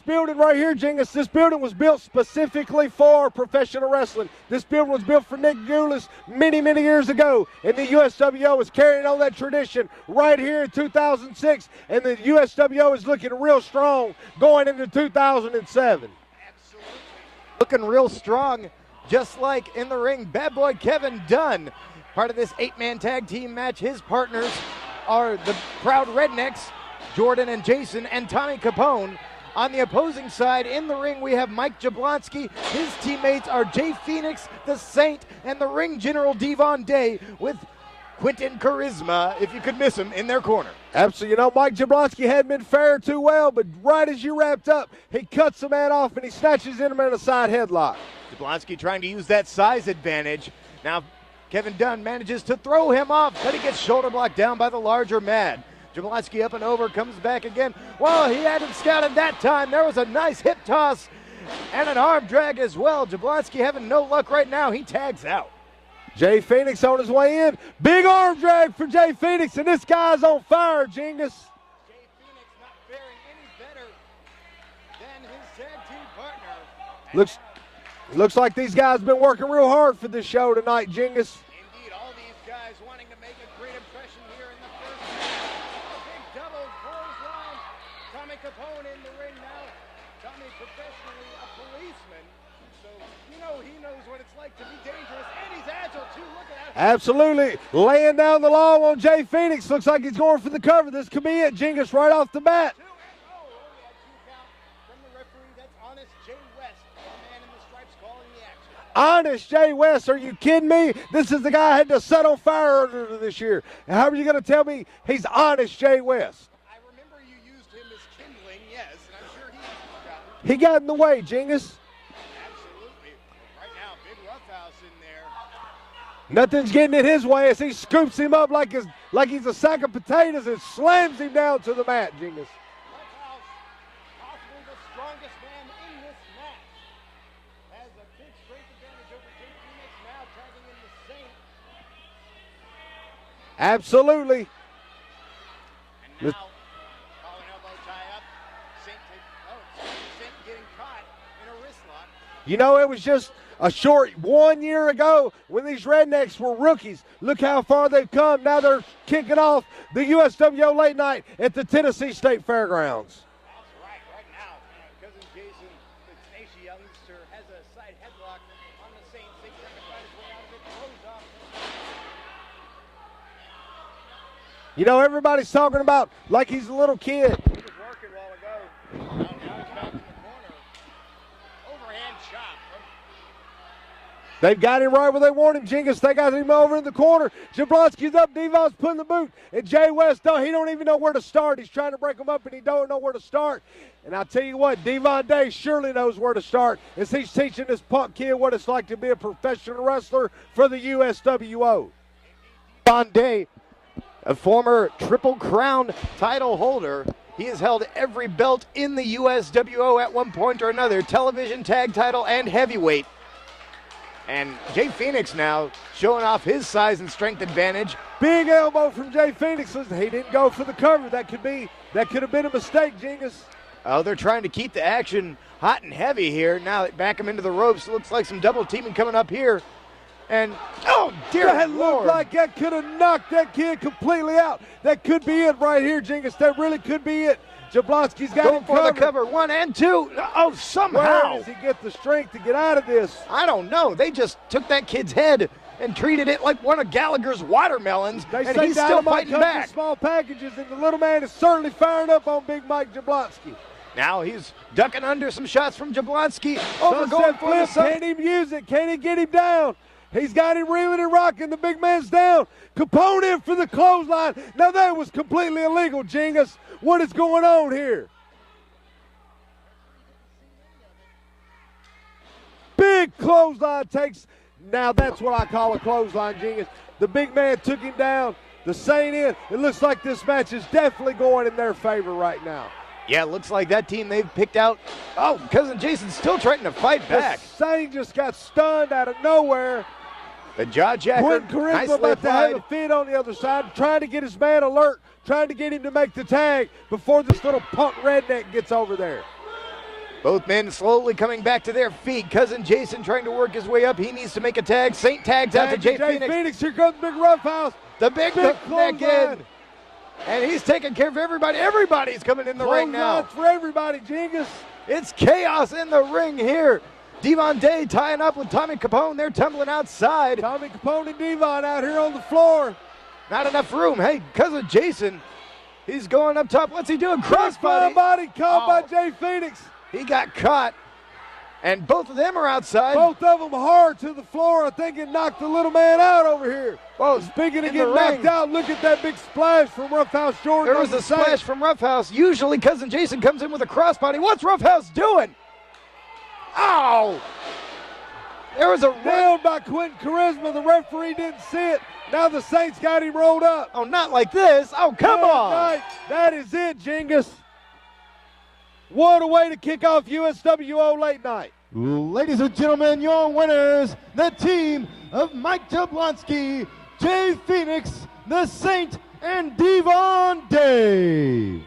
building right here, Jingus, this building was built specifically for professional wrestling. This building was built for Nick Gulas many, many years ago, and the USWO is carrying on that tradition right here in 2006, and the USWO is looking real strong going into 2007. Absolutely. Looking real strong, just like in the ring, bad boy Kevin Dunn. Part of this 8-man tag team match, his partners are the Proud Rednecks, Jordan and Jason, and Tommy Capone. On the opposing side, in the ring, we have Mike Jablonski. His teammates are Jay Phoenix, the Saint, and the ring general Devon Day, with Quentin Charisma, if you could miss him, in their corner. Absolutely. You know, Mike Jablonski hadn't been fair too well, but right as you wrapped up, he cuts the man off and he snatches him in a side headlock. Jablonski trying to use that size advantage. Now, Kevin Dunn manages to throw him off, but he gets shoulder blocked down by the larger Mad. Jablonski up and over, comes back again. Well, he hadn't scouted that time. There was a nice hip toss and an arm drag as well. Jablonski having no luck right now. He tags out. Jay Phoenix on his way in. Big arm drag for Jay Phoenix, and this guy's on fire, Jingus. Jay Phoenix not faring any better than his tag team partner. Looks like these guys been working real hard for this show tonight, Jingus. Indeed, all these guys wanting to make a great impression here in the first match. A big double clothesline. Tommy Capone in the ring now. Tommy professionally a policeman, so you know he knows what it's like to be dangerous, and he's agile too. Look at that. Absolutely. Laying down the law on Jay Phoenix. Looks like he's going for the cover. This could be it, Jingus, right off the bat. Honest Jay West, are you kidding me? This is the guy I had to set on fire earlier this year. How are you going to tell me he's Honest Jay West? I remember you used him as kindling, yes, and I'm sure he's forgotten. He got in the way, Jingus. Absolutely. Right now, big roughhouse in there. Nothing's getting in his way as he scoops him up like he's a sack of potatoes and slams him down to the mat, Jingus. Roughhouse, possibly the strongest man in this match. Has a big strength advantage over Jay Phoenix, now tagging in the Saint. Absolutely. And now, calling elbow tie up. Saint getting caught in a wrist lock. You know, it was just a short 1 year ago when these rednecks were rookies. Look how far they've come. Now they're kicking off the USWO late night at the Tennessee State Fairgrounds. That's right. Right now, cousin Jason, the tenacious youngster, has a side headlock on the Saint. Saint trying to find his way out of it. Close off. You know, everybody's talking about like he's a little kid. He was working a while ago. Now he's back in the corner. Overhand chop. They've got him right where they want him, Jingus. They got him over in the corner. Jablonski's up, Devon's putting the boot. And Jay West, he don't even know where to start. He's trying to break him up, and he don't know where to start. And I'll tell you what, Devon Day surely knows where to start as he's teaching this punk kid what it's like to be a professional wrestler for the USWO. Devon Day, a former Triple Crown title holder. He has held every belt in the USWO at one point or another, television, tag title, and heavyweight. And Jay Phoenix now showing off his size and strength advantage. Big elbow from Jay Phoenix. He didn't go for the cover. That could have been a mistake, Jingus. Oh, they're trying to keep the action hot and heavy here. Now they back him into the ropes. Looks like some double teaming coming up here. And, oh, dear that Lord. Looked like that could have knocked that kid completely out. That could be it right here, Jingus. That really could be it. Jablonski's got going him for covered. the cover. 1 and 2. Oh, somehow. Where does he get the strength to get out of this? I don't know. They just took that kid's head and treated it like one of Gallagher's watermelons, and he's still fighting back. In small packages, and the little man is certainly firing up on Big Mike Jablonski. Now he's ducking under some shots from Jablonski. Over going for the flip. Can't even use it. Can't even get him down. He's got him reeling and rocking. The big man's down. Capone in for the clothesline. Now that was completely illegal, Jingus. What is going on here? Big clothesline takes. Now that's what I call a clothesline, Jingus. The big man took him down. The Saint in. It looks like this match is definitely going in their favor right now. Yeah, it looks like that team they've picked out. Oh, cousin Jason's still trying to fight back. The Saint just got stunned out of nowhere. The jaw jacker, Quentin Charisma about to have a fit on the other side, trying to get his man alert, trying to get him to make the tag before this little punk redneck gets over there. Both men slowly coming back to their feet. Cousin Jason trying to work his way up. He needs to make a tag. Saint tags out to Jay Phoenix. Here comes Big Roughhouse. The big neck in. And he's taking care of everybody. Everybody's coming in the ring now. For everybody, Genghis. It's chaos in the ring here. Devon Day tying up with Tommy Capone. They're tumbling outside. Tommy Capone and Devon out here on the floor. Not enough room. Hey, Cousin Jason, he's going up top. What's he doing? Crossbody. Body caught by Jay Phoenix. He got caught. And both of them are outside. Both of them hard to the floor. I think it knocked the little man out over here. Well, speaking of getting knocked out, look at that big splash from Roughhouse Jordan. There was a splash from Roughhouse. Usually Cousin Jason comes in with a crossbody. What's Roughhouse doing? Ow! There was a nailed by Quentin Charisma. The referee didn't see it. Now the Saints got him rolled up. Oh, not like this. Oh, come on. Night. That is it, Genghis. What a way to kick off USWO late night. Ladies and gentlemen, your winners, the team of Mike Jablonski, Jay Phoenix, the Saint, and Devon Day.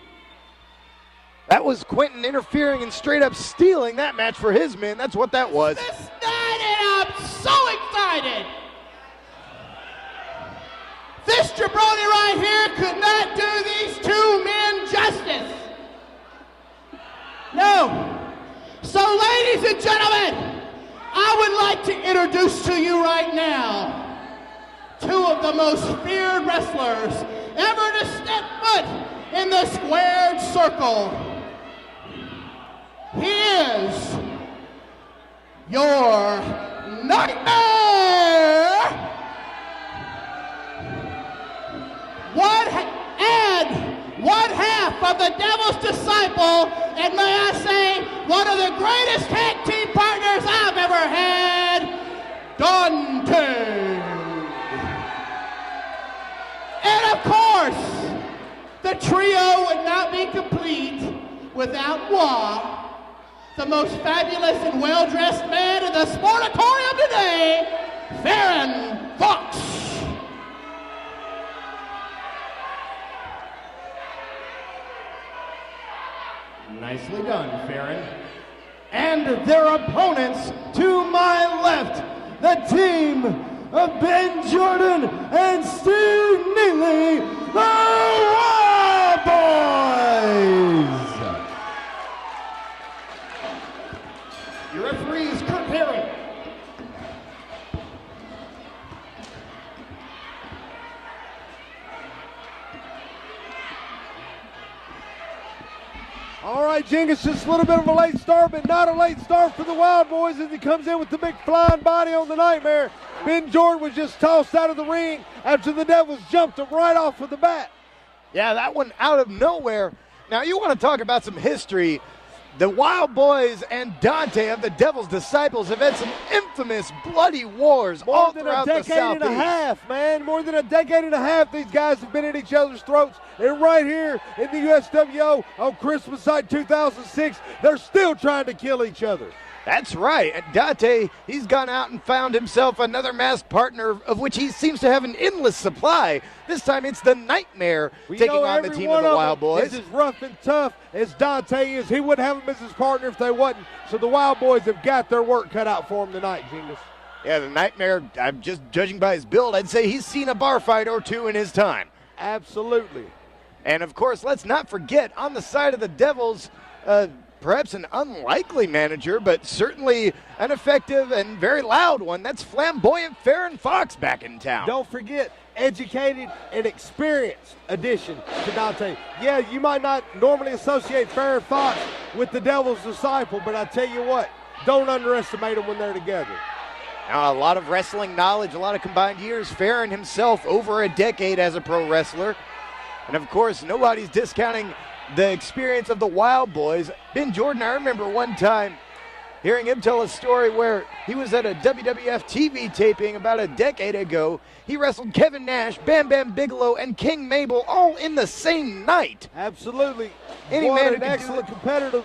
That was Quentin interfering and straight up stealing that match for his men. That's what that was. This night, and I'm so excited. This jabroni right here could not do these two men justice. No. So, ladies and gentlemen, I would like to introduce to you right now two of the most feared wrestlers ever to step foot in the squared circle. He is your Nightmare! One half of the Devil's Disciple, and may I say, one of the greatest tag team partners I've ever had, Dante. And of course, the trio would not be complete without Wa, the most fabulous and well-dressed man in the sportatorium today, Farron Fox. Nicely done, Farron. And their opponents to my left, the team of Ben Jordan and Steve Neely, the Wild Boys. Your referee is Kurt Perry. All right, Genghis, just a little bit of a late start, but not a late start for the Wild Boys as he comes in with the big flying body on the Nightmare. Ben Jordan was just tossed out of the ring after the Devils jumped him right off of the bat. Yeah, that one out of nowhere. Now, you want to talk about some history. The Wild Boys and Dante of the Devil's Disciples have had some infamous bloody wars all throughout the Southeast. More than a decade and a half, man. More than a decade and a half these guys have been at each other's throats. And right here in the USWO on Christmas night 2006, they're still trying to kill each other. That's right. And Dante, he's gone out and found himself another masked partner of which he seems to have an endless supply. This time it's the Nightmare taking on the team of the Wild Boys. Is as rough and tough as Dante is. He wouldn't have him as his partner if they wasn't. So the Wild Boys have got their work cut out for him tonight, Genius. Yeah, the Nightmare, I'm just judging by his build, I'd say he's seen a bar fight or two in his time. Absolutely. And of course, let's not forget, on the side of the Devils, perhaps an unlikely manager, but certainly an effective and very loud one. That's flamboyant Farron Fox back in town. Don't forget, educated and experienced addition to Dante. Yeah, you might not normally associate Farron Fox with the Devil's Disciple, but I tell you what, don't underestimate them when they're together. Now, a lot of wrestling knowledge, a lot of combined years. Farron himself over a decade as a pro wrestler. And of course, nobody's discounting the experience of the Wild Boys. Ben Jordan, I remember one time hearing him tell a story where he was at a WWF TV taping about a decade ago. He wrestled Kevin Nash, Bam Bam Bigelow, and King Mabel all in the same night. Absolutely. Any what man an excellent competitor.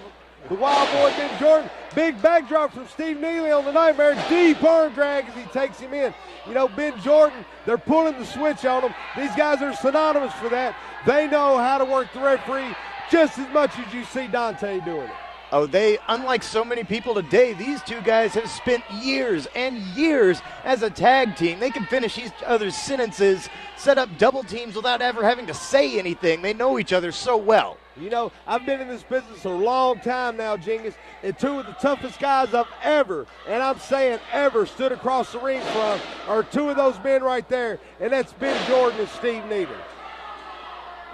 The Wild Boy, Ben Jordan. Big backdrop from Steve Neely on the Nightmare. Deep arm drag as he takes him in. You know, Ben Jordan, they're pulling the switch on him. These guys are synonymous for that. They know how to work the referee just as much as you see Dante doing it. Oh, unlike so many people today, these two guys have spent years and years as a tag team. They can finish each other's sentences, set up double teams without ever having to say anything. They know each other so well. You know, I've been in this business a long time now, Jingus, and two of the toughest guys I've ever, and I'm saying ever, stood across the ring from are two of those men right there, and that's Ben Jordan and Steve Needle.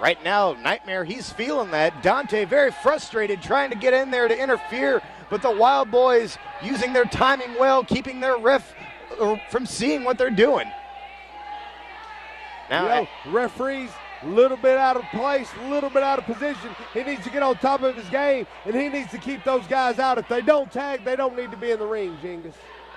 Right now, Nightmare, he's feeling that. Dante very frustrated, trying to get in there to interfere, but the Wild Boys using their timing well, keeping their ref from seeing what they're doing. Now, referees, a little bit out of place, a little bit out of position. He needs to get on top of his game, and he needs to keep those guys out. If they don't tag, they don't need to be in the ring, Jingus.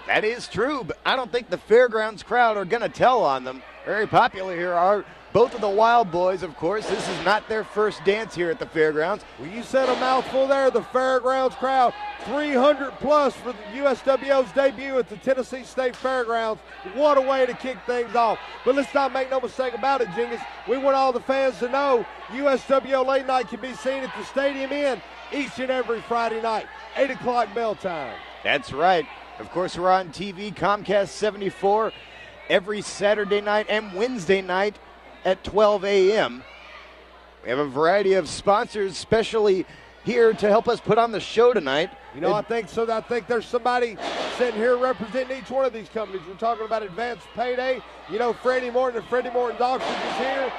That is true, but I don't think the Fairgrounds crowd are going to tell on them. Very popular here are both of the Wild Boys, of course. This is not their first dance here at the Fairgrounds. Well, you said a mouthful there, the Fairgrounds crowd. 300 plus for the USWO's debut at the Tennessee State Fairgrounds. What a way to kick things off. But let's not make no mistake about it, Jingus. We want all the fans to know USWO Late Night can be seen at the Stadium Inn each and every Friday night, 8 o'clock bell time. That's right. Of course, we're on TV, Comcast 74, every Saturday night and Wednesday night at 12 a.m. We have a variety of sponsors, especially here to help us put on the show tonight. You know, I think there's somebody sitting here representing each one of these companies. We're talking about Advanced Payday. You know, Freddie Morton and Freddie Morton's Auctions is here.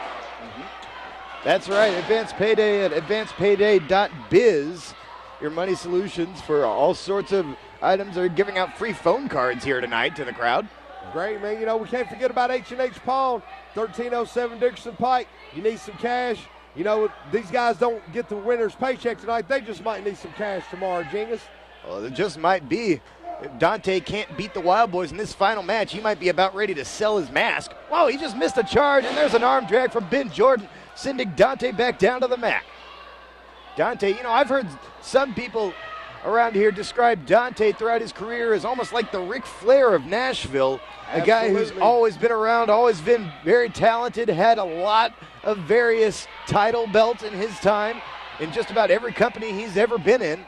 That's right, Advanced Payday at advancedpayday.biz. Your money solutions for all sorts of items. They're giving out free phone cards here tonight to the crowd. Great, man. You know, we can't forget about H&H Pawn, 1307 Dickerson Pike. You need some cash. You know, these guys don't get the winner's paycheck tonight. They just might need some cash tomorrow, Jingus. Well, it just might be. If Dante can't beat the Wild Boys in this final match, he might be about ready to sell his mask. Whoa, he just missed a charge, and there's an arm drag from Ben Jordan, sending Dante back down to the mat. Dante, you know, I've heard some people around here describe Dante throughout his career as almost like the Ric Flair of Nashville. A guy who's always been around, always been very talented, had a lot of various title belts in his time in just about every company he's ever been in.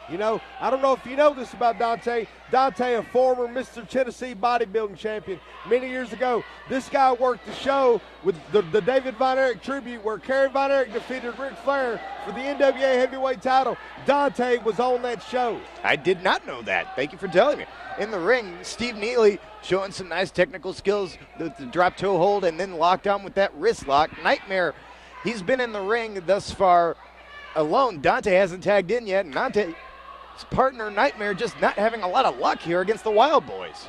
You know, I don't know if you know this about Dante. Dante, a former Mr. Tennessee bodybuilding champion many years ago. This guy worked the show with the David Von Erich tribute where Kerry Von Erich defeated Ric Flair for the NWA heavyweight title. Dante was on that show. I did not know that. Thank you for telling me. In the ring, Steve Neely showing some nice technical skills, the drop toe hold, and then locked on with that wrist lock. Nightmare, he's been in the ring thus far alone. Dante hasn't tagged in yet, and Dante's partner Nightmare just not having a lot of luck here against the Wild Boys.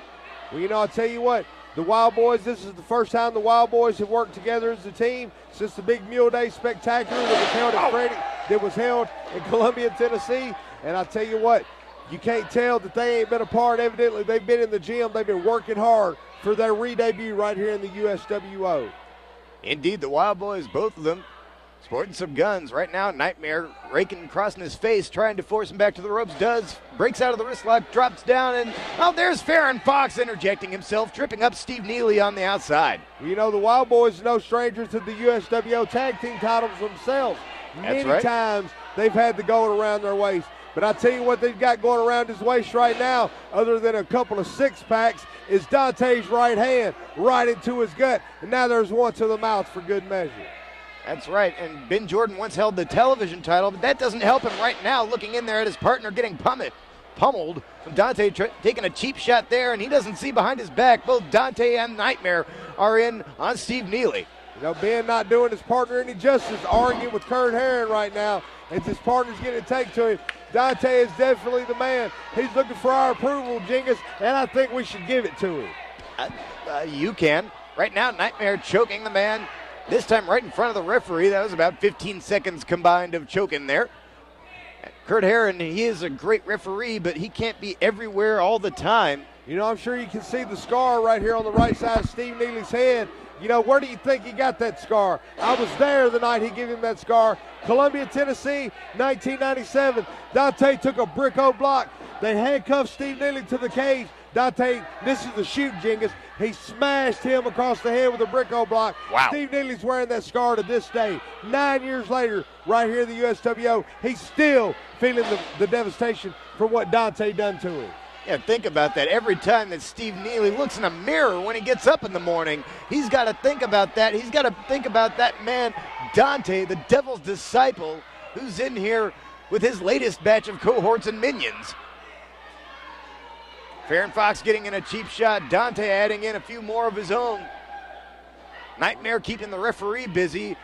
Well, you know, I'll tell you what, the Wild Boys, this is the first time the Wild Boys have worked together as a team since the Big Mule Day Spectacular that was held in Columbia, Tennessee. And I'll tell you what, you can't tell that they ain't been apart. Evidently, they've been in the gym. They've been working hard for their re-debut right here in the USWO. Indeed, the Wild Boys, both of them, sporting some guns. Right now, Nightmare raking, crossing his face, trying to force him back to the ropes. Breaks out of the wrist lock, drops down, and there's Farron Fox interjecting himself, tripping up Steve Neely on the outside. You know, the Wild Boys are no strangers to the USWO tag team titles themselves. Many times they've had the gold around their waist. But I tell you what they've got going around his waist right now, other than a couple of six-packs, is Dante's right hand right into his gut. And now there's one to the mouth for good measure. That's right, and Ben Jordan once held the television title, but that doesn't help him right now, looking in there at his partner getting pummeled. Dante taking a cheap shot there, and he doesn't see behind his back. Both Dante and Nightmare are in on Steve Neely. You know, Ben not doing his partner any justice, arguing with Kurt Herring right now as his partner's getting a take to him. Dante is definitely the man. He's looking for our approval, Jingus, and I think we should give it to him. You can. Right now, Nightmare choking the man, this time right in front of the referee. That was about 15 seconds combined of choking there. Kurt Herring, he is a great referee, but he can't be everywhere all the time. You know, I'm sure you can see the scar right here on the right side of Steve Neely's head. You know, where do you think he got that scar? I was there the night he gave him that scar. Columbia, Tennessee, 1997. Dante took a brick-o block. They handcuffed Steve Neely to the cage. Dante, this is the shoot, Genghis. He smashed him across the head with a Bricko block. Wow. Steve Neely's wearing that scar to this day. 9 years later, right here at the USWO, he's still feeling the devastation from what Dante done to him. Yeah, think about that. Every time that Steve Neely looks in a mirror when he gets up in the morning, he's got to think about that. He's got to think about that man, Dante, the devil's disciple, who's in here with his latest batch of cohorts and minions. Farron Fox getting in a cheap shot. Dante adding in a few more of his own. Nightmare keeping the referee busy.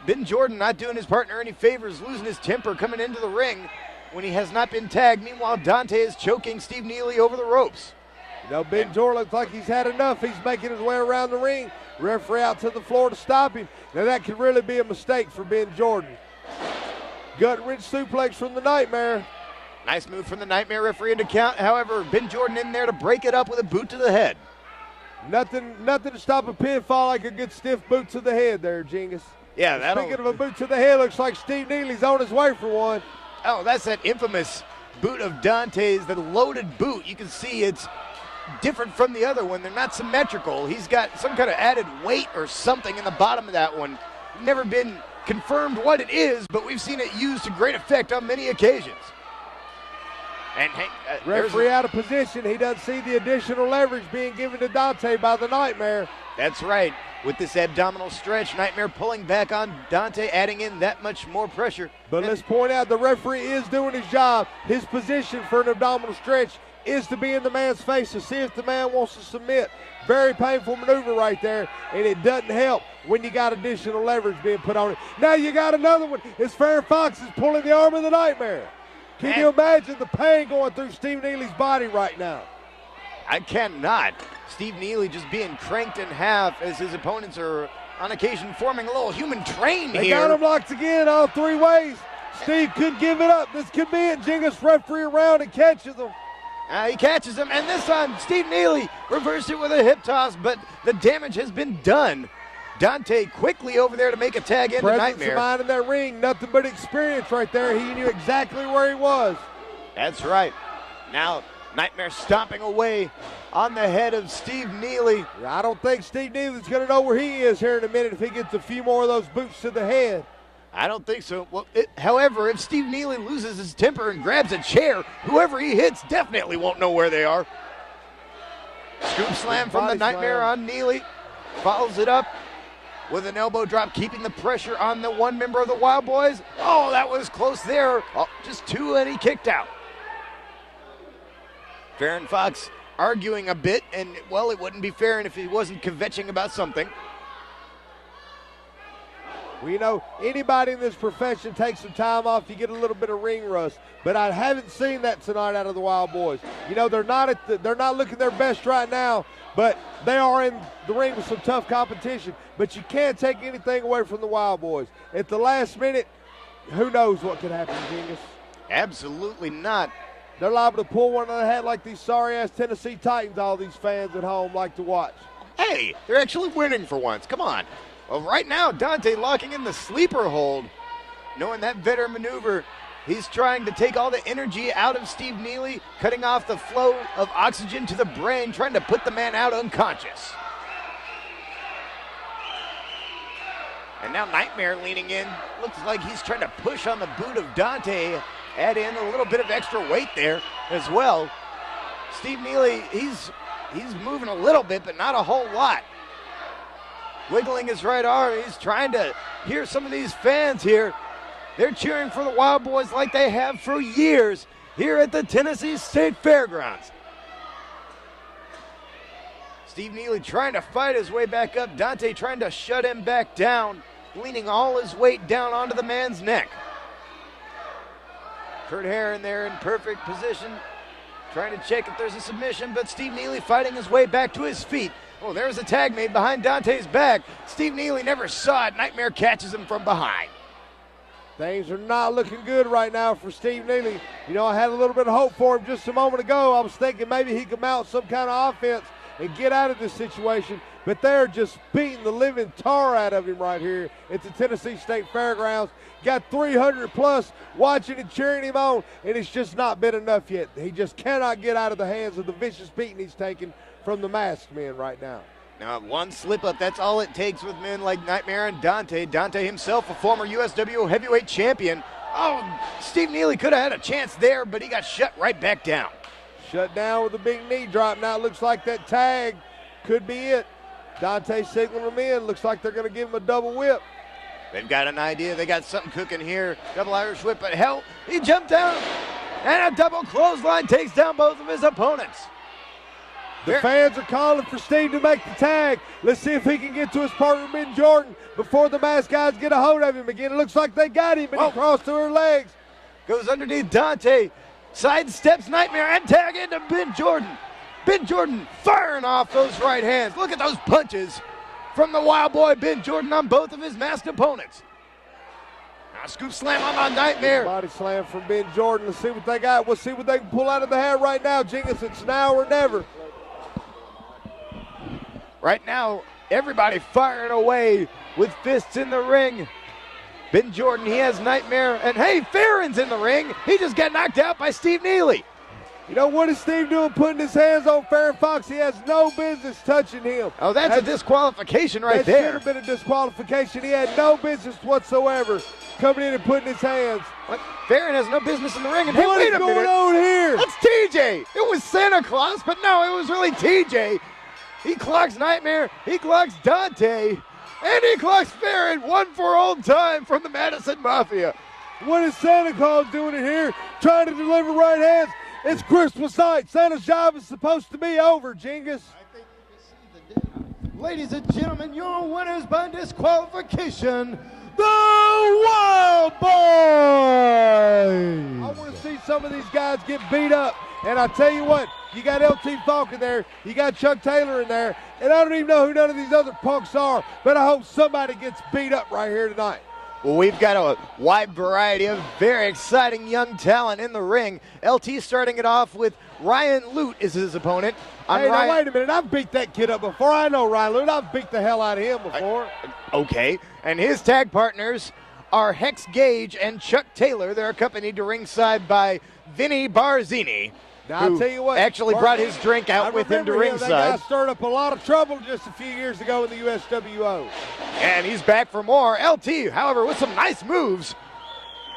Ben Jordan not doing his partner any favors, losing his temper coming into the ring when he has not been tagged. Meanwhile, Dante is choking Steve Neely over the ropes. You know, Ben Jordan looks like he's had enough. He's making his way around the ring. Referee out to the floor to stop him. Now that could really be a mistake for Ben Jordan. Gut-wrench suplex from the Nightmare. Nice move from the Nightmare referee into count. However, Ben Jordan in there to break it up with a boot to the head. Nothing to stop a pinfall like a good stiff boot to the head there, Genghis. Yeah, that'll... Speaking of a boot to the head, looks like Steve Neely's on his way for one. Oh, that's that infamous boot of Dante's, the loaded boot. You can see it's different from the other one. They're not symmetrical. He's got some kind of added weight or something in the bottom of that one. Never been confirmed what it is, but we've seen it used to great effect on many occasions. And referee out of position. He doesn't see the additional leverage being given to Dante by the Nightmare. That's right. With this abdominal stretch, Nightmare pulling back on Dante, adding in that much more pressure. But let's point out the referee is doing his job. His position for an abdominal stretch is to be in the man's face to see if the man wants to submit. Very painful maneuver right there, and it doesn't help when you got additional leverage being put on it. Now you got another one. It's Farron Fox is pulling the arm of the Nightmare. Can you imagine the pain going through Steve Neely's body right now? I cannot. Steve Neely just being cranked in half as his opponents are on occasion forming a little human train here. They got him locked again all three ways. Steve could give it up. This could be it. Genghis referee around and catches him. He catches him, and this time Steve Neely reversed it with a hip toss, but the damage has been done. Dante quickly over there to make a tag into Presence Nightmare. of mind in that ring, nothing but experience right there. He knew exactly where he was. That's right. Now Nightmare stomping away on the head of Steve Neely. I don't think Steve Neely's going to know where he is here in a minute if he gets a few more of those boots to the head. I don't think so. Well, however, if Steve Neely loses his temper and grabs a chair, whoever he hits definitely won't know where they are. Scoop slam from the Nightmare on Neely. Follows it up with an elbow drop, keeping the pressure on the one member of the Wild Boys. Oh, that was close there. Oh, just two, and he kicked out. Farron Fox arguing a bit, and, well, it wouldn't be Farron if he wasn't kvetching about something. Well, you know, anybody in this profession takes some time off, you get a little bit of ring rust. But I haven't seen that tonight out of the Wild Boys. You know, they're not looking their best right now, but they are in the ring with some tough competition. But you can't take anything away from the Wild Boys. At the last minute, who knows what could happen, Genghis? Absolutely not. They're liable to pull one out of the hat like these sorry-ass Tennessee Titans all these fans at home like to watch. Hey, they're actually winning for once. Come on. Well, right now, Dante locking in the sleeper hold. Knowing that veteran maneuver, he's trying to take all the energy out of Steve Neely, cutting off the flow of oxygen to the brain, trying to put the man out unconscious. And now Nightmare leaning in. Looks like he's trying to push on the boot of Dante, add in a little bit of extra weight there as well. Steve Neely, he's moving a little bit, but not a whole lot. Wiggling his right arm, he's trying to hear some of these fans here. They're cheering for the Wild Boys like they have for years here at the Tennessee State Fairgrounds. Steve Neely trying to fight his way back up. Dante trying to shut him back down, leaning all his weight down onto the man's neck. Kurt Herron there in perfect position, trying to check if there's a submission, but Steve Neely fighting his way back to his feet. Oh, there's a tag made behind Dante's back. Steve Neely never saw it. Nightmare catches him from behind. Things are not looking good right now for Steve Neely. You know, I had a little bit of hope for him just a moment ago. I was thinking maybe he could mount some kind of offense and get out of this situation, but they're just beating the living tar out of him right here at the Tennessee State Fairgrounds. Got 300 plus watching and cheering him on, and it's just not been enough yet. He just cannot get out of the hands of the vicious beating he's taking from the masked men right now. Now, one slip up, that's all it takes with men like Nightmare and Dante. Dante himself, a former USWO heavyweight champion. Oh, Steve Neely could have had a chance there, but he got shut right back down. Shut down with a big knee drop. Now it looks like that tag could be it. Dante signaling him in. Looks like they're going to give him a double whip. They've got an idea. They got something cooking here. Double Irish whip, but hell, he jumped down, and a double clothesline takes down both of his opponents. The fans are calling for Steve to make the tag. Let's see if he can get to his partner, Ben Jordan, before the masked guys get a hold of him again. It looks like they got him, and he crossed through her legs. Goes underneath Dante, sidesteps Nightmare, and tag into Ben Jordan. Ben Jordan firing off those right hands. Look at those punches from the wild boy Ben Jordan on both of his masked opponents. Now scoop slam on Nightmare. Body slam from Ben Jordan. Let's see what they got. We'll see what they can pull out of the hat right now, Jingus. It's now or never. Right now, everybody firing away with fists in the ring. Ben Jordan, he has Nightmare, and hey, Farron's in the ring. He just got knocked out by Steve Neely. You know, what is Steve doing putting his hands on Farron Fox? He has no business touching him. Oh, that's a disqualification right there. That should have been a disqualification. He had no business whatsoever coming in and putting his hands. What? Farron has no business in the ring. And hey, what wait is a going minute. on here? That's TJ. It was Santa Claus, but no, it was really TJ. He clocks Nightmare, he clocks Dante, and he clocks Farron, one for old time from the Madison Mafia. What is Santa Claus doing in here? Trying to deliver right hands. It's Christmas night. Santa's job is supposed to be over, Jingus. Ladies and gentlemen, your winners by disqualification, the Wild Boys! I want to see some of these guys get beat up. And I tell you what, you got LT Falk in there, you got Chuck Taylor in there, and I don't even know who none of these other punks are, but I hope somebody gets beat up right here tonight. Well, we've got a wide variety of very exciting young talent in the ring. LT starting it off with Ryan Lute is his opponent. Hey, now wait a minute. I've beat that kid up before. I know Ryan Lute. I've beat the hell out of him before. Okay. And his tag partners are Hex Gage and Chuck Taylor. They're accompanied to ringside by Vinny Barzini. Now, I'll tell you what. Actually brought his drink out with him to ringside. That guy stirred up a lot of trouble just a few years ago in the USWO. And he's back for more. LT, however, with some nice moves,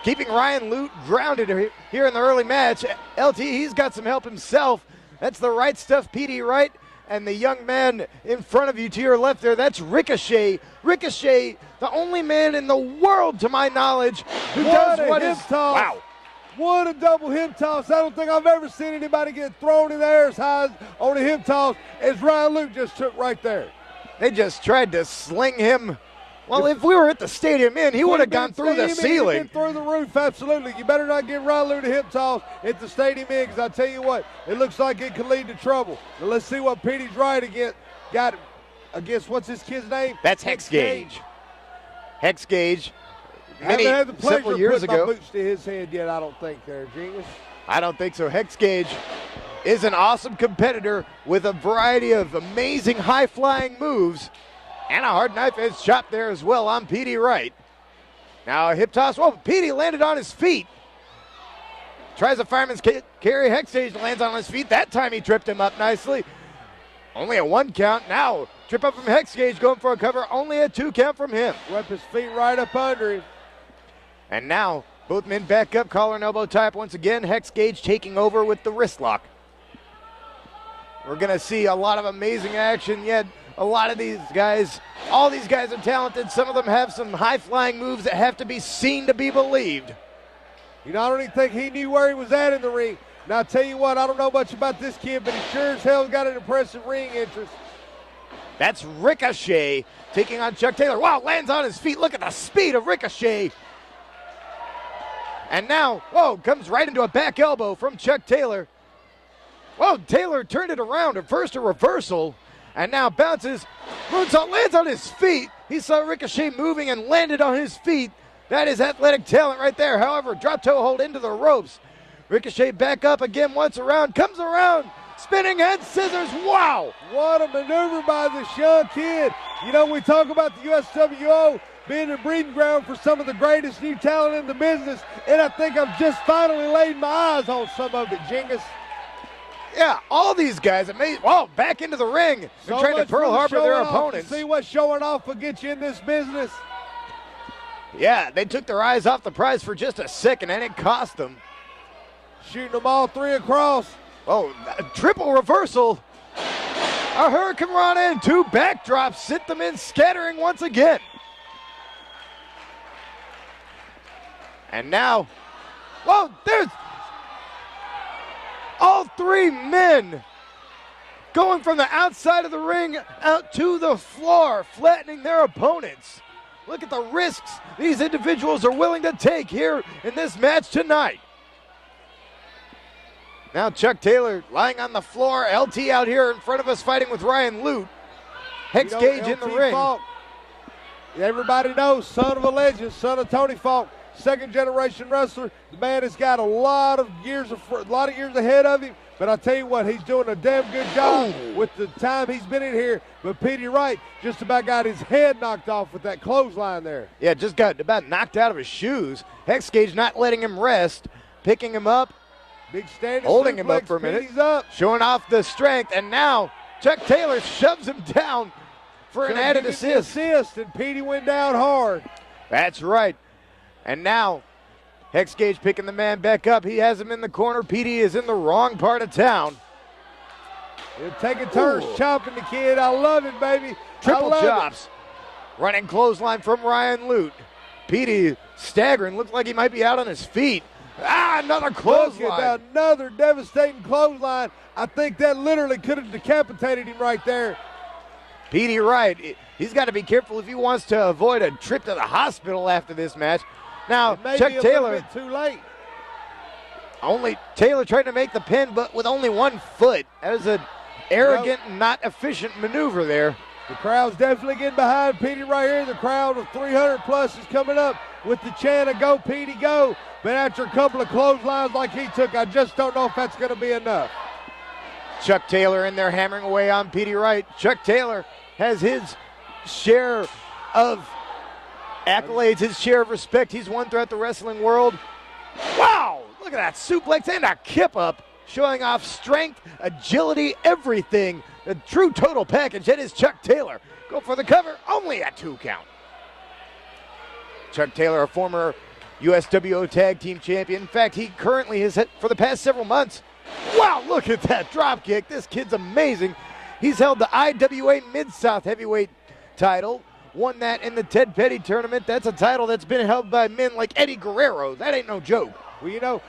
keeping Ryan Lute grounded here in the early match. LT, he's got some help himself. That's the Right Stuff PD Wright. And the young man in front of you to your left there, that's Ricochet. Ricochet, the only man in the world, to my knowledge, who does what is... Wow. What a double hip toss. I don't think I've ever seen anybody get thrown in the air as high on a hip toss as Ryan Lute just took right there. They just tried to sling him. Well, if we were at the Stadium Inn, he would have gone through the ceiling. Through the roof, absolutely. You better not give Ryan Lute a hip toss at the Stadium Inn, because I tell you what, it looks like it could lead to trouble. Now let's see what Petey's right got against, what's this kid's name? That's Hex Gage. Hex Gage. I haven't had the pleasure several years of putting ago. my boots to his head yet, I don't think there, Genius. I don't think so. Hex Gage is an awesome competitor with a variety of amazing high-flying moves and a hard knife edge chop there as well on Petey Wright. Now a hip toss. Oh, Petey landed on his feet. Tries a fireman's carry. Hex Gage lands on his feet. That time he tripped him up nicely. Only a 1 count. Now trip up from Hex Gage going for a cover. Only a 2 count from him. Swept his feet right up under him. And now both men back up, collar and elbow tie up once again. Hex Gage taking over with the wrist lock. We're going to see a lot of amazing action yet. A lot of these guys, all these guys are talented. Some of them have some high-flying moves that have to be seen to be believed. You know, I don't even think he knew where he was at in the ring. Now, I'll tell you what, I don't know much about this kid, but he sure as hell's got an impressive ring entrance. That's Ricochet taking on Chuck Taylor. Wow, lands on his feet. Look at the speed of Ricochet. And now, whoa, comes right into a back elbow from Chuck Taylor. Whoa, Taylor turned it around. At first a reversal, and now bounces. Moonsault lands on his feet. He saw Ricochet moving and landed on his feet. That is athletic talent right there. However, drop toe hold into the ropes. Ricochet back up again once around, comes around. spinning head scissors. Wow. What a maneuver by this young kid. You know, we talk about the USWO being a breeding ground for some of the greatest new talent in the business, and I think I've just finally laid my eyes on some of it, Jingus. Yeah, all these guys, back into the ring. They're So trying to much for Pearl Harbor their showing off. opponents. See what showing off will get you in this business. Yeah, they took their eyes off the prize for just a second, and it cost them. Shooting them all three across. Oh, a triple reversal. A Hurricane Rana and two backdrops sit them in, scattering once again. And now, there's all three men going from the outside of the ring out to the floor, flattening their opponents. Look at the risks these individuals are willing to take here in this match tonight. Now Chuck Taylor lying on the floor, LT out here in front of us fighting with Ryan Lute. Hex Gage in the ring. Falk, everybody knows, son of a legend, son of Tony Falk, second generation wrestler. The man has got a lot of years ahead of him, but I tell you what, he's doing a damn good job with the time he's been in here. But Petey Wright just about got his head knocked off with that clothesline there. Yeah, just got about knocked out of his shoes. Hex Gage not letting him rest, picking him up, big standing holding him suplex, up for a minute, Petey's up. showing off the strength, and now Chuck Taylor shoves him down for an added assist. And Petey went down hard. That's right. And now Hex Gage picking the man back up. He has him in the corner. Petey is in the wrong part of town. They're taking turns chopping the kid. I love it, baby. Triple chops. Running clothesline from Ryan Lute. Petey staggering. Looks like he might be out on his feet. Another clothesline. Look at another devastating clothesline. I think that literally could have decapitated him right there. Petey Wright, he's got to be careful if he wants to avoid a trip to the hospital after this match. Now, Chuck Taylor, bit too late. Only Taylor trying to make the pin, but with only 1 foot. That was an arrogant, not efficient maneuver there. The crowd's definitely getting behind Petey right here. The crowd of 300 plus is coming up with the chant of "Go Petey, go!" But after a couple of clotheslines like he took, I just don't know if that's going to be enough. Chuck Taylor in there hammering away on Petey Wright. Chuck Taylor has his share of accolades, his share of respect he's won throughout the wrestling world. Wow, look at that suplex and a kip up, showing off strength, agility, everything. The true total package. That is Chuck Taylor. Go for the cover, only a 2 count. Chuck Taylor, a former USWO Tag Team Champion. In fact, he currently has hit for the past several months. Wow, look at that drop kick. This kid's amazing. He's held the IWA Mid-South Heavyweight title. Won that in the Ted Petty tournament. That's a title that's been held by men like Eddie Guerrero. That ain't no joke. Well, you know,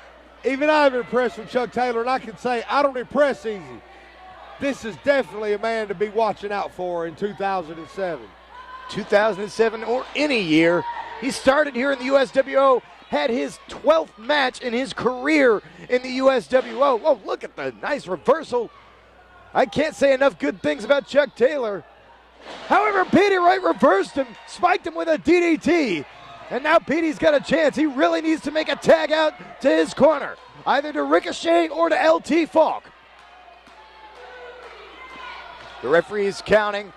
even I'm impressed with Chuck Taylor, and I can say I don't impress easy. This is definitely a man to be watching out for in 2007. 2007 or any year. He started here in the USWO, had his 12th match in his career in the USWO. Whoa, look at the nice reversal. I can't say enough good things about Chuck Taylor. However, Petey Wright reversed him, spiked him with a DDT. And now Petey's got a chance. He really needs to make a tag out to his corner, either to Ricochet or to LT Falk. The referee is counting.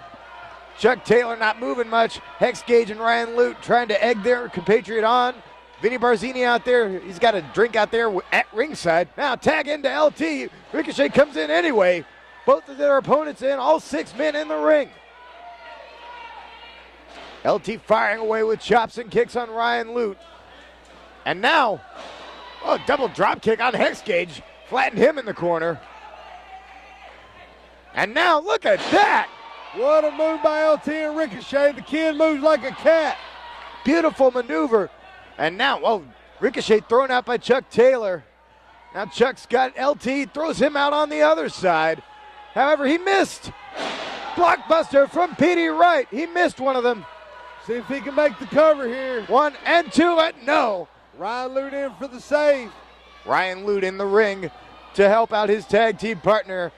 Chuck Taylor not moving much. Hex Gage and Ryan Lute trying to egg their compatriot on. Vinny Barzini out there, he's got a drink out there at ringside. Now tag into LT. Ricochet comes in anyway. Both of their opponents in, all 6 men in the ring. LT firing away with chops and kicks on Ryan Lute. And now, double drop kick on Hex Gage. Flattened him in the corner. And now, look at that. What a move by LT and Ricochet. The kid moves like a cat. Beautiful maneuver. And now, Ricochet thrown out by Chuck Taylor. Now Chuck's got LT, throws him out on the other side. However, he missed. Blockbuster from Petey Wright. He missed one of them. See if he can make the cover here. 1 and 2, and no. Ryan Lute in for the save. Ryan Lute in the ring to help out his tag team partner.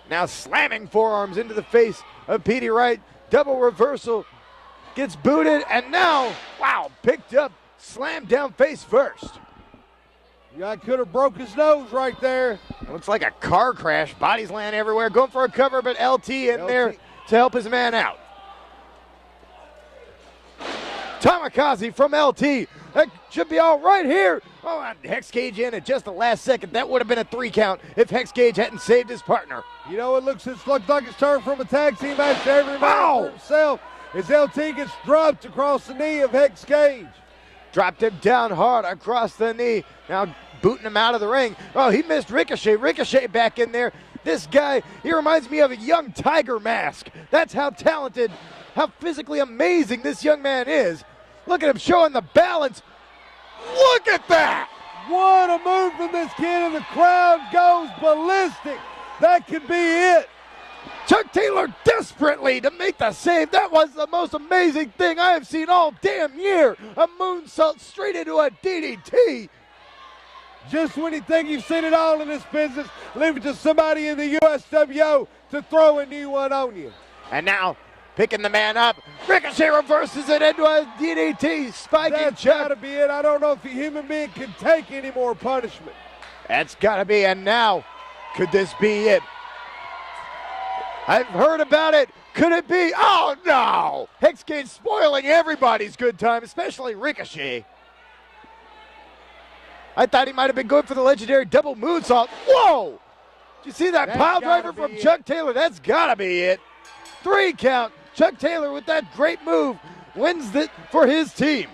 Now slamming forearms into the face of Petey Wright. Double reversal. Gets booted, and now, picked up. Slammed down face first. Yeah, I could have broke his nose right there. Looks like a car crash. Bodies laying everywhere. Going for a cover, but LT in there to help his man out. Tamikaze from LT. That should be all right here. Oh, and Hex Cage in at just the last second. That would have been a 3 count if Hex Cage hadn't saved his partner. You know, it looks like it's turned from a tag team match to every man for himself as LT gets dropped across the knee of Hex Cage. Dropped him down hard across the knee. Now booting him out of the ring. Oh, he missed Ricochet. Ricochet back in there. This guy, he reminds me of a young Tiger Mask. That's how talented, how physically amazing this young man is. Look at him showing the balance. Look at that! What a move from this kid, and the crowd goes ballistic. That could be it. Chuck Taylor desperately to make the save. That was the most amazing thing I have seen all damn year. A moonsault straight into a DDT. Just when you think you've seen it all in this business, leave it to somebody in the USWO to throw a new one on you. And now, picking the man up, Ricochet reverses it into a DDT, spiking That's Chuck. gotta be it. I don't know if a human being can take any more punishment. That's gotta be, and now, could this be it? I've heard about it. Could it be? Oh no! Hex Cage spoiling everybody's good time, especially Ricochet. I thought he might have been going for the legendary double moonsault. Whoa! Did you see that pile driver from Chuck Taylor? That's gotta be it. 3 count. Chuck Taylor with that great move wins it for his team.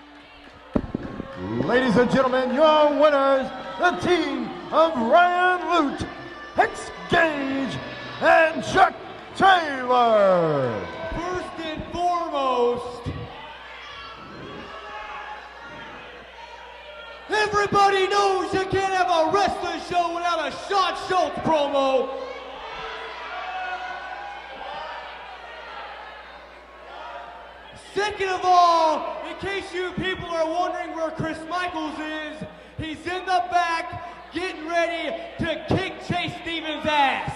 Ladies and gentlemen, your winners, the team of Ryan Lute, Hex Cage, and Chuck Taylor. First and foremost, everybody knows you can't have a wrestling show without a Shawn Schultz promo. Second of all, in case you people are wondering where Chris Michaels is, he's in the back getting ready to kick Chase Stevens' ass.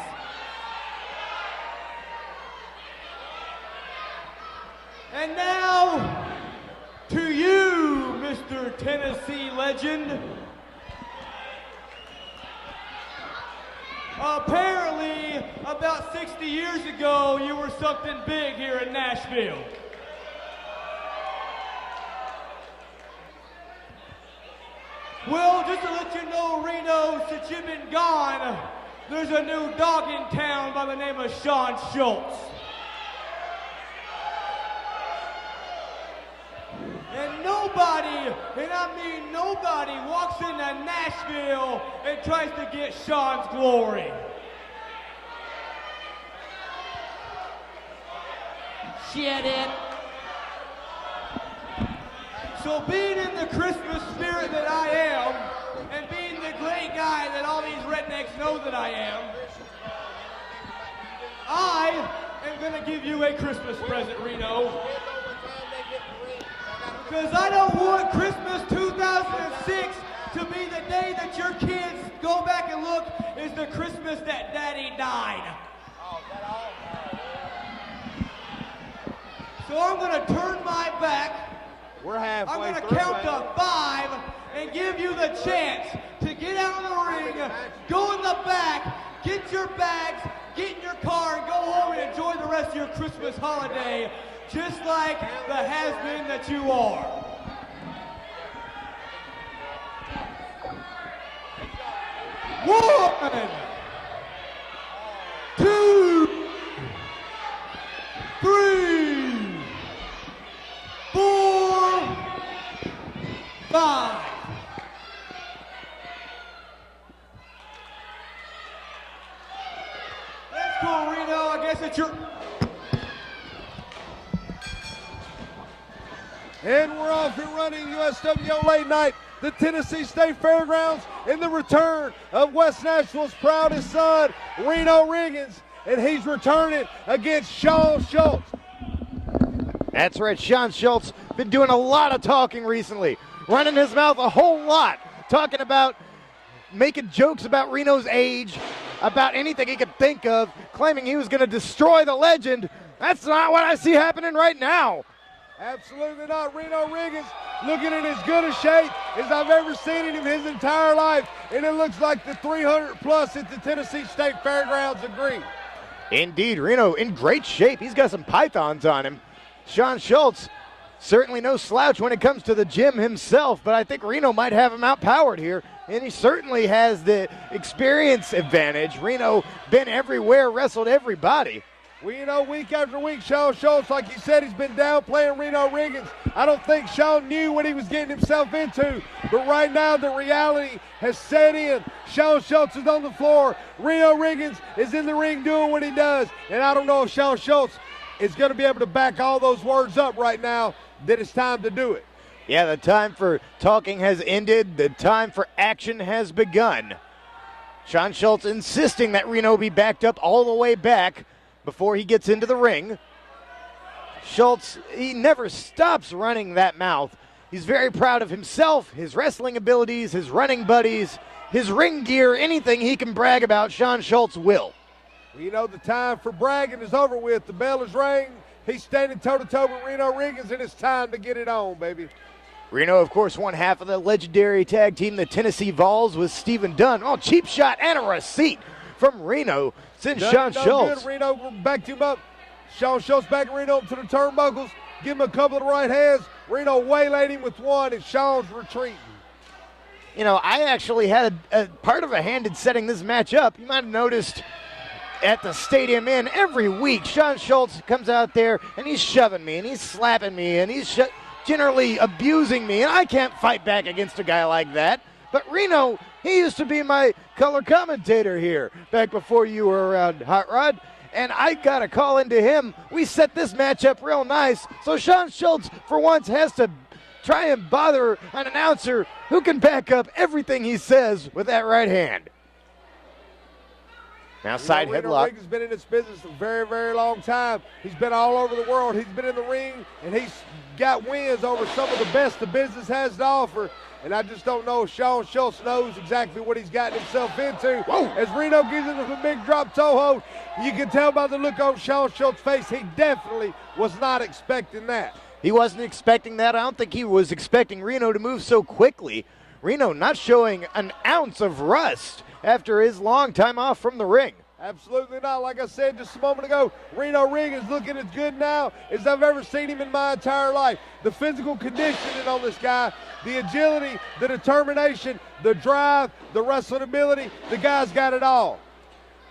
And now, to you, Mr. Tennessee legend. Apparently, about 60 years ago, you were something big here in Nashville. Well, just to let you know, Reno, since you've been gone, there's a new dog in town by the name of Shawn Schultz. And nobody, and I mean nobody, walks into Nashville and tries to get Shawn's glory. Shit it. So being in the Christmas spirit that I am, and being the great guy that all these rednecks know that I am gonna give you a Christmas present, Reno. Because I don't want Christmas 2006 to be the day that your kids go back and look is the Christmas that Daddy died. So I'm gonna turn my back. We're halfway I'm gonna through, count man. to 5 and give you the chance to get out of the ring, go in the back, get your bags, get in your car, and go home and enjoy the rest of your Christmas holiday, just like the has-been that you are. One, 2, 3, 4, 5. That's cool, Reno. I guess it's your... And we're off and running USWO Late Night, the Tennessee State Fairgrounds, and the return of West Nashville's proudest son, Reno Riggins, and he's returning against Shawn Schultz. That's right, Shawn Schultz been doing a lot of talking recently, running his mouth a whole lot, talking about making jokes about Reno's age, about anything he could think of, claiming he was going to destroy the legend. That's not what I see happening right now. Absolutely not. Reno Riggins looking in as good a shape as I've ever seen in his entire life, and it looks like the 300 plus at the Tennessee State Fairgrounds agree. Indeed, Reno in great shape. He's got some pythons on him. Sean Schultz, certainly no slouch when it comes to the gym himself, but I think Reno might have him outpowered here, and he certainly has the experience advantage. Reno been everywhere, wrestled everybody. Well, you know, week after week, Sean Schultz, like you said, he's been downplaying Reno Riggins. I don't think Sean knew what he was getting himself into, but right now the reality has set in. Sean Schultz is on the floor. Reno Riggins is in the ring doing what he does, and I don't know if Sean Schultz is going to be able to back all those words up right now that it's time to do it. Yeah, the time for talking has ended. The time for action has begun. Sean Schultz insisting that Reno be backed up all the way back before he gets into the ring. Schultz, he never stops running that mouth. He's very proud of himself, his wrestling abilities, his running buddies, his ring gear, anything he can brag about, Sean Schultz will. Well, you know, the time for bragging is over with. The bell is rang. He's standing toe-to-toe with Reno Riggins, and it's time to get it on, baby. Reno, of course, one half of the legendary tag team, the Tennessee Vols, with Stephen Dunn. Oh, cheap shot and a receipt from Reno. Sends Sean Schultz. Good. Reno backed him up. Sean Schultz backing Reno up to the turnbuckles. Give him a couple of right hands. Reno waylaid him with one, and Sean's retreating. You know, I actually had a part of a hand in setting this match up. You might have noticed at the Stadium Inn every week, Sean Schultz comes out there and he's shoving me and he's slapping me and he's generally abusing me, and I can't fight back against a guy like that. But Reno, he used to be my color commentator here back before you were around, Hot Rod, and I got a call into him. We set this match up real nice, so Sean Schultz, for once, has to try and bother an announcer who can back up everything he says with that right hand. Now side headlock. Reno Riggins has been in this business a very, very long time. He's been all over the world. He's been in the ring, and he's got wins over some of the best the business has to offer. And I just don't know if Sean Schultz knows exactly what he's gotten himself into. Whoa. As Reno gives him a big drop toe hold, you can tell by the look on Sean Schultz's face, he definitely was not expecting that. He wasn't expecting that. I don't think he was expecting Reno to move so quickly. Reno not showing an ounce of rust after his long time off from the ring. Absolutely not. Like I said just a moment ago, Reno Riggins looking as good now as I've ever seen him in my entire life. The physical conditioning on this guy, the agility, the determination, the drive, the wrestling ability, the guy's got it all.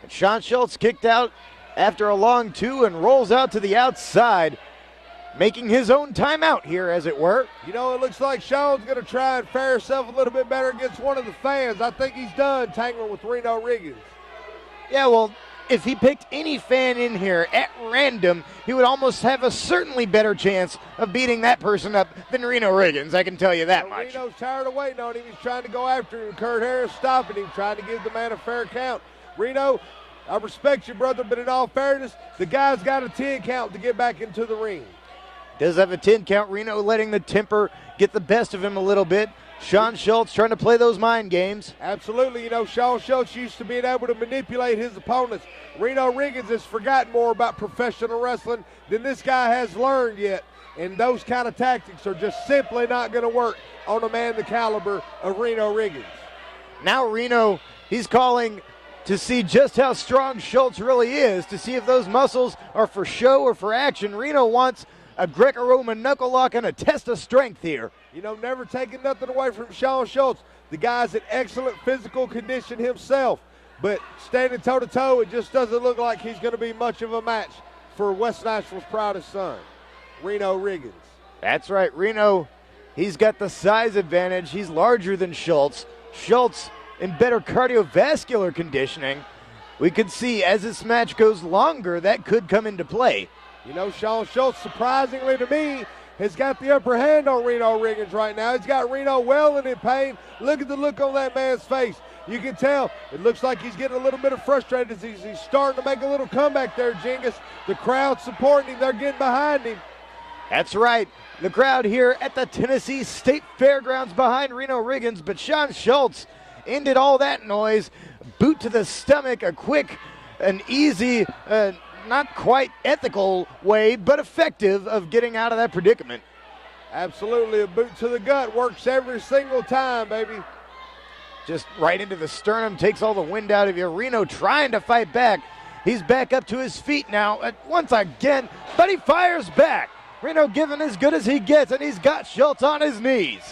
And Sean Schultz kicked out after a long two and rolls out to the outside, making his own timeout here, as it were. You know, it looks like Sean's going to try and fare himself a little bit better against one of the fans. I think he's done tangling with Reno Riggins. Yeah, well, if he picked any fan in here at random, he would almost have a certainly better chance of beating that person up than Reno Riggins, I can tell you that much. Reno's tired of waiting on him. He's trying to go after him. Kurt Harris stopping him, trying to give the man a fair count. Reno, I respect you, brother, but in all fairness, the guy's got a 10 count to get back into the ring. Does have a 10 count. Reno letting the temper get the best of him a little bit. Sean Schultz trying to play those mind games. Absolutely. You know, Sean Schultz used to being able to manipulate his opponents. Reno Riggins has forgotten more about professional wrestling than this guy has learned yet. And those kind of tactics are just simply not going to work on a man the caliber of Reno Riggins. Now Reno, he's calling to see just how strong Schultz really is, to see if those muscles are for show or for action. Reno wants a Greco-Roman knuckle lock and a test of strength here. You know, never taking nothing away from Sean Schultz. The guy's in excellent physical condition himself, but standing toe-to-toe, it just doesn't look like he's going to be much of a match for West Nashville's proudest son, Reno Riggins. That's right, Reno, he's got the size advantage. He's larger than Schultz. Schultz in better cardiovascular conditioning. We could see as this match goes longer, that could come into play. You know, Sean Schultz, surprisingly to me, has got the upper hand on Reno Riggins right now. He's got Reno wailing in pain. Look at the look on that man's face. You can tell it looks like he's getting a little bit of frustrated as he's starting to make a little comeback there, Genghis. The crowd supporting him. They're getting behind him. That's right. The crowd here at the Tennessee State Fairgrounds behind Reno Riggins, but Sean Schultz ended all that noise. Boot to the stomach, a quick and easy, not quite ethical way, but effective of getting out of that predicament. Absolutely, a boot to the gut works every single time, baby. Just right into the sternum, takes all the wind out of you. Reno trying to fight back. He's back up to his feet now once again, but he fires back. Reno giving as good as he gets, and he's got Schultz on his knees.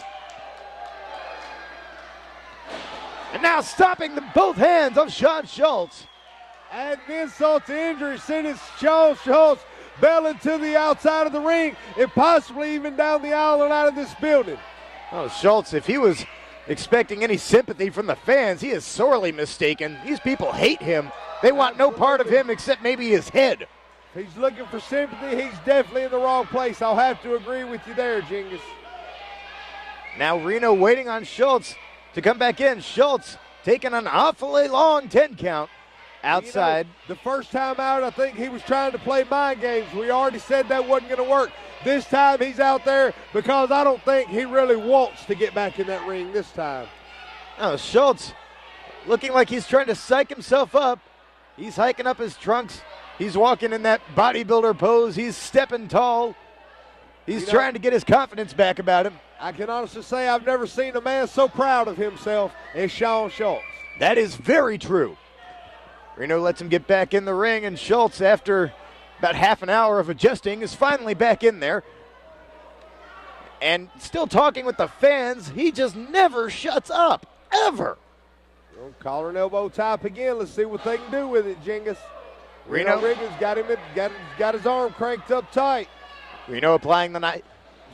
And now stopping both hands of Sean Schultz. Adding insult to injury, sending Sean Schultz belling to the outside of the ring and possibly even down the aisle and out of this building. Oh, Schultz, if he was expecting any sympathy from the fans, he is sorely mistaken. These people hate him. They want no part of him except maybe his head. If he's looking for sympathy, he's definitely in the wrong place. I'll have to agree with you there, Genghis. Now Reno waiting on Schultz to come back in. Schultz taking an awfully long 10 count outside. You know, the first time out, I think he was trying to play mind games. We already said that wasn't going to work. This time he's out there because I don't think he really wants to get back in that ring this time. Oh, Schultz looking like he's trying to psych himself up. He's hiking up his trunks. He's walking in that bodybuilder pose. He's stepping tall. He's trying to get his confidence back about him. I can honestly say I've never seen a man so proud of himself as Sean Schultz. That is very true. Reno lets him get back in the ring, and Schultz, after about half an hour of adjusting, is finally back in there. And still talking with the fans. He just never shuts up, ever. Collar and elbow type again. Let's see what they can do with it, Genghis. Reno Riggins got his arm cranked up tight. Reno applying the nice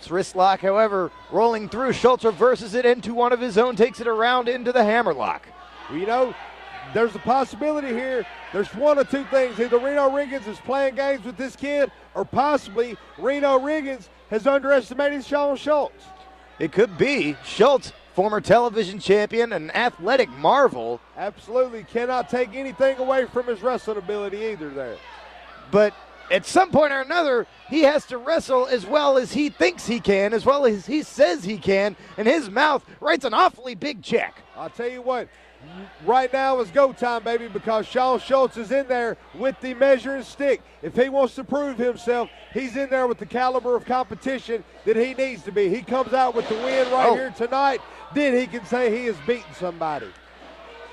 wrist lock, however, rolling through. Schultz reverses it into one of his own, takes it around into the hammerlock. Well, there's a possibility here. There's one of two things. Either Reno Riggins is playing games with this kid, or possibly Reno Riggins has underestimated Sean Schultz. It could be. Schultz, former television champion, an athletic marvel. Absolutely cannot take anything away from his wrestling ability either there. But at some point or another, he has to wrestle as well as he thinks he can, as well as he says he can, and his mouth writes an awfully big check. I'll tell you what, right now is go time, baby, because Sean Schultz is in there with the measuring stick. If he wants to prove himself, he's in there with the caliber of competition that he needs to be. He comes out with the win here tonight, then he can say he has beaten somebody.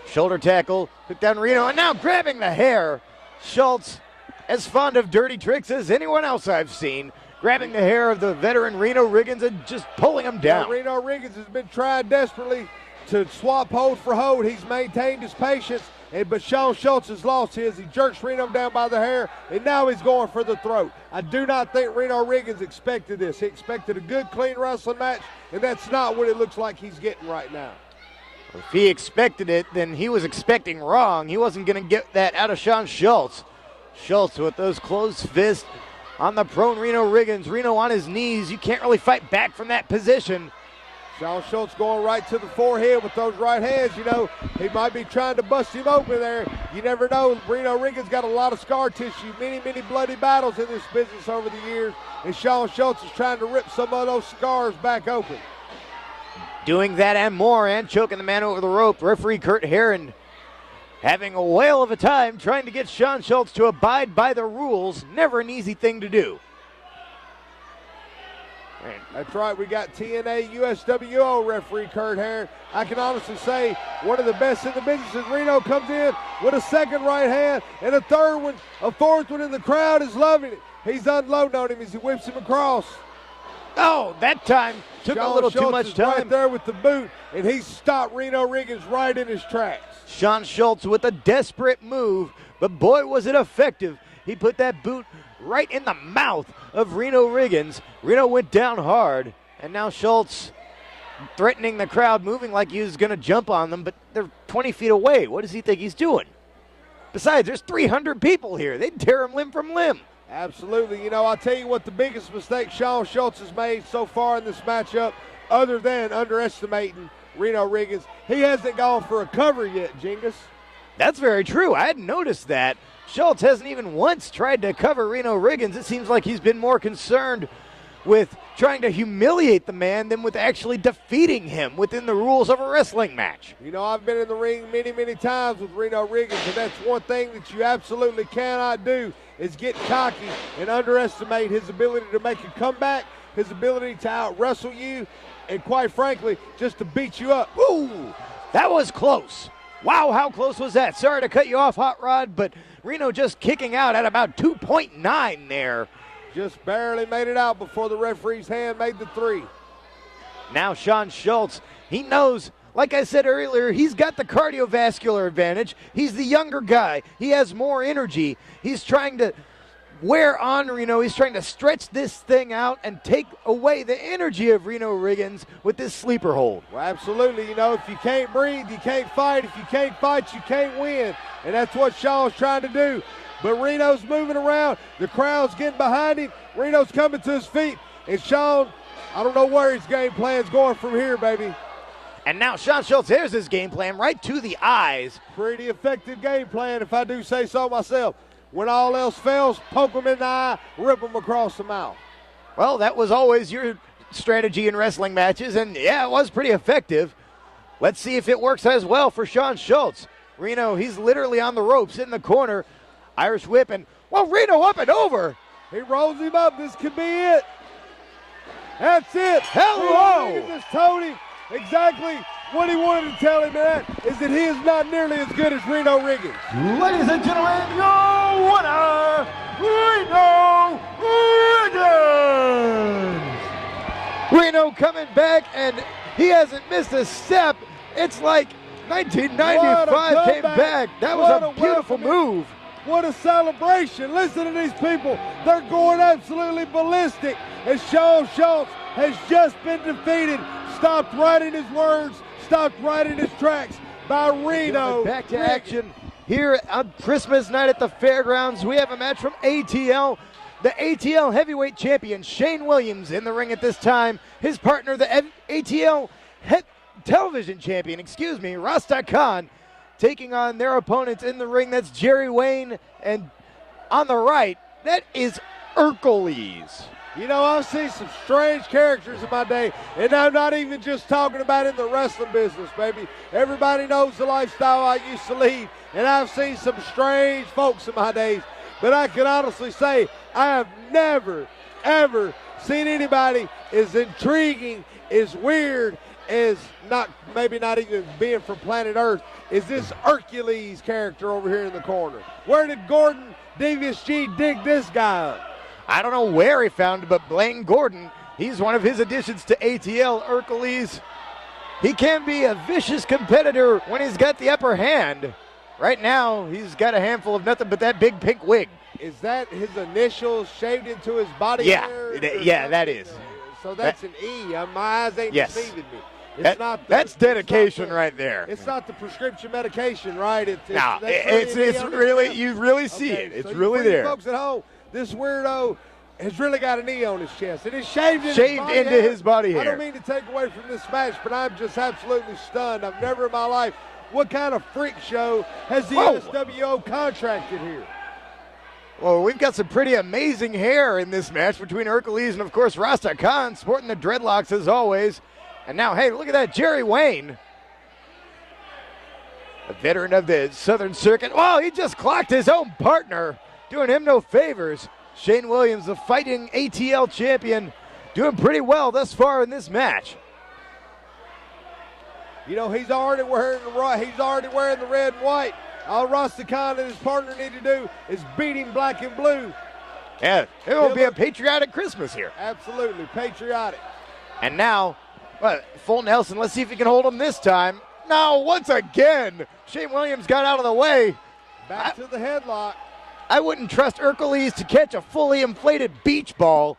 Shoulder tackle, took down Reno, and now grabbing the hair. Schultz, as fond of dirty tricks as anyone else I've seen, grabbing the hair of the veteran Reno Riggins and just pulling him down. Now, Reno Riggins has been trying desperately to swap hold for hold. He's maintained his patience, but Sean Schultz has lost his. He jerks Reno down by the hair, and now he's going for the throat. I do not think Reno Riggins expected this. He expected a good, clean wrestling match, and that's not what it looks like he's getting right now. If he expected it, then he was expecting wrong. He wasn't going to get that out of Sean Schultz. Schultz with those closed fists on the prone Reno Riggins. Reno on his knees. You can't really fight back from that position. Sean Schultz going right to the forehead with those right hands. He might be trying to bust him open there. You never know. Reno Riggins got a lot of scar tissue, many, many bloody battles in this business over the years, and Sean Schultz is trying to rip some of those scars back open. Doing that and more, and choking the man over the rope. Referee Kurt Herron having a whale of a time trying to get Sean Schultz to abide by the rules. Never an easy thing to do. That's right, we got TNA USWO referee Kurt Herron. I can honestly say one of the best in the business as Reno comes in with a second right hand and a third one, a fourth one, and the crowd is loving it. He's unloading on him as he whips him across. Oh, that time took a little too much time. Right there with the boot, and he stopped Reno Riggins right in his tracks. Sean Schultz with a desperate move, but boy was it effective. He put that boot right in the mouth of Reno Riggins. Reno went down hard, and now Schultz threatening the crowd, moving like he was going to jump on them, but they're 20 feet away. What does he think he's doing? Besides, there's 300 people here. They'd tear him limb from limb. Absolutely. I'll tell you what the biggest mistake Sean Schultz has made so far in this matchup, other than underestimating Reno Riggins, he hasn't gone for a cover yet, Genghis. That's very true. I hadn't noticed that. Schultz hasn't even once tried to cover Reno Riggins. It seems like he's been more concerned with trying to humiliate the man than with actually defeating him within the rules of a wrestling match. You know, I've been in the ring many, many times with Reno Riggins, and that's one thing that you absolutely cannot do is get cocky and underestimate his ability to make a comeback, his ability to out-wrestle you, and quite frankly, just to beat you up. Ooh, that was close. Wow, how close was that? Sorry to cut you off, Hot Rod, but Reno just kicking out at about 2.9 there. Just barely made it out before the referee's hand made the 3. Now Sean Schultz, he knows, like I said earlier, he's got the cardiovascular advantage. He's the younger guy. He has more energy. He's trying to wear on Reno. He's trying to stretch this thing out and take away the energy of Reno Riggins with this sleeper hold. Well, absolutely. You know, if you can't breathe, you can't fight. If you can't fight, you can't win. And that's what Sean's trying to do. But Reno's moving around. The crowd's getting behind him. Reno's coming to his feet. And Sean, I don't know where his game plan's going from here, baby. And now Sean Schultz, here's his game plan right to the eyes. Pretty effective game plan, if I do say so myself. When all else fails, poke him in the eye, rip him across the mouth. Well, that was always your strategy in wrestling matches, and yeah, it was pretty effective. Let's see if it works as well for Sean Schultz. Reno, he's literally on the ropes in the corner. Irish whip, and, well, Reno up and over. He rolls him up. This could be it. That's it. Hello. He just told him exactly what he wanted to tell him, man, is that he is not nearly as good as Reno Riggins. Ladies and gentlemen, your winner, Reno Riggins. Reno coming back, and he hasn't missed a step. It's like 1995 came back. That was a beautiful move. What a celebration. Listen to these people. They're going absolutely ballistic as Sean Schultz has just been defeated. Stopped right in his words, stopped right in his tracks by Reno. Back to action here on Christmas night at the fairgrounds. We have a match from ATL. The ATL heavyweight champion, Shane Williams, in the ring at this time. His partner, the ATL television champion, Rasta Khan, taking on their opponents in the ring. That's Jerry Wayne, and on the right, that is Hercules. You know, I've seen some strange characters in my day, and I'm not even just talking about in the wrestling business, baby. Everybody knows the lifestyle I used to lead, and I've seen some strange folks in my days. But I can honestly say I have never, ever seen anybody as intriguing, as weird, as maybe not even being from planet Earth, is this Hercules character over here in the corner. Where did Gordon Devious G dig this guy up? I don't know where he found it, but Blaine Gordon, he's one of his additions to ATL. Hercules, he can be a vicious competitor when he's got the upper hand. Right now, he's got a handful of nothing but that big pink wig. Is that his initials shaved into his body hair? Yeah, that is. So that's an E. My eyes ain't deceiving me. That's dedication right there. It's not the prescription medication, right? It's really, you really see it. It's really there. Folks at home, this weirdo has really got an E on his chest. It is shaved into his body hair. I don't mean to take away from this match, but I'm just absolutely stunned. I've never in my life. What kind of freak show has the USWO contracted here? Well, we've got some pretty amazing hair in this match between Hercules and, of course, Rasta Khan, sporting the dreadlocks as always. And now, hey, look at that, Jerry Wayne, a veteran of the Southern Circuit. Wow, he just clocked his own partner, doing him no favors. Shane Williams, the fighting ATL champion, doing pretty well thus far in this match. You know, he's already wearing the red and white. All Rasta Khan and his partner need to do is beat him black and blue. Yeah, it will be a patriotic Christmas here. Absolutely, patriotic. And now, full Nelson, let's see if he can hold him this time. No, once again, Shane Williams got out of the way. Back to the headlock. I wouldn't trust Hercules to catch a fully inflated beach ball.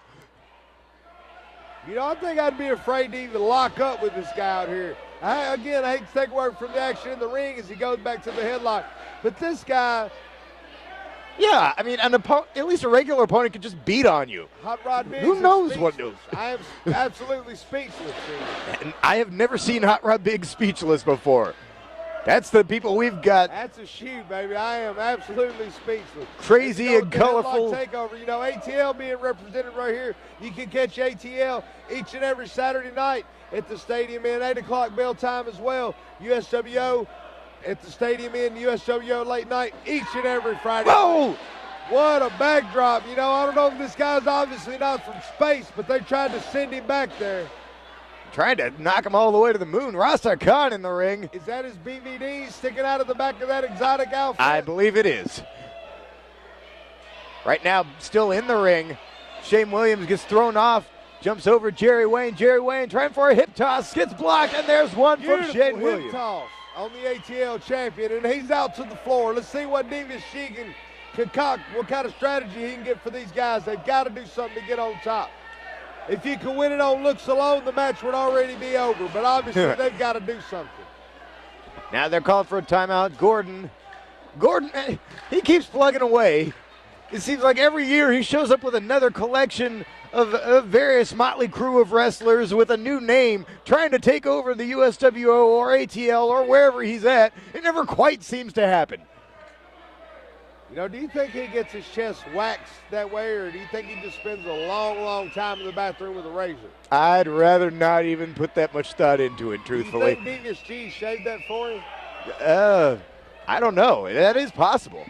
You know, I think I'd be afraid to even lock up with this guy out here. I hate to take away from the action in the ring as he goes back to the headlock. But this guy... Yeah, I mean, at least a regular opponent could just beat on you. Hot Rod Biggs. Who knows what to do? I am absolutely speechless. And I have never seen Hot Rod Biggs speechless before. That's the people we've got. That's a shoot, baby. I am absolutely speechless. Crazy and colorful. Takeover. You know, ATL being represented right here. You can catch ATL each and every Saturday night at the stadium in 8 o'clock bell time as well. USWO at the stadium in USWO late night each and every Friday Whoa! night. What a backdrop. You know, I don't know if this guy's obviously not from space, but they tried to send him back there. Trying to knock him all the way to the moon. Rasta Khan in the ring. Is that his BVD sticking out of the back of that exotic outfit? I believe it is. Right now, still in the ring. Shane Williams gets thrown off. Jumps over Jerry Wayne. Jerry Wayne trying for a hip toss. Gets blocked, and there's one from Shane hip Williams. Toss on the ATL champion, and he's out to the floor. Let's see what Devious She can concoct, what kind of strategy he can get for these guys. They've got to do something to get on top. If you can win it on looks alone, the match would already be over, but obviously they've got to do something. Now they're calling for a timeout. Gordon, he keeps plugging away. It seems like every year he shows up with another collection of various motley crew of wrestlers with a new name, trying to take over the USWO or ATL or wherever he's at. It never quite seems to happen. You know, do you think he gets his chest waxed that way, or do you think he just spends a long, long time in the bathroom with a razor? I'd rather not even put that much thought into it, truthfully. Do you think Devious G shaved that for him? I don't know. That is possible.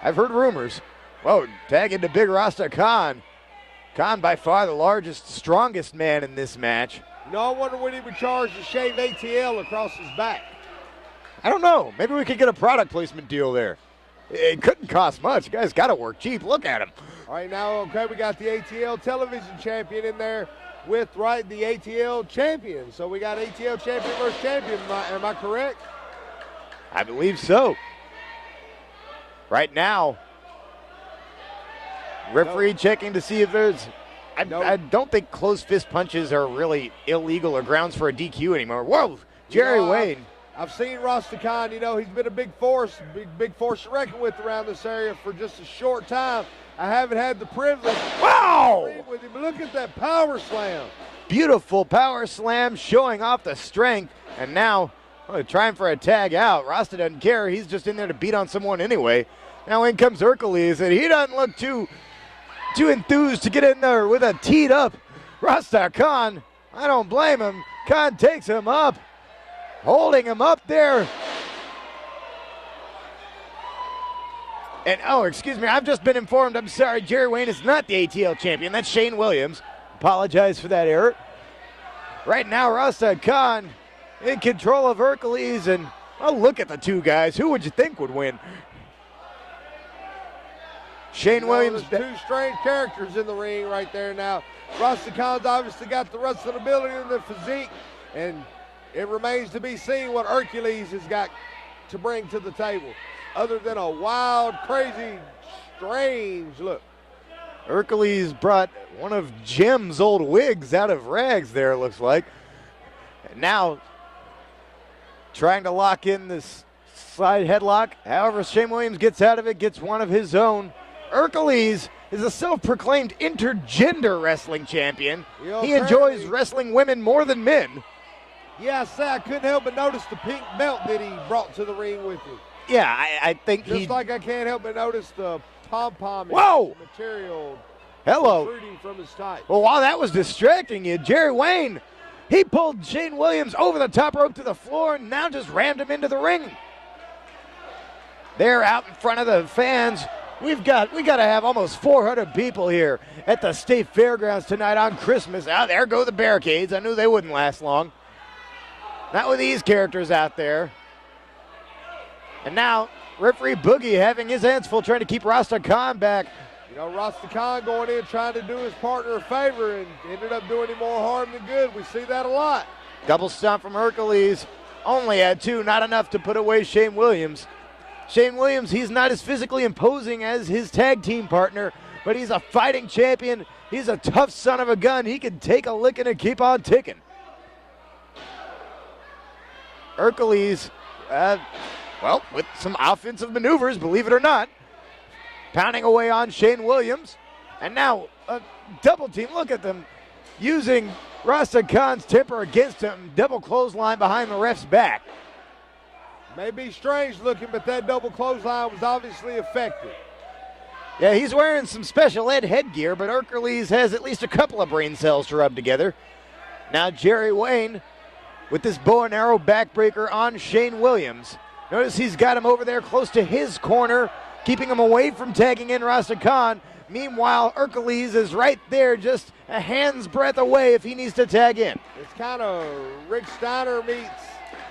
I've heard rumors. Whoa, tag into Big Rasta Khan. Khan by far the largest, strongest man in this match. You know, I wonder what he would charge to shave ATL across his back. I don't know. Maybe we could get a product placement deal there. It couldn't cost much. You guys got to work cheap. Look at him. All right, now, okay, we got the ATL television champion in there with, right, the ATL champion. So we got ATL champion versus champion. Am I correct? I believe so. Right now, referee checking to see if there's... I don't think closed fist punches are really illegal or grounds for a DQ anymore. Whoa, Jerry Wayne. I've seen Rasta Khan, you know, he's been a big force to reckon with around this area for just a short time. I haven't had the privilege wow! with him, but look at that power slam. Beautiful power slam showing off the strength, and now trying for a tag out. Rasta doesn't care. He's just in there to beat on someone anyway. Now in comes Hercules, and he doesn't look too enthused to get in there with a teed up Rasta Khan. I don't blame him. Khan takes him up. Holding him up there. And, oh, excuse me, I've just been informed. I'm sorry, Jerry Wayne is not the ATL champion. That's Shane Williams. Apologize for that error. Right now, Rasta Khan in control of Hercules. And, oh, look at the two guys. Who would you think would win? Shane Williams. There's two strange characters in the ring right there now. Rasta Khan's obviously got the wrestling ability and the physique. And it remains to be seen what Hercules has got to bring to the table, other than a wild, crazy, strange look. Hercules brought one of Jim's old wigs out of rags there, it looks like. And now, trying to lock in this side headlock. However, Shane Williams gets out of it, gets one of his own. Hercules is a self-proclaimed intergender wrestling champion. He enjoys wrestling women more than men. Yeah, I couldn't help but notice the pink belt that he brought to the ring with him. Yeah, I think Just like I can't help but notice the pom-pom material protruding from his tights. Well, while that was distracting you, Jerry Wayne, he pulled Shane Williams over the top rope to the floor and now just rammed him into the ring. They're out in front of the fans. We got to have almost 400 people here at the State Fairgrounds tonight on Christmas. There go the barricades. I knew they wouldn't last long. Not with these characters out there. And now, referee Boogie having his hands full trying to keep Rasta Khan back. You know, Rasta Khan going in trying to do his partner a favor and ended up doing him more harm than good. We see that a lot. Double stomp from Hercules. Only had two, not enough to put away Shane Williams. Shane Williams, he's not as physically imposing as his tag team partner, but he's a fighting champion. He's a tough son of a gun. He can take a licking and keep on ticking. Hercules, with some offensive maneuvers, believe it or not, pounding away on Shane Williams. And now a double team. Look at them using Rasta Khan's temper against him. Double clothesline behind the ref's back. May be strange looking, but that double clothesline was obviously effective. Yeah, he's wearing some special ed headgear, but Hercules has at least a couple of brain cells to rub together. Now Jerry Wayne with this bow and arrow backbreaker on Shane Williams. Notice he's got him over there close to his corner, keeping him away from tagging in Rasta Khan. Meanwhile, Hercules is right there, just a hand's breadth away if he needs to tag in. It's kind of Rick Steiner meets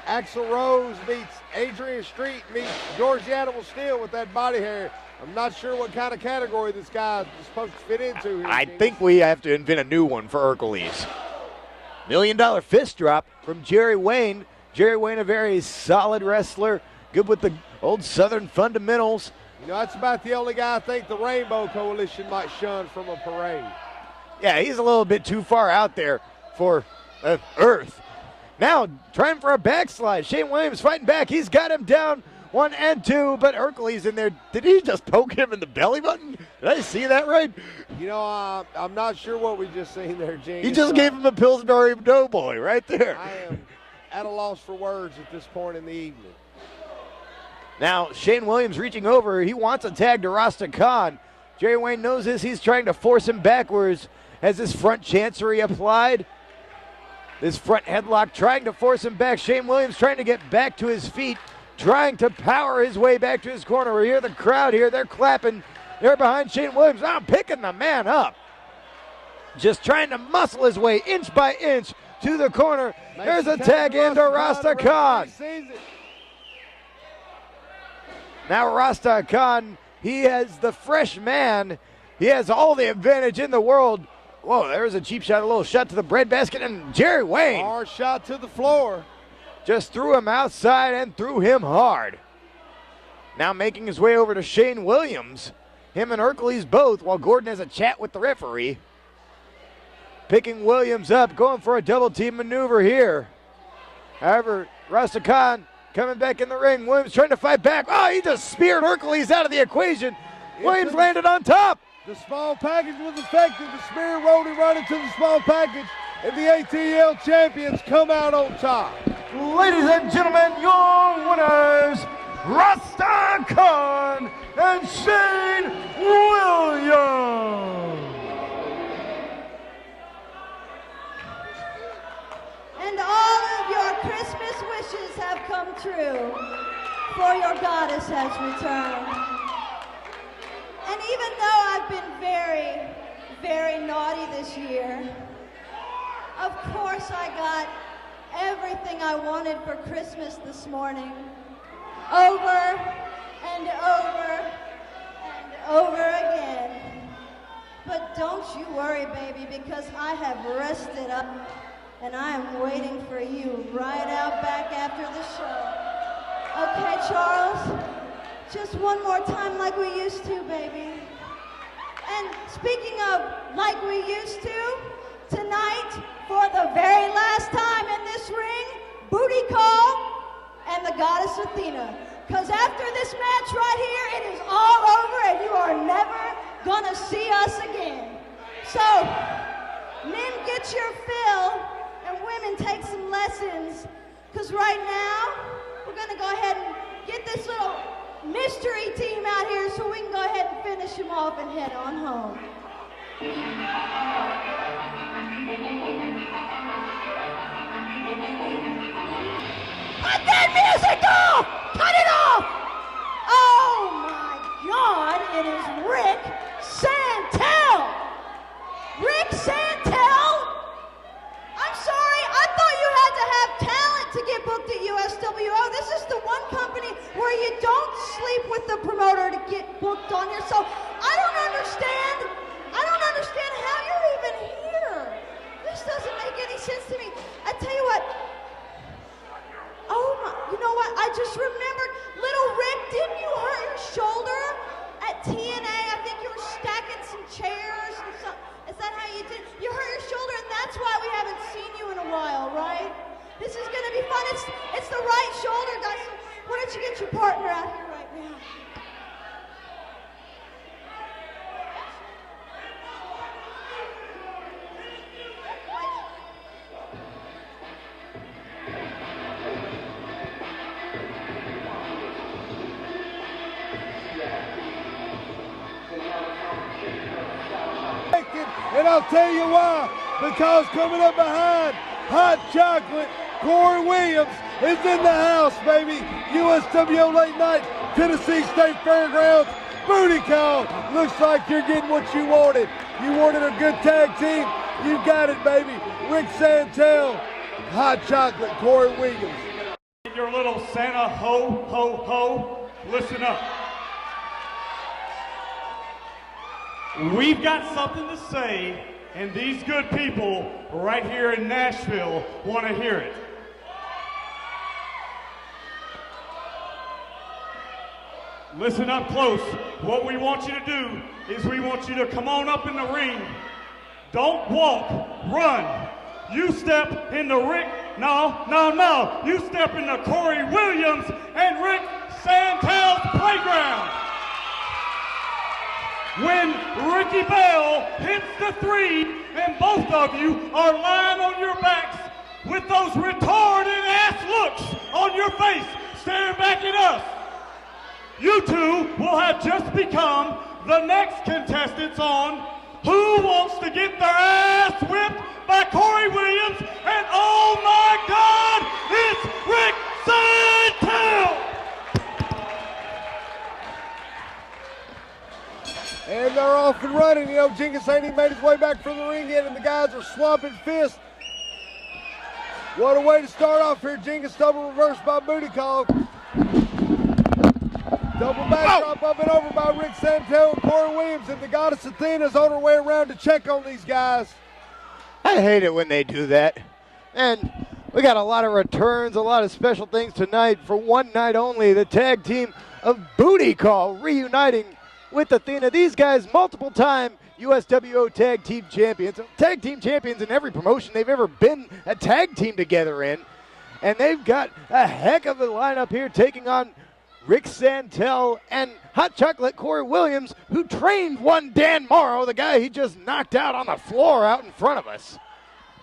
Axl Rose meets Adrian Street meets George the Animal Steel with that body hair. I'm not sure what kind of category this guy is supposed to fit into here. I think we have to invent a new one for Hercules. $1 million fist drop from Jerry Wayne. Jerry Wayne, a very solid wrestler, good with the old Southern fundamentals. You know, that's about the only guy I think the Rainbow Coalition might shun from a parade. Yeah, he's a little bit too far out there for Earth. Now, trying for a backslide. Shane Williams fighting back. He's got him down 1 and 2, but Hercules in there. Did he just poke him in the belly button? Did I see that right? You know, I'm not sure what we just seen there, Gene. He just gave him a Pillsbury Doughboy right there. I am at a loss for words at this point in the evening. Now, Shane Williams reaching over. He wants a tag to Rasta Khan. Jerry Wayne knows this. He's trying to force him backwards. Has this front chancery applied? This front headlock trying to force him back. Shane Williams trying to get back to his feet, trying to power his way back to his corner. We hear the crowd here. They're clapping. They're behind Shane Williams. Now picking the man up. Just trying to muscle his way inch by inch to the corner. There's a tag into Rasta Khan. Now Rasta Khan, he has the fresh man. He has all the advantage in the world. Whoa, there's a cheap shot, a little shot to the breadbasket, and Jerry Wayne. Hard shot to the floor. Just threw him outside and threw him hard. Now making his way over to Shane Williams. Him and Hercules both, while Gordon has a chat with the referee. Picking Williams up, going for a double team maneuver here. However, Rasta Khan coming back in the ring. Williams trying to fight back. Oh, he just speared Hercules out of the equation. Williams landed on top. The small package was effective. The spear rolled him right into the small package, and the ATL champions come out on top. Ladies and gentlemen, your winners, Rasta Khan and Shane Williams. And all of your Christmas wishes have come true, for your goddess has returned. And even though I've been very, very naughty this year, of course I got everything I wanted for Christmas this morning, over and over and over again. But don't you worry, baby, because I have rested up and I am waiting for you right out back after the show. Okay, Charles? Just one more time like we used to, baby. And speaking of like we used to, tonight, for the very last time in this ring, Booty Call and the goddess Athena. Because after this match right here, it is all over and you are never gonna see us again. So, men, get your fill, and women, take some lessons. Because right now, we're gonna go ahead and get this little mystery team out here so we can go ahead and finish him off and head on home. Cut that music off! Cut it off! Oh my God, it is Rick Santel! Rick Santel? I'm sorry, I thought you had to have talent to get booked at USWO. This is the one company where you don't sleep with the promoter to get booked on here. So I don't understand how you're even here. This doesn't make any sense to me. I tell you what, oh my, you know what? I just remembered, little Rick, didn't you hurt your shoulder at TNA? I think you were stacking some chairs and something. Is that how you did? You hurt your shoulder, and that's why we haven't seen you in a while, right? This is gonna be fun. It's the right shoulder, guys. So why don't you get your partner out here right now? I'll tell you why. Because coming up behind Hot Chocolate, Corey Williams is in the house, baby. USWO Late Night, Tennessee State Fairgrounds. Booty call. Looks like you're getting what you wanted. You wanted a good tag team. You got it, baby. Rick Santel, Hot Chocolate, Corey Williams. Your little Santa ho, ho, ho, listen up. We've got something to say, and these good people right here in Nashville want to hear it. Listen up close. What we want you to do is we want you to come on up in the ring. Don't walk, run. You step in the Rick, no. You step in the Corey Williams and Rick Santel's playground. When Ricky Bell hits the 3 and both of you are lying on your backs with those retarded ass looks on your face staring back at us, you two will have just become the next contestants on Who Wants to Get Their Ass Whipped by Corey Williams, and oh my God, it's Rick Santel! And they're off and running. You know, Jenkins ain't even made his way back from the ring yet, and the guys are swamping fists. What a way to start off here. Jenkins double reverse by Booty Call. Double backdrop up and over by Rick Santel and Corey Williams, and the Goddess Athena's on her way around to check on these guys. I hate it when they do that. And we got a lot of returns, a lot of special things tonight for one night only. The tag team of Booty Call reuniting with Athena. These guys, multiple-time USWO tag team champions. Tag team champions in every promotion they've ever been a tag team together in. And they've got a heck of a lineup here taking on Rick Santel and Hot Chocolate Corey Williams, who trained one Dan Morrow, the guy he just knocked out on the floor out in front of us.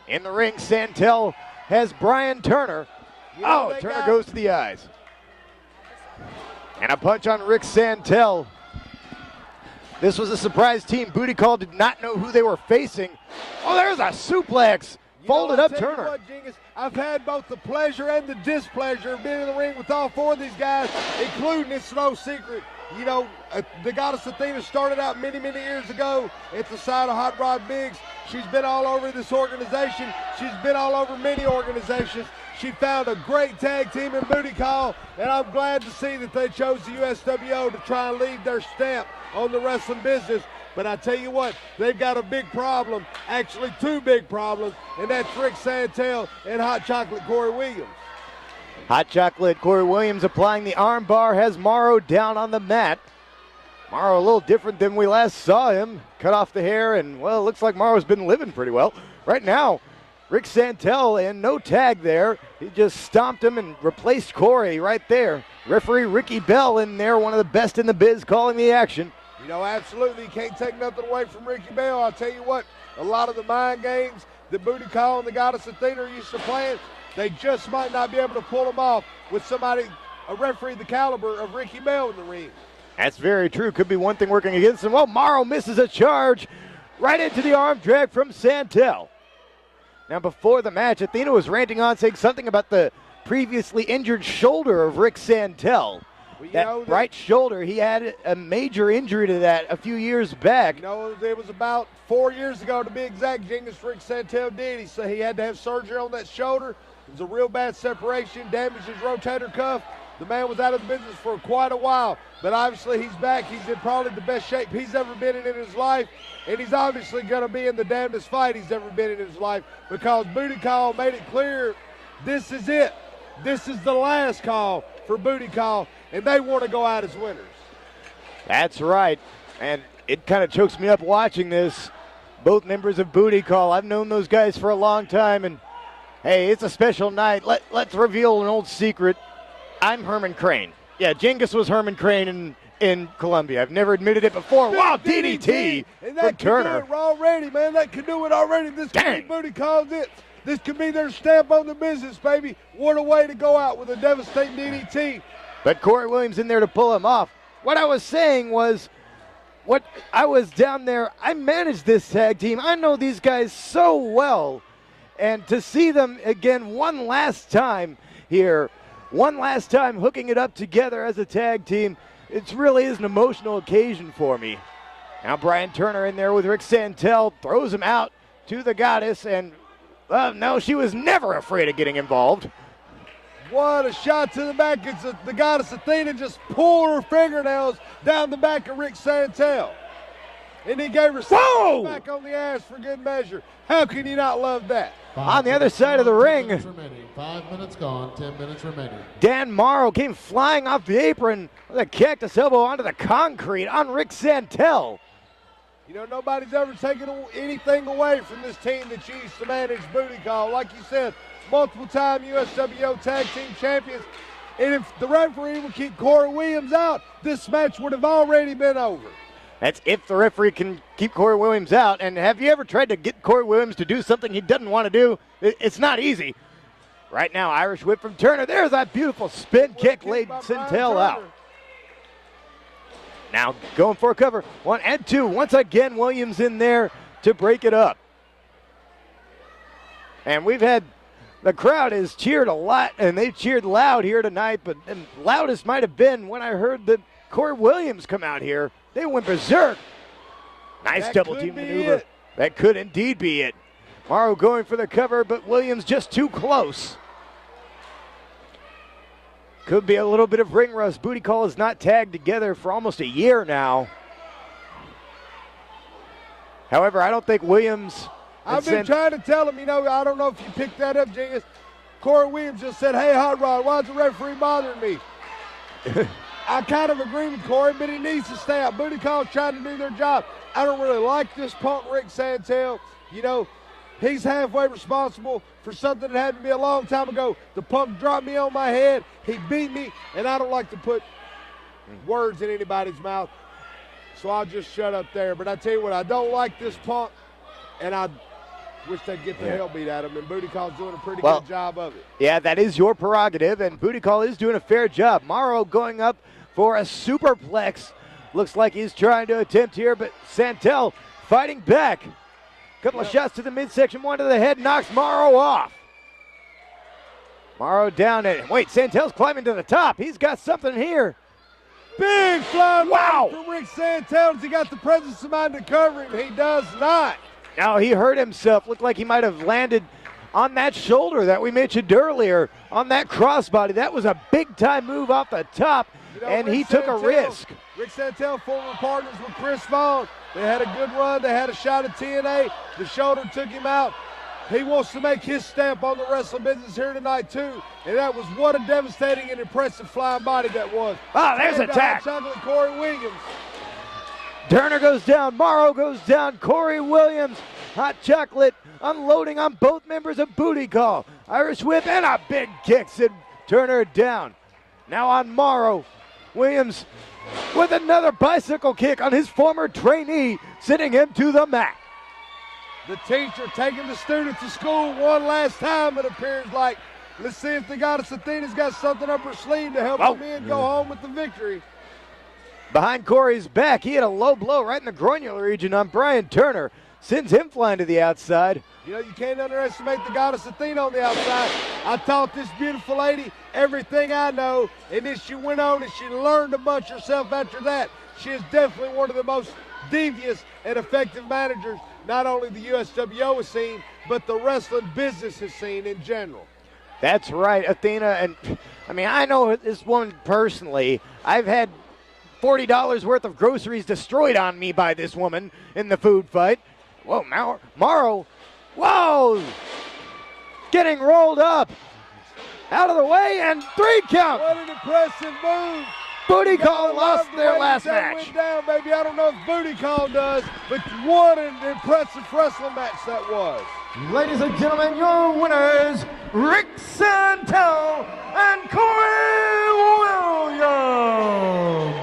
In the ring, Santel has Brian Turner. Turner goes to the eyes. And a punch on Rick Santel. This was a surprise team. Booty Call did not know who they were facing. Oh, there's a suplex. Folded up Turner. What, Jenkins, I've had both the pleasure and the displeasure of being in the ring with all 4 of these guys, including, it's no secret, you know, the Goddess Athena started out many, many years ago at the side of Hot Rod Biggs. She's been all over this organization. She's been all over many organizations. She found a great tag team in Booty Call, and I'm glad to see that they chose the USWO to try and leave their stamp on the wrestling business. But I tell you what, they've got a big problem, actually 2 big problems, and that's Rick Santel and Hot Chocolate Corey Williams. Hot Chocolate Corey Williams applying the arm bar, has Morrow down on the mat. Morrow a little different than we last saw him. Cut off the hair, and, well, it looks like Morrow's been living pretty well. Right now, Rick Santel, and no tag there. He just stomped him and replaced Corey right there. Referee Ricky Bell in there, one of the best in the biz, calling the action. You know, absolutely, you can't take nothing away from Ricky Bell. I'll tell you what, a lot of the mind games that Booty Call and the Goddess Athena are used to playing, they just might not be able to pull them off with somebody, a referee the caliber of Ricky Bell in the ring. That's very true. Could be one thing working against him. Well, Morrow misses a charge right into the arm drag from Santel. Now, before the match, Athena was ranting on, saying something about the previously injured shoulder of Rick Santel. That right shoulder, he had a major injury to that a few years back. You know, it was about 4 years ago to be exact, Jenkins. Rick Santel did. He said he had to have surgery on that shoulder. It was a real bad separation, damaged his rotator cuff. The man was out of the business for quite a while, but obviously he's back. He's in probably the best shape he's ever been in his life, and he's obviously going to be in the damnedest fight he's ever been in his life, because Booty Call made it clear this is it. This is the last call for Booty Call, and they want to go out as winners. That's right, and it kind of chokes me up watching this. Both members of Booty Call, I've known those guys for a long time, and hey, it's a special night. Let's reveal an old secret. I'm Herman Crane. Yeah, Genghis was Herman Crane in Columbia. I've never admitted it before. Wow, DDT and that from Turner. Do it already, man. That could do it already. This could be Booty Call's it. This could be their stamp on the business, baby. What a way to go out with a devastating DDT. But Corey Williams in there to pull him off. What I was saying was what I was down there, I managed this tag team. I know these guys so well. And to see them again one last time here, one last time hooking it up together as a tag team, it really is an emotional occasion for me. Now Brian Turner in there with Rick Santel, throws him out to the Goddess, and no, she was never afraid of getting involved. What a shot to the back. It's the Goddess Athena just pulled her fingernails down the back of Rick Santel. And he gave her something back on the ass for good measure. How can you not love that? On the other side of the ring, 5 minutes gone, 10 minutes remaining. Dan Morrow came flying off the apron with a cactus elbow onto the concrete on Rick Santel. You know, nobody's ever taken anything away from this team that used to manage Booty Call. Like you said, multiple-time USWO Tag Team Champions. And if the referee would keep Corey Williams out, this match would have already been over. That's if the referee can keep Corey Williams out. And have you ever tried to get Corey Williams to do something he doesn't want to do? It's not easy. Right now, Irish whip from Turner. There's that beautiful spin kick, laid Santel out. Now going for a cover. 1 and 2. Once again, Williams in there to break it up. And we've had, the crowd has cheered a lot, and they've cheered loud here tonight, but the loudest might have been when I heard that Corey Williams come out here. They went berserk. Nice double team maneuver. That could indeed be it. Morrow going for the cover, but Williams just too close. Could be a little bit of ring rust. Booty Call is not tagged together for almost a year now. However, I don't think Williams... I've been trying to tell him, you know, I don't know if you picked that up, Jingus. Corey Williams just said, hey, Hot Rod, why's the referee bothering me? I kind of agree with Corey, but he needs to stay out. Booty Call's trying to do their job. I don't really like this punk Rick Santel. You know, he's halfway responsible for something that happened to me a long time ago. The punk dropped me on my head. He beat me, and I don't like to put words in anybody's mouth, so I'll just shut up there. But I tell you what, I don't like this punk, and I wish they'd get the hell beat out of him, and Booty Call's doing a pretty good job of it. Yeah, that is your prerogative, and Booty Call is doing a fair job. Morrow going up for a superplex. Looks like he's trying to attempt here, but Santel fighting back. Couple of shots to the midsection, one to the head, knocks Morrow off. Morrow down it. Wait, Santel's climbing to the top. He's got something here. Big flying from Rick Santel. Has he got the presence of mind to cover him? He does not. Now he hurt himself. Looked like he might have landed on that shoulder that we mentioned earlier, on that crossbody. That was a big-time move off the top, and he took a risk. Rick Santel, former partners with Chris Vaughn. They had a good run. They had a shot at TNA. The shoulder took him out. He wants to make his stamp on the wrestling business here tonight, too. And that was what a devastating and impressive flying body that was. Oh, there's an attack. Chocolate Corey Williams. Turner goes down. Morrow goes down. Corey Williams, Hot Chocolate, unloading on both members of Booty Call. Irish whip and a big kick sent Turner down. Now on Morrow. Williams with another bicycle kick on his former trainee, sending him to the mat. The teacher taking the student to school one last time, it appears like. Let's see if the Goddess Athena's got something up her sleeve to help the men go home with the victory. Behind Corey's back, he had a low blow right in the groinular region on Brian Turner. Sends him flying to the outside. You know, you can't underestimate the Goddess Athena on the outside. I taught this beautiful lady everything I know, and then she went on and she learned a bunch herself after that. She is definitely one of the most devious and effective managers not only the USWO has seen, but the wrestling business has seen in general. That's right, Athena. And I mean, I know this woman personally. I've had $40 worth of groceries destroyed on me by this woman in the food fight. Whoa, Morrow. Whoa! Getting rolled up. Out of the way, and 3 count. What an impressive move. Booty Call lost their last match. Went down, baby. I don't know if Booty Call does, but what an impressive wrestling match that was. Ladies and gentlemen, your winners, Rick Santel and Corey Williams.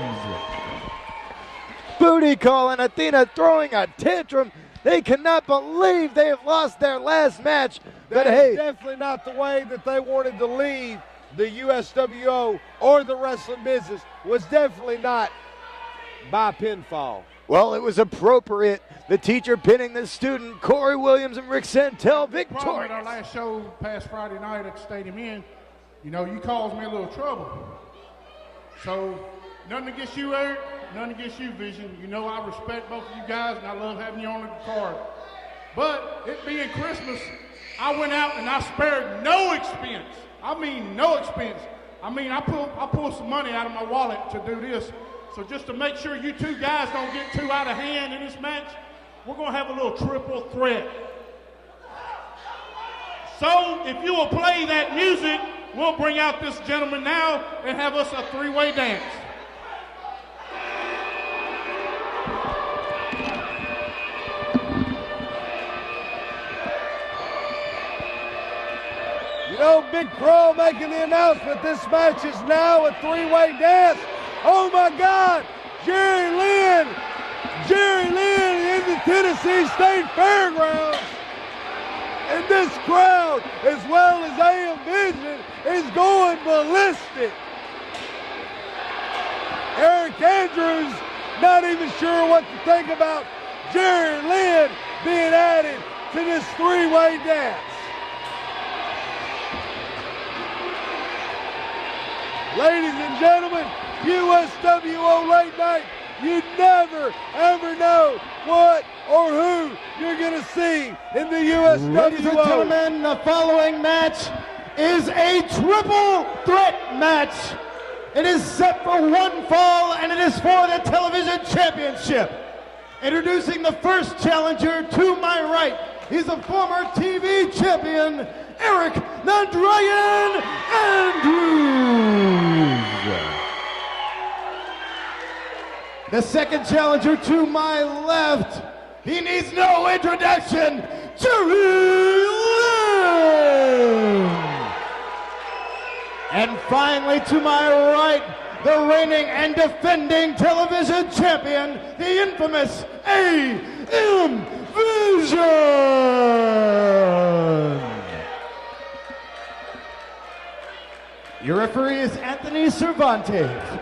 Booty Call and Athena throwing a tantrum. They cannot believe they have lost their last match. But hey, definitely not the way that they wanted to leave the USWO or the wrestling business. Was definitely not by pinfall. Well, it was appropriate. The teacher pinning the student, Corey Williams and Rick Santel, Problem victorious. at our last show past Friday night at the Stadium Inn, you know, you caused me a little trouble. So, nothing against you, Eric, nothing against you, Vision. You know I respect both of you guys, and I love having you on the card. But it being Christmas, I went out and I spared no expense. I mean, no expense. I mean, I pulled some money out of my wallet to do this. So just to make sure you two guys don't get too out of hand in this match, we're going to have a little triple threat. So if you will play that music, we'll bring out this gentleman now and have us a three-way dance. You know, Big Pro making the announcement. This match is now a three-way dance. Oh my God, Jerry Lynn in the Tennessee State Fairgrounds. And this crowd, as well as AM Vision, is going ballistic. Eric Andrews not even sure what to think about Jerry Lynn being added to this three-way dance. Ladies and gentlemen, USWO Late Night, you never, ever know what or who you're going to see in the USWO. Ladies and gentlemen, the following match is a triple threat match. It is set for one fall, and it is for the television championship. Introducing the first challenger to my right, he's a former TV champion, Eric the Dragon Andrews. The second challenger to my left, he needs no introduction, Jerry Lynn. And finally to my right, the reigning and defending television champion, the infamous AM Vision. Your referee is Anthony Cervantes.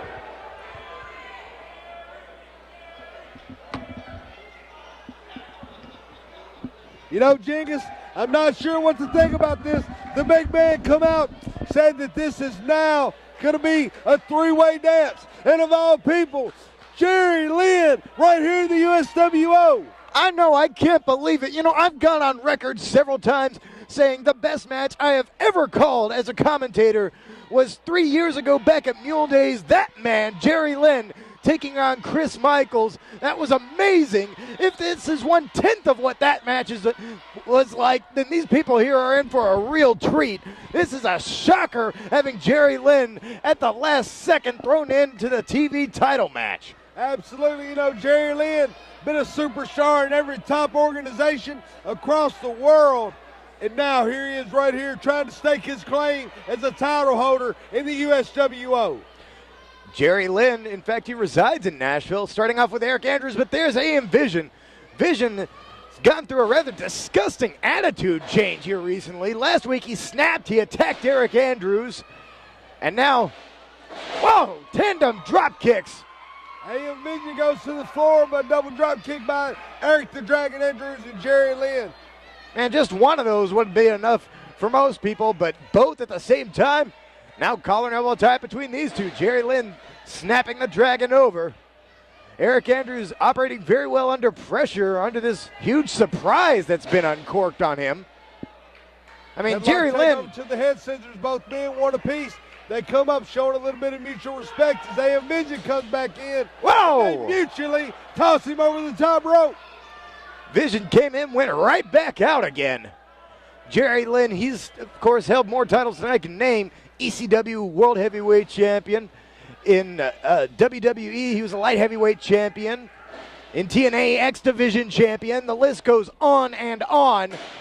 You know, Genghis, I'm not sure what to think about this. The big man come out, said that this is now going to be a three-way dance. And of all people, Jerry Lynn right here in the USWO. I know, I can't believe it. You know, I've gone on record several times saying the best match I have ever called as a commentator was 3 years ago back at Mule Days. That man, Jerry Lynn, taking on Chris Michaels. That was amazing. If this is 1/10 of what that match was like, then these people here are in for a real treat. This is a shocker having Jerry Lynn at the last second thrown into the TV title match. Absolutely. You know, Jerry Lynn, been a superstar in every top organization across the world. And now here he is right here trying to stake his claim as a title holder in the USWO. Jerry Lynn, in fact, he resides in Nashville, starting off with Eric Andrews, but there's AM Vision. Vision has gone through a rather disgusting attitude change here recently. Last week he snapped, he attacked Eric Andrews, and now, whoa, tandem drop kicks. AM Vision goes to the floor, but double drop kick by Eric the Dragon Andrews and Jerry Lynn. Man, just one of those wouldn't be enough for most people, but both at the same time. Now collar and elbow tie between these two. Jerry Lynn snapping the Dragon over. Eric Andrews operating very well under pressure, under this huge surprise that's been uncorked on him. I mean, Jerry Lynn. To the head scissors, both men one apiece. They come up showing a little bit of mutual respect as AM Vision comes back in. Whoa! They mutually toss him over the top rope. Vision came in, went right back out again. Jerry Lynn, he's, of course, held more titles than I can name. ECW World Heavyweight Champion. In WWE, he was a light heavyweight champion. In TNA, X Division champion. The list goes on. And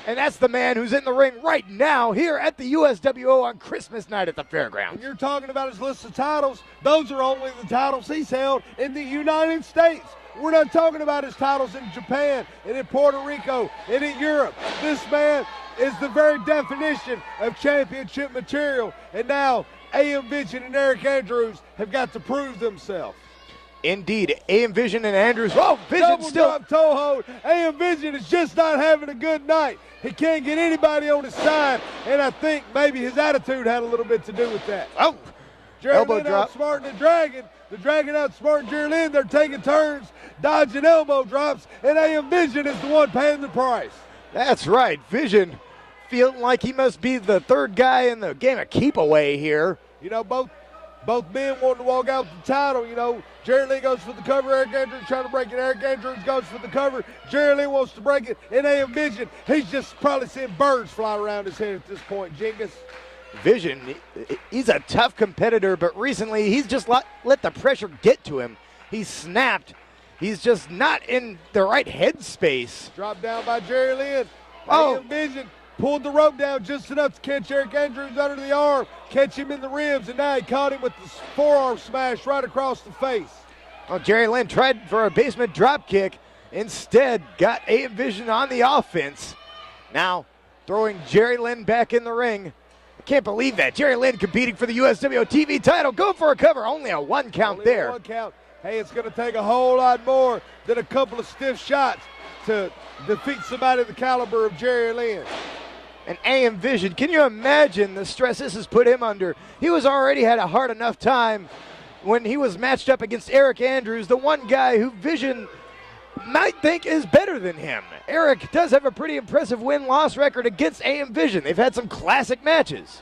that's the man who's in the ring right now here at the USWO on Christmas night at the fairgrounds. When you're talking about his list of titles, those are only the titles he's held in the United States. We're not talking about his titles in Japan and in Puerto Rico and in Europe. This man is the very definition of championship material. And now AM Vision and Eric Andrews have got to prove themselves. Indeed, AM Vision and Andrews. Oh, Vision Double still. drop toe hold. AM Vision is just not having a good night. He can't get anybody on his side, and I think maybe his attitude had a little bit to do with that. Oh, Jerry elbow Lynn drop. outsmarting the Dragon. The Dragon outsmarting Jerry Lynn. They're taking turns, dodging elbow drops, and AM Vision is the one paying the price. That's right. Vision feeling like he must be the third guy in the game of keep away here. You know, both men wanting to walk out with the title. You know, Jerry Lynn goes for the cover. Eric Andrews trying to break it. Eric Andrews goes for the cover. Jerry Lynn wants to break it. And AM Vision, he's just probably seeing birds fly around his head at this point, Jingus. Vision, he's a tough competitor, but recently he's just let the pressure get to him. He's snapped. He's just not in the right headspace. Dropped down by Jerry Lynn. Oh. AM Vision pulled the rope down just enough to catch Eric Andrews under the arm, catch him in the ribs, and now he caught him with the forearm smash right across the face. Well, Jerry Lynn tried for a basement drop kick. Instead, got AM Vision on the offense. Now, throwing Jerry Lynn back in the ring. I can't believe that. Jerry Lynn competing for the USWO TV title. Go for a cover. Only a one count Only there. One count. Hey, it's going to take a whole lot more than a couple of stiff shots to defeat somebody the caliber of Jerry Lynn. And AM Vision, can you imagine the stress this has put him under? He was already had a hard enough time when he was matched up against Eric Andrews, the one guy who Vision might think is better than him. Eric does have a pretty impressive win-loss record against AM Vision. They've had some classic matches.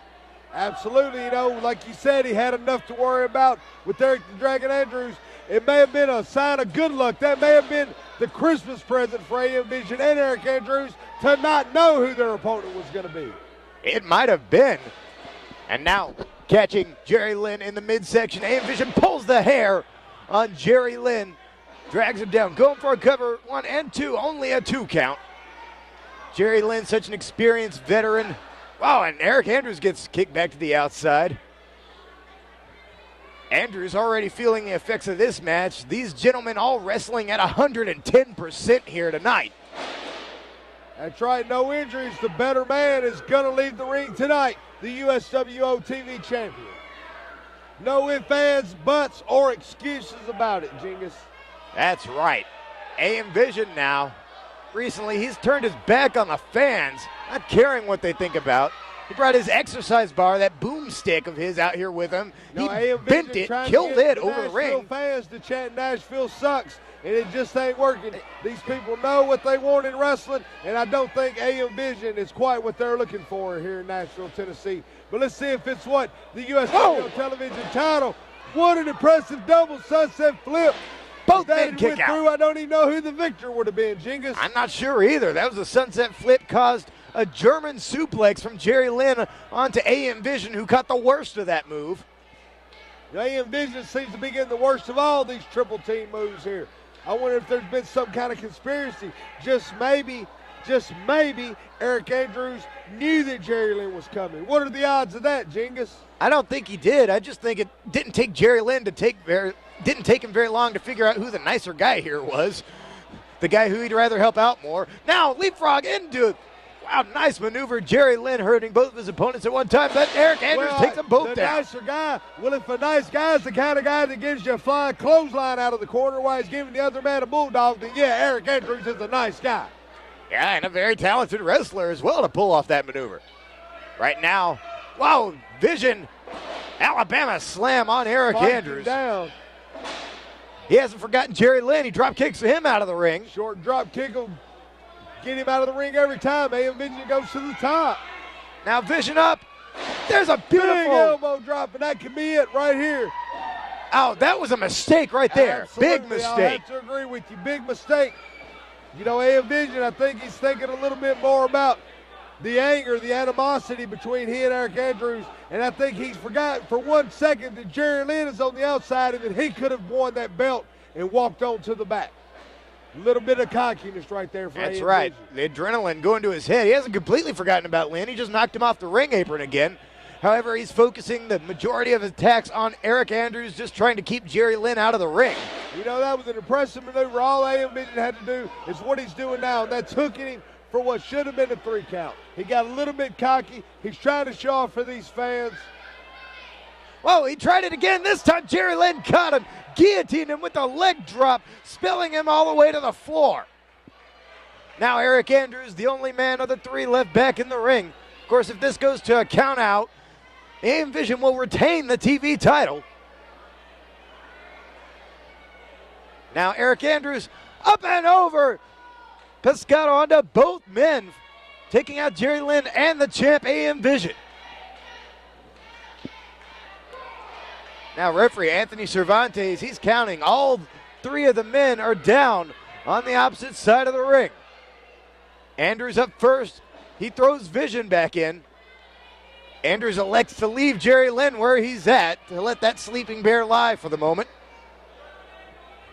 Absolutely, you know, like you said, he had enough to worry about with Eric the Dragon Andrews. It may have been a sign of good luck. That may have been the Christmas present for AM Vision and Eric Andrews to not know who their opponent was going to be. It might have been. And now, catching Jerry Lynn in the midsection, AM Vision pulls the hair on Jerry Lynn, drags him down, going for a cover, 1 and 2, only a 2 count. Jerry Lynn, such an experienced veteran. Wow, and Eric Andrews gets kicked back to the outside. Andrews already feeling the effects of this match. These gentlemen all wrestling at 110% here tonight. That's right, no injuries. The better man is going to leave the ring tonight, the USWO TV champion. No ifs, ands, buts, or excuses about it, Jingus. That's right. AM Vision now. Recently, he's turned his back on the fans, not caring what they think about. He brought his exercise bar, that boomstick of his, out here with him. No, He bent it, killed it over the ring. Fans to chant Nashville sucks, and it just ain't working. These people know what they want in wrestling, and I don't think AM Vision is quite what they're looking for here in Nashville, Tennessee. But let's see if it's what the USWO television title. What an impressive double sunset flip. Both that men kick went through, out. I don't even know who the victor would have been, Jingus. I'm not sure either. That was a sunset flip, caused a German suplex from Jerry Lynn onto AM Vision, who caught the worst of that move. AM Vision seems to be getting the worst of all these triple team moves here. I wonder if there's been some kind of conspiracy. Just maybe, Eric Andrews knew that Jerry Lynn was coming. What are the odds of that, Jingus? I don't think he did. I just think it didn't take Jerry Lynn didn't take him very long to figure out who the nicer guy here was. The guy who he'd rather help out more. Now leapfrog into it. Wow, nice maneuver. Jerry Lynn hurting both of his opponents at one time. Then Eric Andrews takes them both the down. Nicer guy, well, if a nice guy's the kind of guy that gives you a flying clothesline out of the corner while he's giving the other man a bulldog, then yeah, Eric Andrews is a nice guy. Yeah, and a very talented wrestler as well to pull off that maneuver. Right now, wow, Vision, Alabama slam on Eric Fighting Andrews. down. He hasn't forgotten Jerry Lynn. He drop kicks him out of the ring. Short drop kick will get him out of the ring every time. AM Vision goes to the top. Now Vision up. There's a Big beautiful. elbow drop, and that can be it right here. Oh, that was a mistake right there. Absolutely, Big mistake. I have to agree with you. Big mistake. You know, AM Vision, I think he's thinking a little bit more about the anger, the animosity between he and Eric Andrews, and I think he's forgotten for 1 second that Jerry Lynn is on the outside and that he could have won that belt and walked on to the back. A little bit of cockiness right there for That's AM right. Vision. The adrenaline going to his head. He hasn't completely forgotten about Lynn. He just knocked him off the ring apron again. However, he's focusing the majority of his attacks on Eric Andrews, just trying to keep Jerry Lynn out of the ring. You know, that was an impressive maneuver. All AM Vision had to do is what he's doing now, and that's hooking him for what should have been a 3 count. He got a little bit cocky. He's trying to show off for these fans. Whoa, he tried it again. This time Jerry Lynn caught him. guillotined him with a leg drop, spilling him all the way to the floor. Now Eric Andrews, the only man of the three left back in the ring. Of course, if this goes to a count out, AM Vision will retain the TV title. Now Eric Andrews up and over. Pescado onto both men, taking out Jerry Lynn and the champ AM Vision. Now referee Anthony Cervantes, he's counting. All three of the men are down on the opposite side of the ring. Andrews up first. He throws Vision back in. Andrews elects to leave Jerry Lynn where he's at to let that sleeping bear lie for the moment.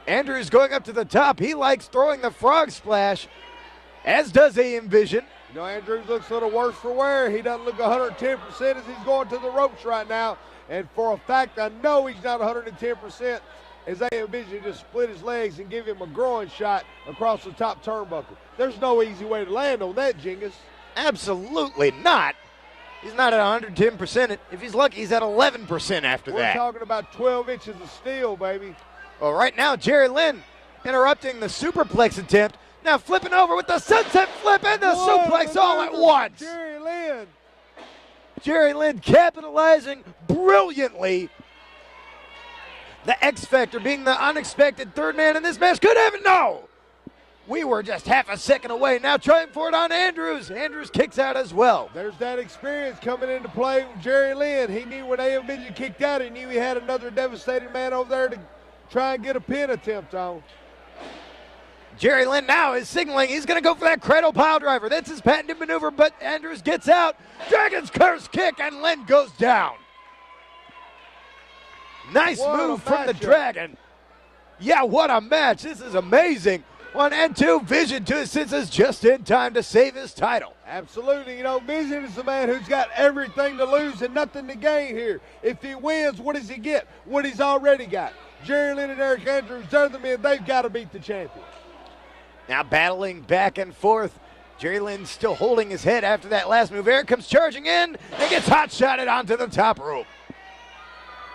Andrews going up to the top. He likes throwing the frog splash, as does AM Vision. You know, Andrews looks a little worse for wear. He doesn't look 110% as he's going to the ropes right now. And for a fact, I know he's not 110% as AM Vision just split his legs and give him a groin shot across the top turnbuckle. There's no easy way to land on that, Jingus. Absolutely not. He's not at 110%. If he's lucky, he's at 11% after that. We're talking about 12 inches of steel, baby. Well, right now, Jerry Lynn interrupting the superplex attempt. Now flipping over with the sunset flip and the suplex all at once. Jerry Lynn. Jerry Lynn capitalizing brilliantly. The X Factor being the unexpected third man in this match. Good heaven, no! We were just half a second away. Now trying for it on Andrews. Andrews kicks out as well. There's that experience coming into play with Jerry Lynn. He knew when AM Vision kicked out, he knew he had another devastating man over there to try and get a pin attempt on. Jerry Lynn now is signaling he's going to go for that cradle pile driver. That's his patented maneuver, but Andrews gets out. Dragon's Curse kick, and Lynn goes down. Nice move from the Dragon. Yeah, what a match. This is amazing. 1 and 2, Vision to his senses just in time to save his title. Absolutely. You know, Vision is the man who's got everything to lose and nothing to gain here. If he wins, what does he get? What he's already got. Jerry Lynn and Eric Andrews, they're the men. They've got to beat the champion. Now battling back and forth. Jerry Lynn still holding his head after that last move. Eric comes charging in and gets hot-shotted onto the top rope.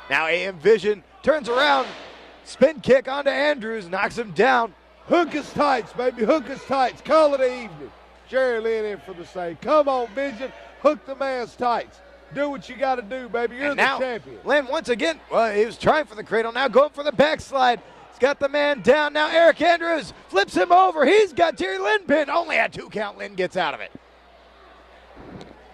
Now AM Vision turns around. Spin kick onto Andrews, knocks him down. Hook his tights, baby. Hook his tights. Call it an evening. Jerry Lynn in for the save. Come on, Vision. Hook the man's tights. Do what you got to do, baby. You're the champion. Lynn once again, well, he was trying for the cradle. Now going for the backslide. He's got the man down. Now Eric Andrews flips him over. He's got Jerry Lynn pinned. Only a 2 count. Lynn gets out of it.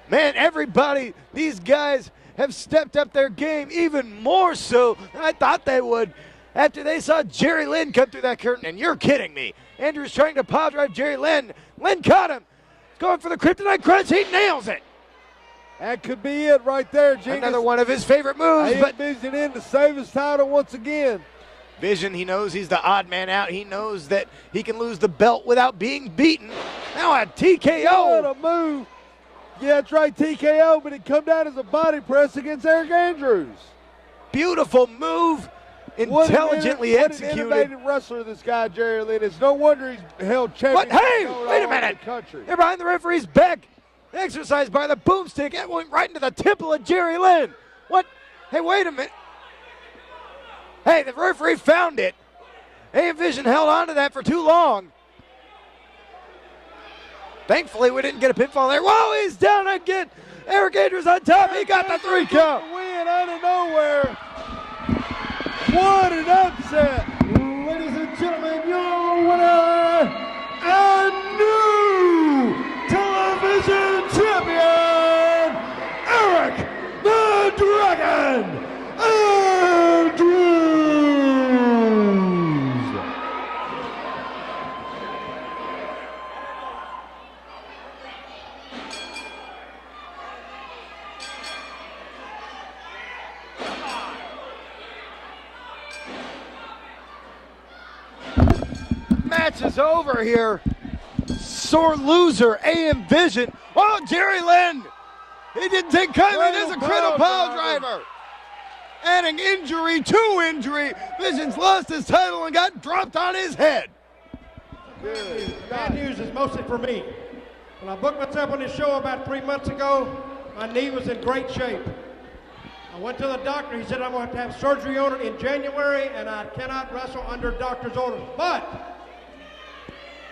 Man, everybody, these guys have stepped up their game even more so than I thought they would after they saw Jerry Lynn come through that curtain. And you're kidding me. Andrews trying to pile drive Jerry Lynn. Lynn caught him. He's going for the Kryptonite Crunch. He nails it. That could be it right there, Jingus. Another one of his favorite moves. But Vision in to save his title once again. Vision, he knows he's the odd man out. He knows that he can lose the belt without being beaten. Now a TKO. What a move. Yeah, that's right, TKO, but it come down as a body press against Eric Andrews. Beautiful move. Intelligently executed. What an innovative wrestler this guy, Jerry Lynn is. No wonder he's held champion. Hey, wait a minute. They're behind the referee's back. Exercised by the boomstick. That went right into the temple of Jerry Lynn. What? Hey, wait a minute. Hey, the referee found it. AM Vision held on to that for too long. Thankfully, we didn't get a pinfall there. Whoa, he's down again. Eric Andrews on top. He got the 3 count. Win out of nowhere. What an upset. Ladies and gentlemen, your winner and new television champion, Eric the Dragon Andrews. Match is over here. Sore loser, AM Vision. Oh, Jerry Lynn. He didn't take kindly. There's a cradle pile driver. Adding injury to injury. Vision's lost his title and got dropped on his head. Good. Bad news is mostly for me. When I booked myself on this show about 3 months ago, my knee was in great shape. I went to the doctor. He said I'm going to have surgery on it in January, and I cannot wrestle under doctor's orders. But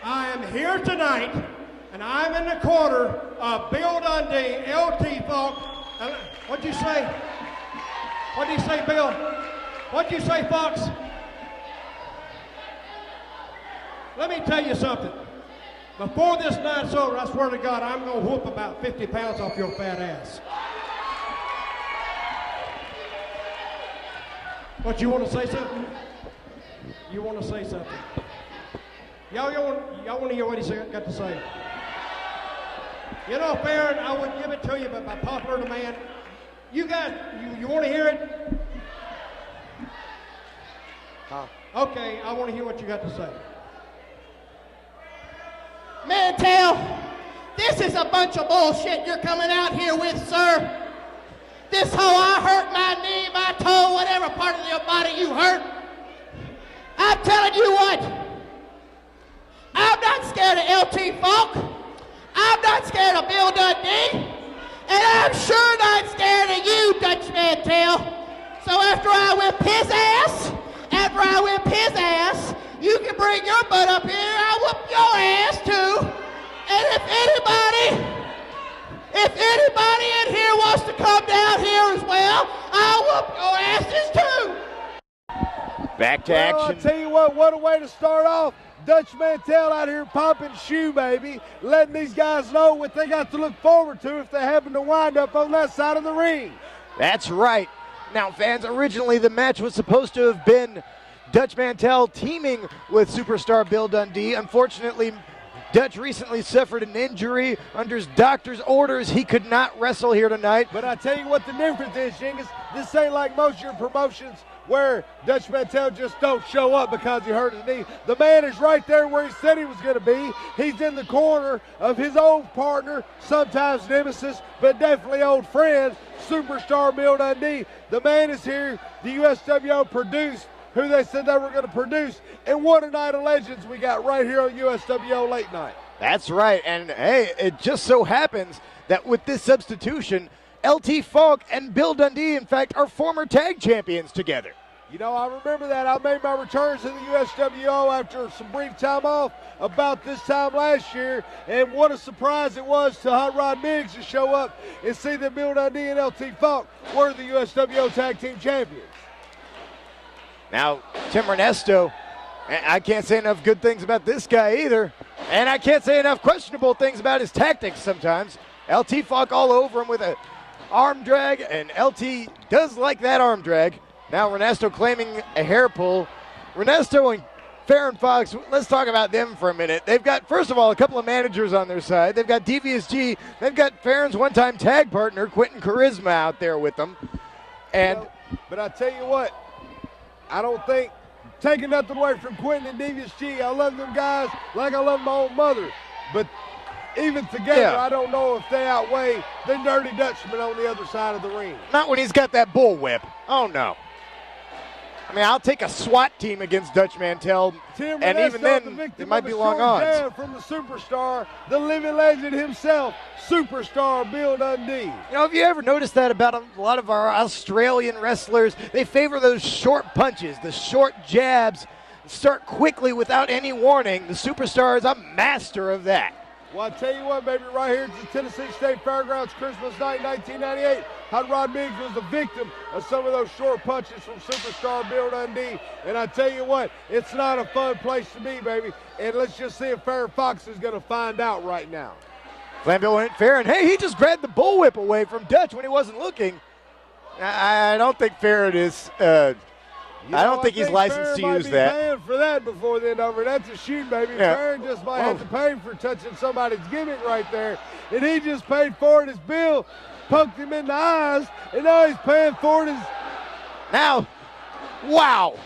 I am here tonight, and I'm in the corner of Bill Dundee, LT Funk. What'd you say? What'd you say, Bill? What'd you say, Fox? Let me tell you something. Before this night's over, I swear to God, I'm going to whoop about 50 pounds off your fat ass. What, you want to say something? You want to say something? Y'all want to hear what he's got to say? You know, Farron, I would give it to you, but by popular demand, you guys, you want to hear it? Huh? Okay, I want to hear what you got to say. Mantel, this is a bunch of bullshit you're coming out here with, sir. This whole I hurt my knee, my toe, whatever part of your body you hurt. I'm telling you what, I'm not scared of LT Funk. I'm not scared of Bill Dundee. And I'm sure not scared of you, Dutch Mantel. So after I whip his ass, you can bring your butt up here, I'll whoop your ass too. And if anybody in here wants to come down here as well, I'll whoop your asses too. Back to Well, action. I'll tell you what a way to start off. Dutch Mantel out here popping shoe, baby, letting these guys know what they got to look forward to if they happen to wind up on that side of the ring. That's right. Now, fans, originally the match was supposed to have been Dutch Mantel teaming with superstar Bill Dundee. Unfortunately, Dutch recently suffered an injury. Under his doctor's orders, he could not wrestle here tonight. But I tell you what the difference is, Genghis. This ain't like most of your promotions where Dutch Mantel just don't show up because he hurt his knee. The man is right there where he said he was going to be. He's in the corner of his old partner, sometimes nemesis, but definitely old friend, superstar Bill Dundee. The man is here. The USWO produced who they said they were going to produce. And what a night of legends we got right here on USWO Late Night. That's right, and hey, it just so happens that with this substitution, LT Funk and Bill Dundee, in fact, are former tag champions together. You know, I remember that. I made my returns to the USWO after some brief time off about this time last year, and what a surprise it was to Hot Rod Miggs to show up and see that Bill Dundee and LT Funk were the USWO Tag Team Champions. Now, Tim Ernesto, I can't say enough good things about this guy either, and I can't say enough questionable things about his tactics sometimes. LT Funk all over him with an arm drag, and LT does like that arm drag. Now Ernesto claiming a hair pull. Ernesto and Farron Fox, let's talk about them for a minute. They've got, first of all, a couple of managers on their side. They've got Devious G. They've got Farron's one-time tag partner, Quentin Charisma, out there with them. And but I tell you what, I don't think, taking nothing away from Quentin and Devious G, I love them guys like I love my own mother. But even together, I don't know if they outweigh the Dirty Dutchman on the other side of the ring. not when he's got that bullwhip. Oh, no. I mean, I'll take a SWAT team against Dutch Mantel, Tim and Ernesto, even then, the victim it might of be a long short odds. jab from the superstar, the living legend himself, superstar Bill Dundee. You know, have you ever noticed that about a lot of our Australian wrestlers? They favor those short punches, the short jabs, start quickly without any warning. The superstar is a master of that. Well, I tell you what, baby, right here at the Tennessee State Fairgrounds, Christmas night, 1998, Hot Rod Miggs was the victim of some of those short punches from superstar Bill Dundee. And I tell you what, it's not a fun place to be, baby. And let's just see if Farron Fox is going to find out right now. Flamboyant Farron, hey, he just grabbed the bullwhip away from Dutch when he wasn't looking. I don't think Farron is, I don't think he's licensed to use that. Paying for that before the end over. That's a shoot, baby. Yeah. Farron just might have to pay for touching somebody's gimmick right there. And he just paid for it as Bill poked him in the eyes. And now he's paying for it as... Now, wow.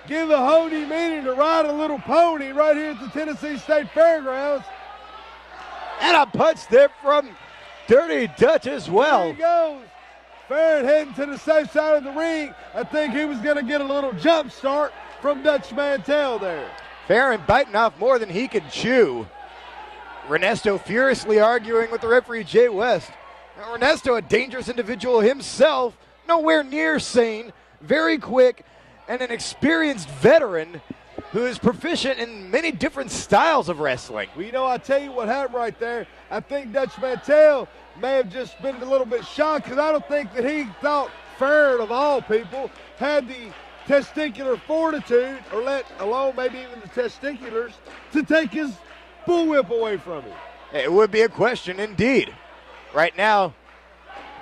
Give a honey meaning to ride a little pony right here at the Tennessee State Fairgrounds. And a punch there from Dirty Dutch as well. There he goes. Farron heading to the safe side of the ring. I think he was going to get a little jump start from Dutch Mantel there. Farron biting off more than he could chew. Ernesto furiously arguing with the referee, Jay West. Now, Ernesto, a dangerous individual himself, nowhere near sane, very quick, and an experienced veteran who is proficient in many different styles of wrestling. Well, you know, I tell you what happened right there. I think Dutch Mantell may have just been a little bit shocked because I don't think that he thought Farron, of all people, had the testicular fortitude, or let alone maybe even the testiculars, to take his bullwhip away from him. It would be a question indeed. Right now,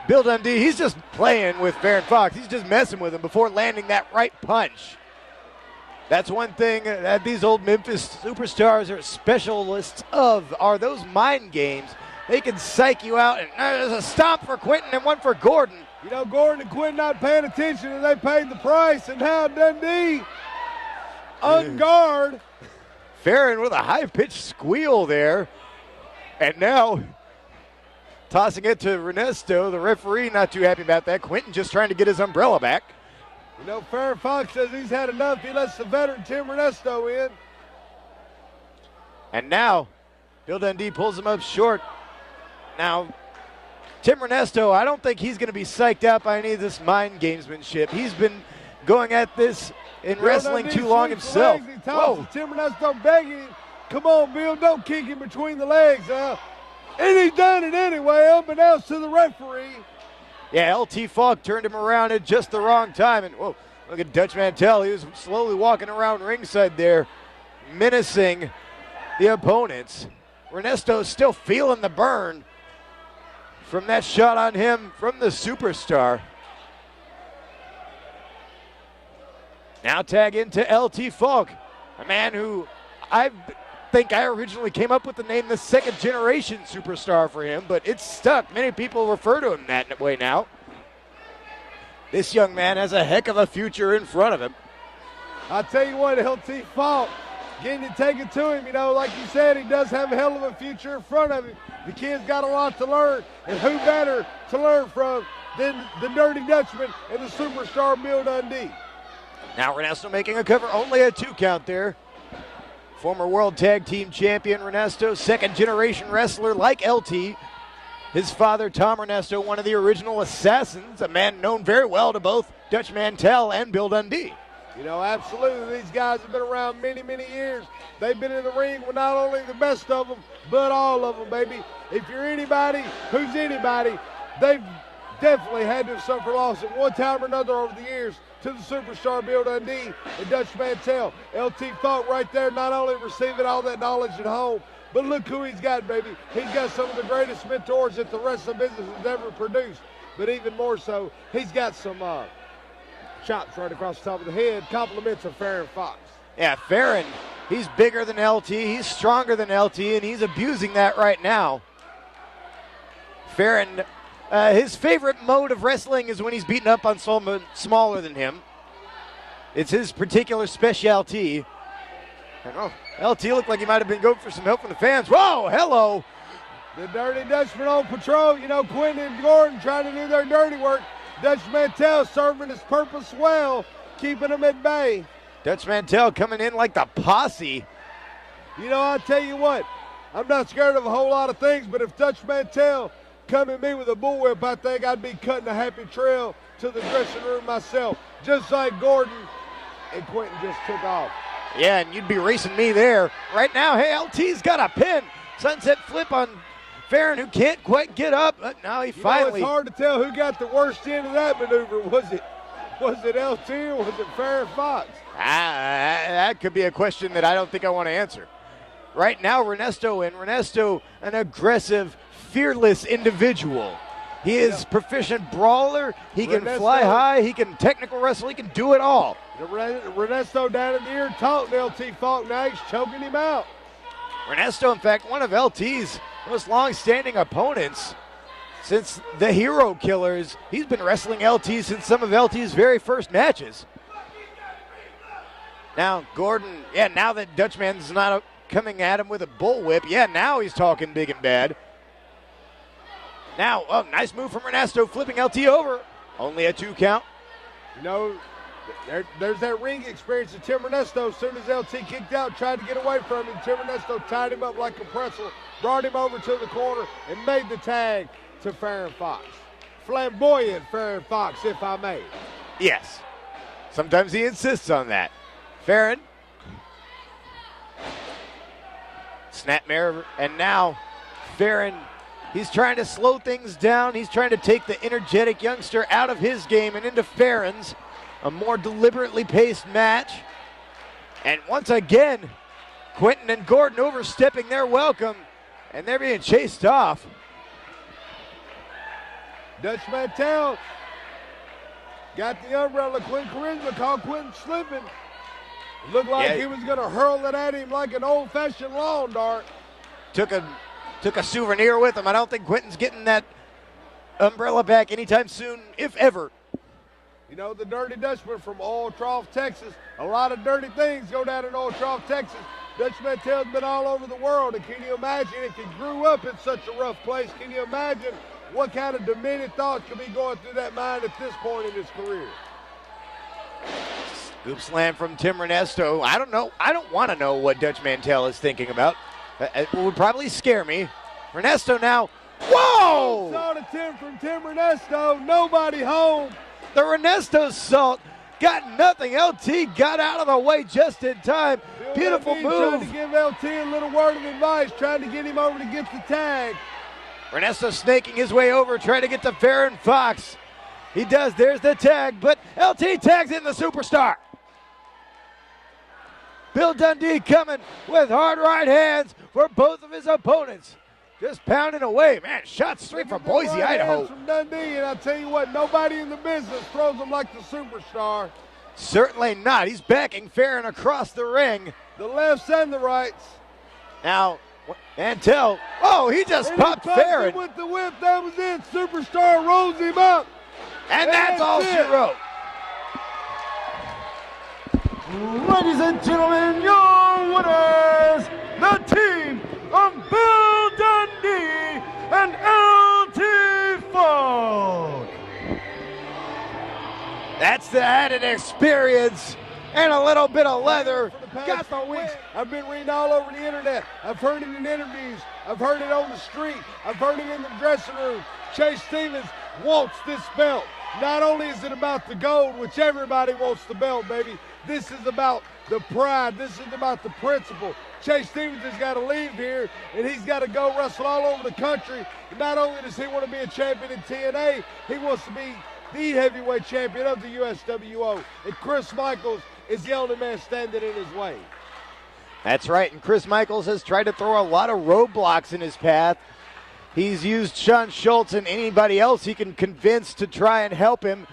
Bill Dundee, he's just playing with Farron Fox. He's just messing with him before landing that right punch. That's one thing that these old Memphis superstars are specialists of, are those mind games. They can psych you out, and there's a stomp for Quentin and one for Gordon. You know, Gordon and Quinn not paying attention, and they paid the price, and now Dundee on guard. Farron with a high-pitched squeal there, and now tossing it to Ernesto. The referee not too happy about that. Quentin just trying to get his umbrella back. You know, Farron Fox says he's had enough. He lets the veteran Tim Ernesto in. And now, Bill Dundee pulls him up short. Now, Tim Ernesto, I don't think he's going to be psyched out by any of this mind gamesmanship. He's been going at this in wrestling too long himself. Whoa. Tim Ernesto begging him, come on, Bill, don't kick him between the legs. And he done it anyway, unbeknownst to the referee. Yeah, LT Falk turned him around at just the wrong time. And whoa, look at Dutch Mantell. He was slowly walking around ringside there, menacing the opponents. Ernesto's still feeling the burn from that shot on him from the superstar. Now tag into LT Falk, a man who I think I originally came up with the name the second generation superstar for him, but it's stuck. Many people refer to him that way now. This young man has a heck of a future in front of him. I tell you what, LT Falk, getting to take it to him, you know, like you said, he does have a hell of a future in front of him. The kid's got a lot to learn, and who better to learn from than the Dirty Dutchman and the superstar Bill Dundee. Now Ernesto making a cover, only a 2 count there. Former World Tag Team Champion Ernesto, second generation wrestler like LT. His father, Tom Ernesto, one of the original assassins, a man known very well to both Dutch Mantell and Bill Dundee. You know, absolutely, these guys have been around many, many years. They've been in the ring with not only the best of them, but all of them, baby. If you're anybody who's anybody, they've definitely had to suffer loss at one time or another over the years to the superstar Bill Dundee and Dutch Mantell. LT Falk right there, not only receiving all that knowledge at home, but look who he's got, baby. He's got some of the greatest mentors that the wrestling business has ever produced. But even more so, he's got some chops right across the top of the head, compliments of Farron Fox. Yeah, Farron, he's bigger than LT, he's stronger than LT, and he's abusing that right now. Farron, his favorite mode of wrestling is when he's beaten up on someone smaller than him. It's his particular specialty. And LT looked like he might have been going for some help from the fans. Whoa, hello. The Dirty Dutchman on patrol. You know, Quentin and Gordon trying to do their dirty work. Dutch Mantell serving his purpose well, keeping them at bay. Dutch Mantell coming in like the posse. You know, I tell you what, I'm not scared of a whole lot of things, but if Dutch Mantell come at me with a bullwhip, I think I'd be cutting a happy trail to the dressing room myself, just like Gordon and Quentin just took off. Yeah, and you'd be racing me there. Right now, hey, LT's got a pin. Sunset flip on Farron, who can't quite get up. But now he finally. It's hard to tell who got the worst end of that maneuver. Was it LT or was it Farron Fox? That could be a question that I don't think I want to answer. Right now, Ernesto, an aggressive, fearless individual. He is proficient brawler. He can fly high. He can technical wrestle. He can do it all. Ernesto down in the ear taunting LT Falk. Now he's choking him out. Ernesto, in fact, one of LT's most long-standing opponents since the Hero Killers. He's been wrestling LT since some of LT's very first matches. Now, Gordon, now that Dutchman's not coming at him with a bullwhip, now he's talking big and bad. Now, nice move from Ernesto, flipping LT over. Only a 2 count. You know, there's that ring experience of Tim Ernesto. As soon as LT kicked out, tried to get away from him, Tim Ernesto tied him up like a pretzel, brought him over to the corner, and made the tag. to Farron Fox. Flamboyant Farron Fox, if I may. Yes. Sometimes he insists on that. Farron. Snapmare, and now Farron, he's trying to slow things down. He's trying to take the energetic youngster out of his game and into Farron's. A more deliberately paced match. And once again, Quentin and Gordon overstepping their welcome, and they're being chased off. Dutch Mantel got the umbrella. Quentin Charisma called Quentin slipping. Looked like he was going to hurl it at him like an old-fashioned lawn dart. Took a souvenir with him. I don't think Quentin's getting that umbrella back anytime soon, if ever. You know, the Dirty Dutchman from Oil Trough, Texas. A lot of dirty things go down in Oil Trough, Texas. Dutch Mantel's been all over the world, and can you imagine if he grew up in such a rough place, can you imagine what kind of demented thoughts could be going through that mind at this point in his career? Scoop slam from Tim Ernesto. I don't know. I don't want to know what Dutch Mantel is thinking about. It would probably scare me. Ernesto now. Whoa! Saw the Tim from Tim Ernesto. Nobody home. The Ernesto salt got nothing. LT got out of the way just in time. Beautiful move. Trying to give LT a little word of advice, trying to get him over to get the tag. Ernesto snaking his way over, trying to get to Farron Fox. He does. There's the tag, but LT tags in the superstar. Bill Dundee coming with hard right hands for both of his opponents. Just pounding away. Man, shots straight from Boise, Idaho. From Dundee, and I tell you what, nobody in the business throws him like the superstar. Certainly not. He's backing Farron across the ring. The lefts and the rights. Now, Mantel. Oh, he just popped Farron. With the whip, that was it. Superstar rolls him up. And that's all she wrote. Ladies and gentlemen, your winners, the team of Bill Dundee and LT Funk. That's the added experience and a little bit of leather. Got the weeks. I've been reading all over the internet. I've heard it in interviews. I've heard it on the street. I've heard it in the dressing room. Chase Stevens wants this belt. Not only is it about the gold, which everybody wants the belt, baby. This is about the pride. This is about the principle. Chase Stevens has got to leave here, and he's got to go wrestle all over the country. Not only does he want to be a champion in TNA, he wants to be the heavyweight champion of the USWO. And Chris Michaels is the only man standing in his way. That's right, and Chris Michaels has tried to throw a lot of roadblocks in his path. He's used Sean Schultz and anybody else he can convince to try and help him.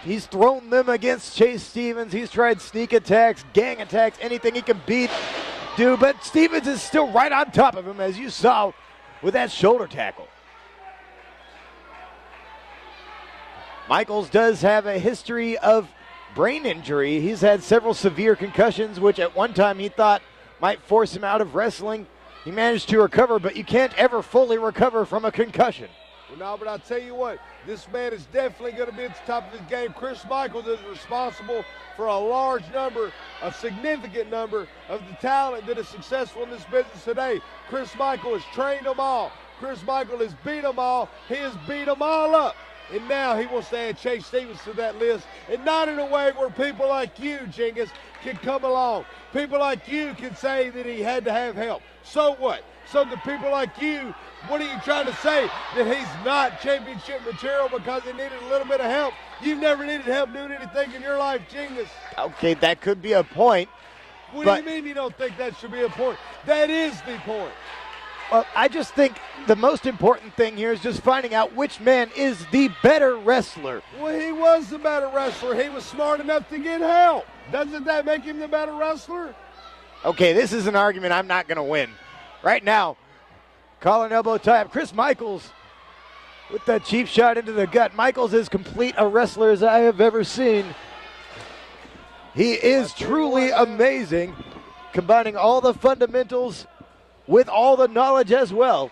He's thrown them against Chase Stevens. He's tried sneak attacks, gang attacks, anything he can beat. But Stevens is still right on top of him, as you saw with that shoulder tackle. Michaels does have a history of brain injury. He's had several severe concussions, which at one time he thought might force him out of wrestling. He managed to recover, but you can't ever fully recover from a concussion. Well, no, but I'll tell you what, this man is definitely going to be at the top of his game. Chris Michaels is responsible for a large number, a significant number of the talent that is successful in this business today. Chris Michael has trained them all. Chris Michael has beat them all. He has beat them all up. And now he wants to add Chase Stevens to that list, and not in a way where people like you, Genghis, can come along. People like you can say that he had to have help. So what? So the people like you, what are you trying to say? That he's not championship material because he needed a little bit of help? You've never needed help doing anything in your life, Genghis. Okay, that could be a point. What do you mean you don't think that should be a point? That is the point. Well, I just think the most important thing here is just finding out which man is the better wrestler. Well, he was the better wrestler. He was smart enough to get help. Doesn't that make him the better wrestler? Okay, this is an argument I'm not going to win. Right now, collar and elbow tie up. Chris Michaels with that cheap shot into the gut. Michaels is complete a wrestler as I have ever seen. He is truly amazing, combining all the fundamentals with all the knowledge as well.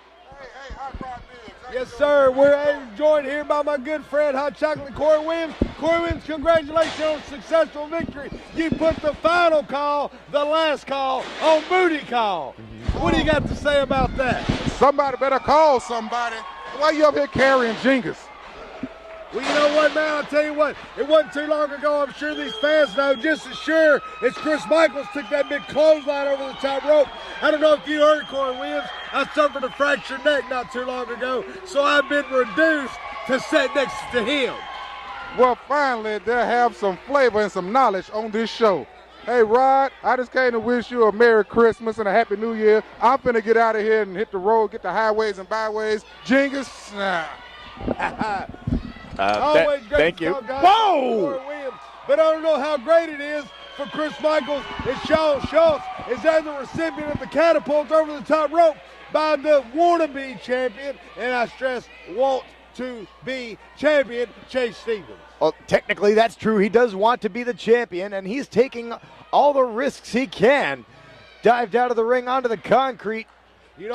Yes, sir. We're joined here by my good friend, Hot Chocolate Corey Williams. Corey Williams, congratulations on a successful victory. You put the final call, the last call, on Booty Call. What do you got to say about that? Somebody better call somebody. Why you up here carrying Genghis? Well, you know what, man? I'll tell you what. It wasn't too long ago. I'm sure these fans know just as sure as Chris Michaels took that big clothesline over the top rope. I don't know if you heard, Corey Williams. I suffered a fractured neck not too long ago, so I've been reduced to sit next to him. Well, finally, they'll have some flavor and some knowledge on this show. Hey, Rod, I just came to wish you a Merry Christmas and a Happy New Year. I'm finna get out of here and hit the road, get the highways and byways. Genghis, nah. Always great thank to you. talk, guys. Whoa! Corey Williams. But I don't know how great it is for Chris Michaels and Shawn Schultz as they're the recipient of the catapult over the top rope by the wannabe champion, and I stress, want to be champion, Chase Stevens. Well, technically that's true. He does want to be the champion, and he's taking all the risks he can. Dived out of the ring onto the concrete,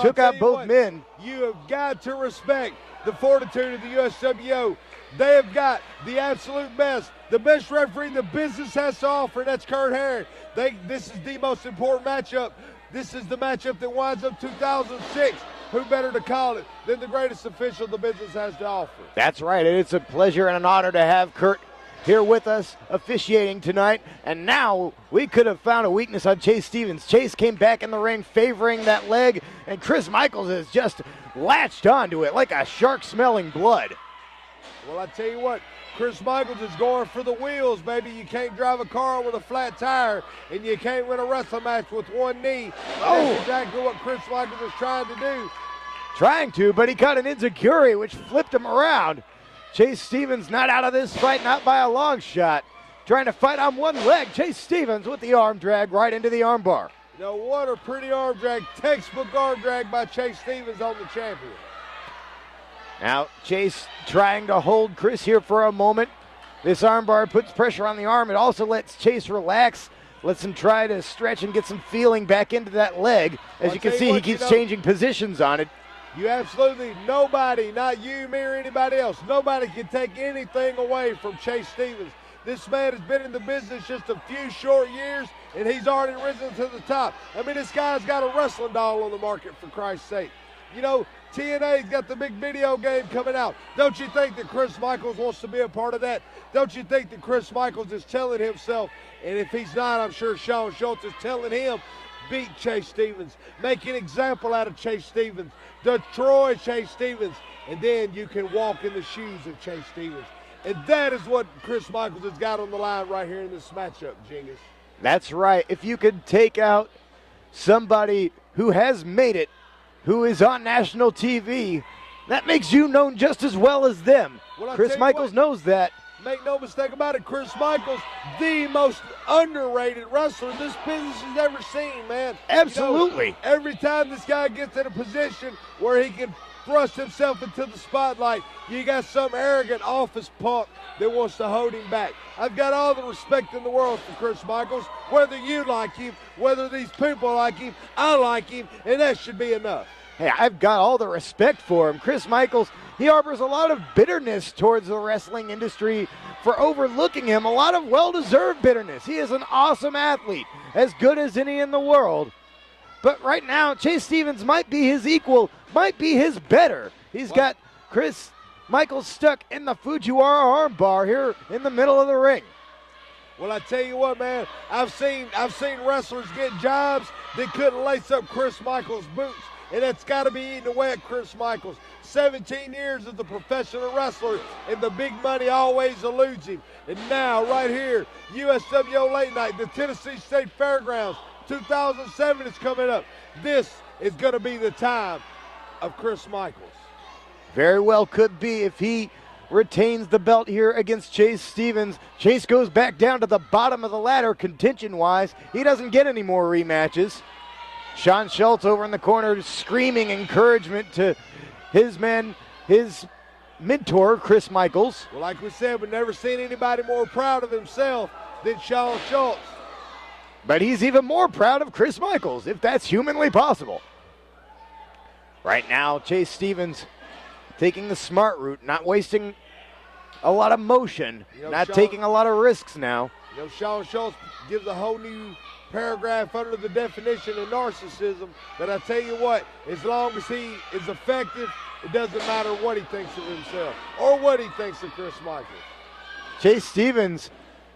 took out both men. You have got to respect the fortitude of the USWO. They have got the absolute best, the best referee the business has to offer, and that's Kurt Herring. This is the most important matchup. This is the matchup that winds up 2006. Who better to call it than the greatest official the business has to offer? That's right, and it's a pleasure and an honor to have Kurt here with us officiating tonight. And now we could have found a weakness on Chase Stevens. Chase came back in the ring favoring that leg, and Chris Michaels has just latched onto it like a shark smelling blood. Well, I tell you what, Chris Michaels is going for the wheels, baby. You can't drive a car with a flat tire, and you can't win a wrestling match with one knee. That's exactly what Chris Michaels is trying to do. Trying to, but he caught an enziguri, which flipped him around. Chase Stevens not out of this fight, not by a long shot. Trying to fight on one leg. Chase Stevens with the arm drag right into the armbar. You know, what a pretty arm drag, textbook arm drag by Chase Stevens on the champion. Now, Chase trying to hold Chris here for a moment. This armbar puts pressure on the arm. It also lets Chase relax, lets him try to stretch and get some feeling back into that leg. As you can see, he keeps changing positions on it. You absolutely, nobody, not you, me, or anybody else, nobody can take anything away from Chase Stevens. This man has been in the business just a few short years, and he's already risen to the top. I mean, this guy's got a wrestling doll on the market, for Christ's sake. You know, TNA's got the big video game coming out. Don't you think that Chris Michaels wants to be a part of that? Don't you think that Chris Michaels is telling himself, and if he's not, I'm sure Shawn Schultz is telling him, beat Chase Stevens, make an example out of Chase Stevens, destroy Chase Stevens, and then you can walk in the shoes of Chase Stevens. And that is what Chris Michaels has got on the line right here in this matchup, Genghis. That's right. If you could take out somebody who has made it, who is on national TV, that makes you known just as well as them. Well, Chris Michaels knows that. Make no mistake about it, Chris Michaels, the most underrated wrestler this business has ever seen, man. Absolutely. You know, every time this guy gets in a position where he can thrust himself into the spotlight, you got some arrogant office punk that wants to hold him back. I've got all the respect in the world for Chris Michaels. Whether you like him, whether these people like him, I like him, and that should be enough. Hey, I've got all the respect for him. Chris Michaels, he harbors a lot of bitterness towards the wrestling industry for overlooking him, a lot of well-deserved bitterness. He is an awesome athlete, as good as any in the world. But right now, Chase Stevens might be his equal, might be his better. He's got Chris Michaels stuck in the Fujiwara armbar here in the middle of the ring. Well, I tell you what, man, I've seen wrestlers get jobs that couldn't lace up Chris Michaels' boots. And that's got to be eating away at Chris Michaels. 17 years as a professional wrestler, and the big money always eludes him. And now, right here, USWO Late Night, the Tennessee State Fairgrounds, 2007 is coming up. This is going to be the time of Chris Michaels. Very well could be if he retains the belt here against Chase Stevens. Chase goes back down to the bottom of the ladder contention-wise. He doesn't get any more rematches. Shawn Schultz over in the corner screaming encouragement to his man, his mentor, Chris Michaels. Well, like we said, we've never seen anybody more proud of himself than Shawn Schultz. But he's even more proud of Chris Michaels, if that's humanly possible. Right now, Chase Stevens taking the smart route, not wasting a lot of motion, taking a lot of risks now. You know, Shawn Schultz gives a whole new paragraph under the definition of narcissism, but I tell you what, as long as he is effective It doesn't matter what he thinks of himself or what he thinks of Chris Michaels. Chase Stevens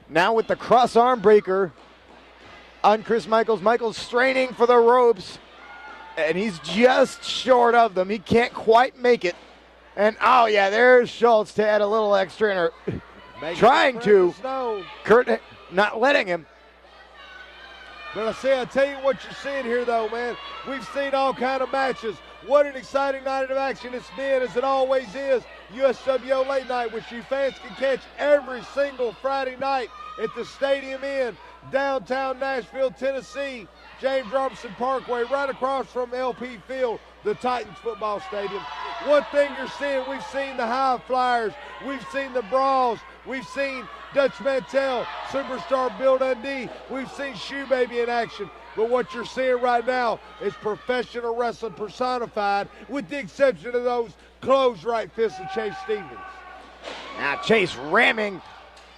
now with the cross arm breaker on Chris Michaels. Michaels straining for the ropes, and he's just short of them. He can't quite make it. And oh yeah, there's Schultz to add a little extra, trying to. Kurt not letting him. But I tell you what you're seeing here, though, man. We've seen all kind of matches. What an exciting night of action it's been, as it always is. USWO Late Night, which you fans can catch every single Friday night at the Stadium Inn, downtown Nashville, Tennessee, James Robinson Parkway, right across from LP Field, the Titans football stadium. One thing you're seeing, we've seen the high flyers, we've seen the brawls, we've seen Dutch Mantel, Superstar Bill Dundee, we've seen Shoe Baby in action. But what you're seeing right now is professional wrestling personified, with the exception of those closed right fists of Chase Stevens. Now Chase ramming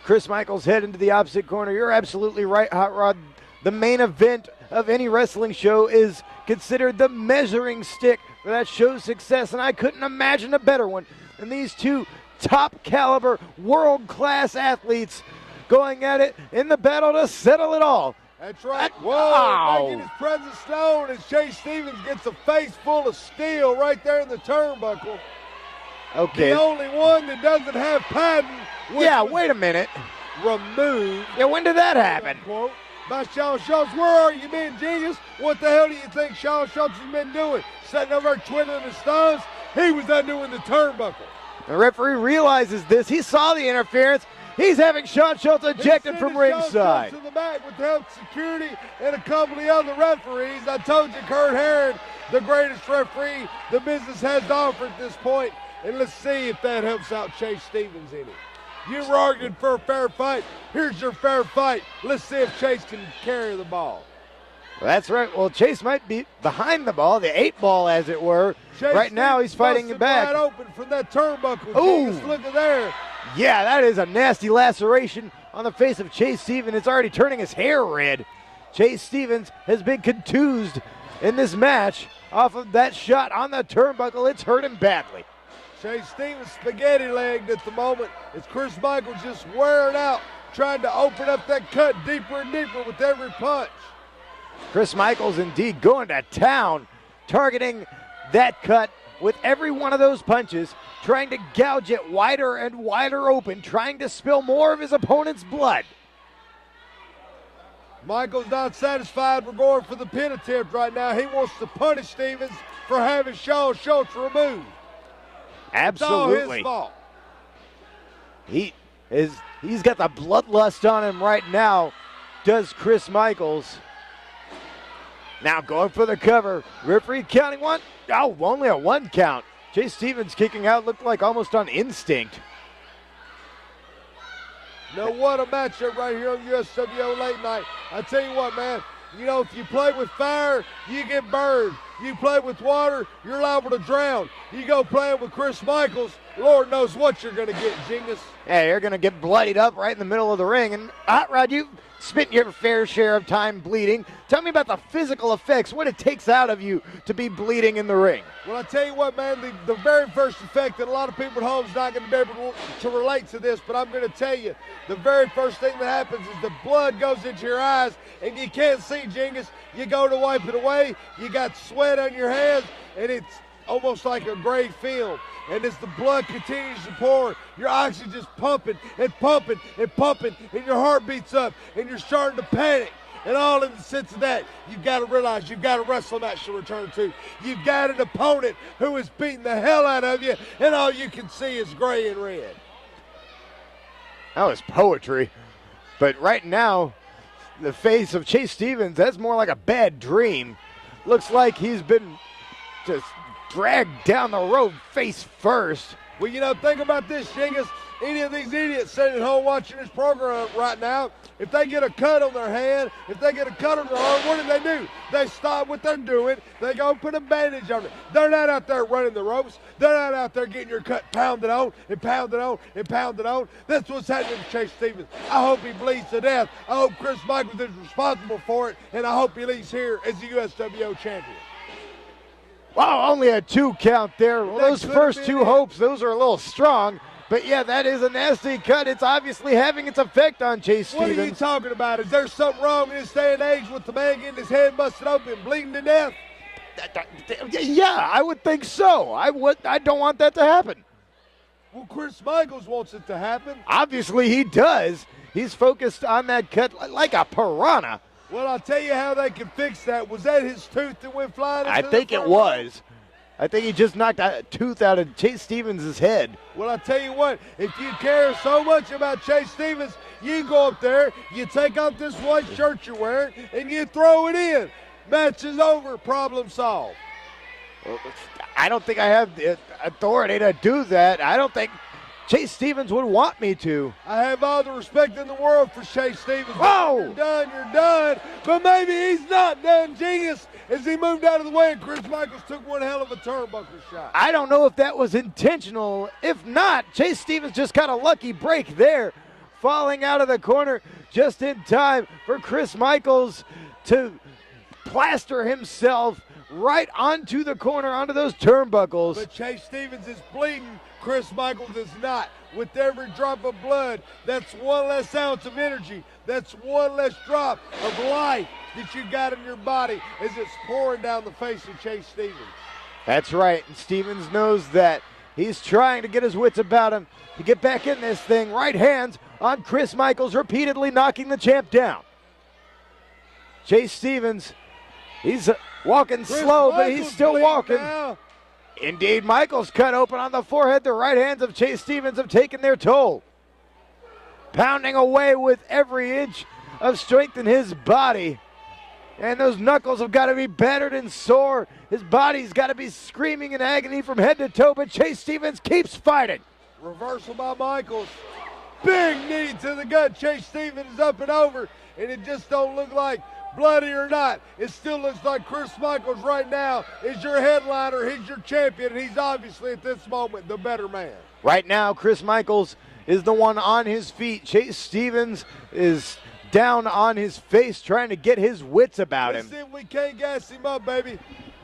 Chris Michaels' head into the opposite corner. You're absolutely right, Hot Rod. The main event of any wrestling show is considered the measuring stick for that show's success, and I couldn't imagine a better one than these two top caliber, world-class athletes going at it in the battle to settle it all. That's right. Whoa, making his presence known as Chase Stevens gets a face full of steel right there in the turnbuckle. Okay. The only one that doesn't have padding. Yeah, wait a minute. Removed. Yeah, when did that happen? Quote, by Sean Schultz. Where are you, man, genius? What the hell do you think Sean Schultz has been doing? Sitting over there twiddling his thumbs? He was undoing the turnbuckle. The referee realizes this. He saw the interference. He's having Sean Schultz ejected from ringside. To the back with help security and a couple of other referees. I told you, Kurt Herron, the greatest referee the business has to offer at this point. And let's see if that helps out Chase Stevens any. You were arguing for a fair fight. Here's your fair fight. Let's see if Chase can carry the ball. Well, that's right. Well, Chase might be behind the ball, the 8-ball as it were. Chase right now he's fighting it back. Wide open from that turnbuckle. Ooh. Jesus, look at there. Yeah, that is a nasty laceration on the face of Chase Stevens. It's already turning his hair red. Chase Stevens has been contused in this match off of that shot on the turnbuckle. It's hurt him badly. Chase Stevens spaghetti-legged at the moment as Chris Michaels just wearing out, trying to open up that cut deeper and deeper with every punch. Chris Michaels indeed going to town, targeting that cut with every one of those punches, trying to gouge it wider and wider open, trying to spill more of his opponent's blood. Michaels not satisfied. We're going for the pin attempt right now. He wants to punish Stevens for having Sean Schultz removed. Absolutely. It's all his fault. He's got the bloodlust on him right now, does Chris Michaels. Now going for the cover. Referee counting one. Oh, only a 1 count. Chase Stevens kicking out looked like almost on instinct. Now what a matchup right here on USWO Late Night. I tell you what, man. You know, if you play with fire, you get burned. You play with water, you're liable to drown. You go playing with Chris Michaels, Lord knows what you're going to get, Jingus. Yeah, you're going to get bloodied up right in the middle of the ring. And Hot Rod, you've spent your fair share of time bleeding. Tell me about the physical effects, what it takes out of you to be bleeding in the ring. Well, I tell you what, man, the very first effect that a lot of people at home is not going to be able to relate to this, but I'm going to tell you, the very first thing that happens is the blood goes into your eyes, and you can't see, Jingus. You go to wipe it away, you got sweat on your hands, and it's almost like a gray film. And as the blood continues to pour, your oxygen's pumping and pumping and pumping, and your heart beats up, and you're starting to panic. And all in the sense of that, you've got to realize you've got a wrestling match to return to. You've got an opponent who is beating the hell out of you, and all you can see is gray and red. That was poetry. But right now, the face of Chase Stevens, that's more like a bad dream. Looks like he's been just dragged down the road face first. Well, you know, think about this, Jingus. Any of these idiots sitting at home watching this program right now, if they get a cut on their hand, if they get a cut on their arm, what do? They stop what they're doing. They go put a bandage on it. They're not out there running the ropes. They're not out there getting your cut pounded on and pounded on and pounded on. That's what's happening to Chase Stevens. I hope he bleeds to death. I hope Chris Michaels is responsible for it, and I hope he leaves here as the USWO champion. Wow, only a 2 count there. Well, those first 2 hopes, those are a little strong. But yeah, that is a nasty cut. It's obviously having its effect on Chase Stevens. What are you talking about? Is there something wrong in this day and age with the man getting his head busted open and bleeding to death? Yeah, I would think so. I don't want that to happen. Well, Chris Michaels wants it to happen. Obviously he does. He's focused on that cut like a piranha. Well, I'll tell you how they can fix that. Was that his tooth that went flying? I think it was. I think he just knocked a tooth out of Chase Stevens' head. Well, I tell you what, if you care so much about Chase Stevens, you go up there, you take off this white shirt you're wearing, and you throw it in. Match is over, problem solved. I don't think I have the authority to do that. I don't think Chase Stevens would want me to. I have all the respect in the world for Chase Stevens. Whoa! You're done. But maybe he's not done, genius, as he moved out of the way and Chris Michaels took one hell of a turnbuckle shot. I don't know if that was intentional. If not, Chase Stevens just got a lucky break there, falling out of the corner just in time for Chris Michaels to plaster himself right onto the corner, onto those turnbuckles. But Chase Stevens is bleeding. Chris Michaels is not. With every drop of blood, that's one less ounce of energy. That's one less drop of life that you got in your body as it's pouring down the face of Chase Stevens. That's right, and Stevens knows that. He's trying to get his wits about him to get back in this thing. Right hands on Chris Michaels, repeatedly knocking the champ down. Chase Stevens, he's walking slow, but he's still walking. Now. Indeed, Michaels cut open on the forehead. The right hands of Chase Stevens have taken their toll. Pounding away with every inch of strength in his body. And those knuckles have got to be battered and sore. His body's got to be screaming in agony from head to toe, but Chase Stevens keeps fighting. Reversal by Michaels. Big knee to the gut. Chase Stevens is up and over, and it just don't look like bloody or not. It still looks like Chris Michaels right now is your headliner. He's your champion, and he's obviously at this moment the better man. Right now, Chris Michaels is the one on his feet. Chase Stevens is down on his face trying to get his wits about him. Listen, we can't gas him up, baby.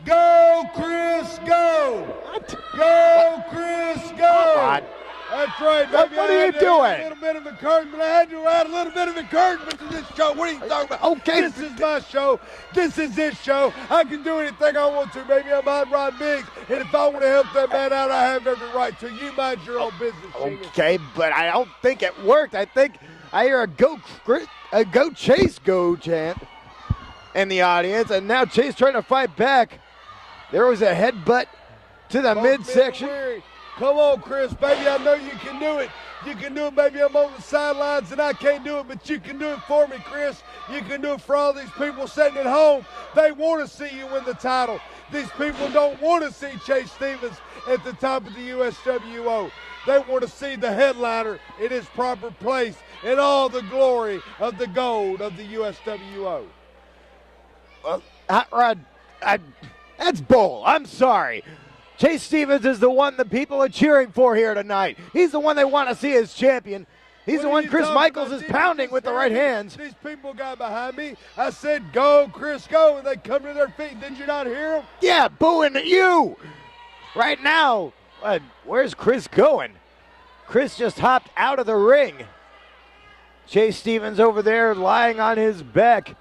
Go, Chris, go! What? Go, Chris, go! What? That's right, baby. What are you doing? A little bit of encouragement. I had to add a little bit of encouragement to this show. What are you talking about? Okay. This is my show. This is his show. I can do anything I want to, baby. I'm Hot Rod Biggs, and if I want to help that man out, I have every right to. You mind your own business, Genius. Okay, but I don't think it worked. I think I hear a go Chase go chant in the audience, and now Chase trying to fight back. There was a headbutt to the midsection. Come on, Chris, baby. I know you can do it. You can do it, baby. I'm on the sidelines, and I can't do it, but you can do it for me, Chris. You can do it for all these people sitting at home. They want to see you win the title. These people don't want to see Chase Stevens at the top of the USWO. They want to see the headliner in his proper place in all the glory of the gold of the USWO. Hot Rod, that's bull. I'm sorry. Chase Stevens is the one the people are cheering for here tonight. He's the one they want to see as champion. He's the one Chris Michaels is pounding with the right hands. These people got behind me. I said, go, Chris, go, and they come to their feet. Did you not hear them? Yeah, booing at you. Right now, where's Chris going? Chris just hopped out of the ring. Chase Stevens over there lying on his back,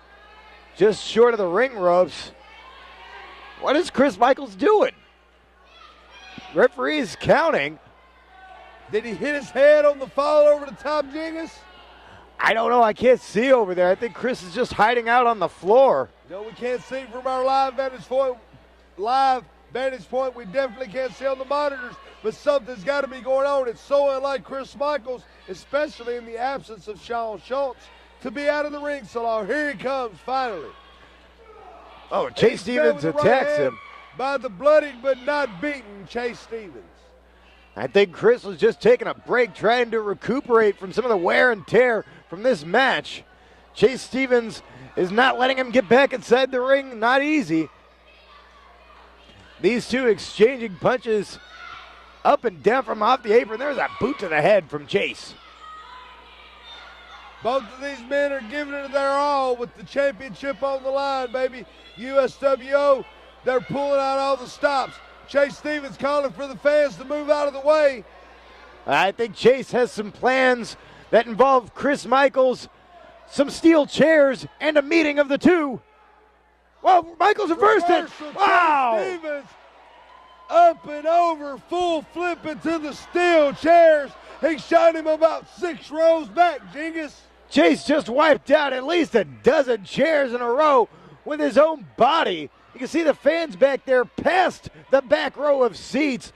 just short of the ring ropes. What is Chris Michaels doing? Referee's counting. Did he hit his head on the fall over the top, Jingus? I don't know. I can't see over there. I think Chris is just hiding out on the floor. No, we can't see from our live vantage point. We definitely can't see on the monitors, but something's got to be going on. It's so unlike Chris Michaels, especially in the absence of Sean Schultz, to be out of the ring so long. Here he comes, finally. Oh, Chase Stevens attacks him. By the bloodied but not beaten Chase Stevens. I think Chris was just taking a break, trying to recuperate from some of the wear and tear from this match. Chase Stevens is not letting him get back inside the ring. Not easy. These two exchanging punches up and down from off the apron. There's a boot to the head from Chase. Both of these men are giving it their all with the championship on the line, baby. USWO, They're pulling out all the stops. Chase Stevens calling for the fans to move out of the way. I think Chase has some plans that involve Chris Michaels, some steel chairs, and a meeting of the two. Well, Michaels reversed it. Wow! Chase Stevens up and over, full flip into the steel chairs. He shot him about 6 rows back, Jingus. Chase just wiped out at least a dozen chairs in a row with his own body. You can see the fans back there past the back row of seats,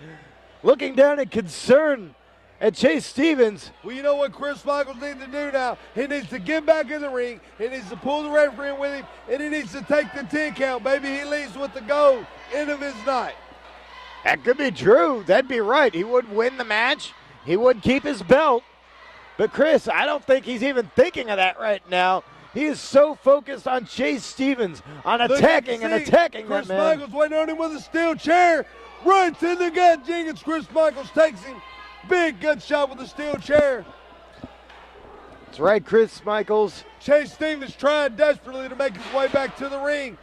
looking down in concern at Chase Stevens. Well, you know what Chris Michaels needs to do now? He needs to get back in the ring. He needs to pull the referee in with him, and he needs to take the 10 count. Baby, he leaves with the gold. End of his night. That could be true. That'd be right. He would win the match. He would keep his belt. But Chris, I don't think he's even thinking of that right now. He is so focused on Chase Stevens, on attacking and attacking Chris that man. Michaels waiting on him with a steel chair. Right to the gut, Jenkins. Chris Michaels takes him. Big gut shot with a steel chair. That's right, Chris Michaels. Chase Stevens trying desperately to make his way back to the ring.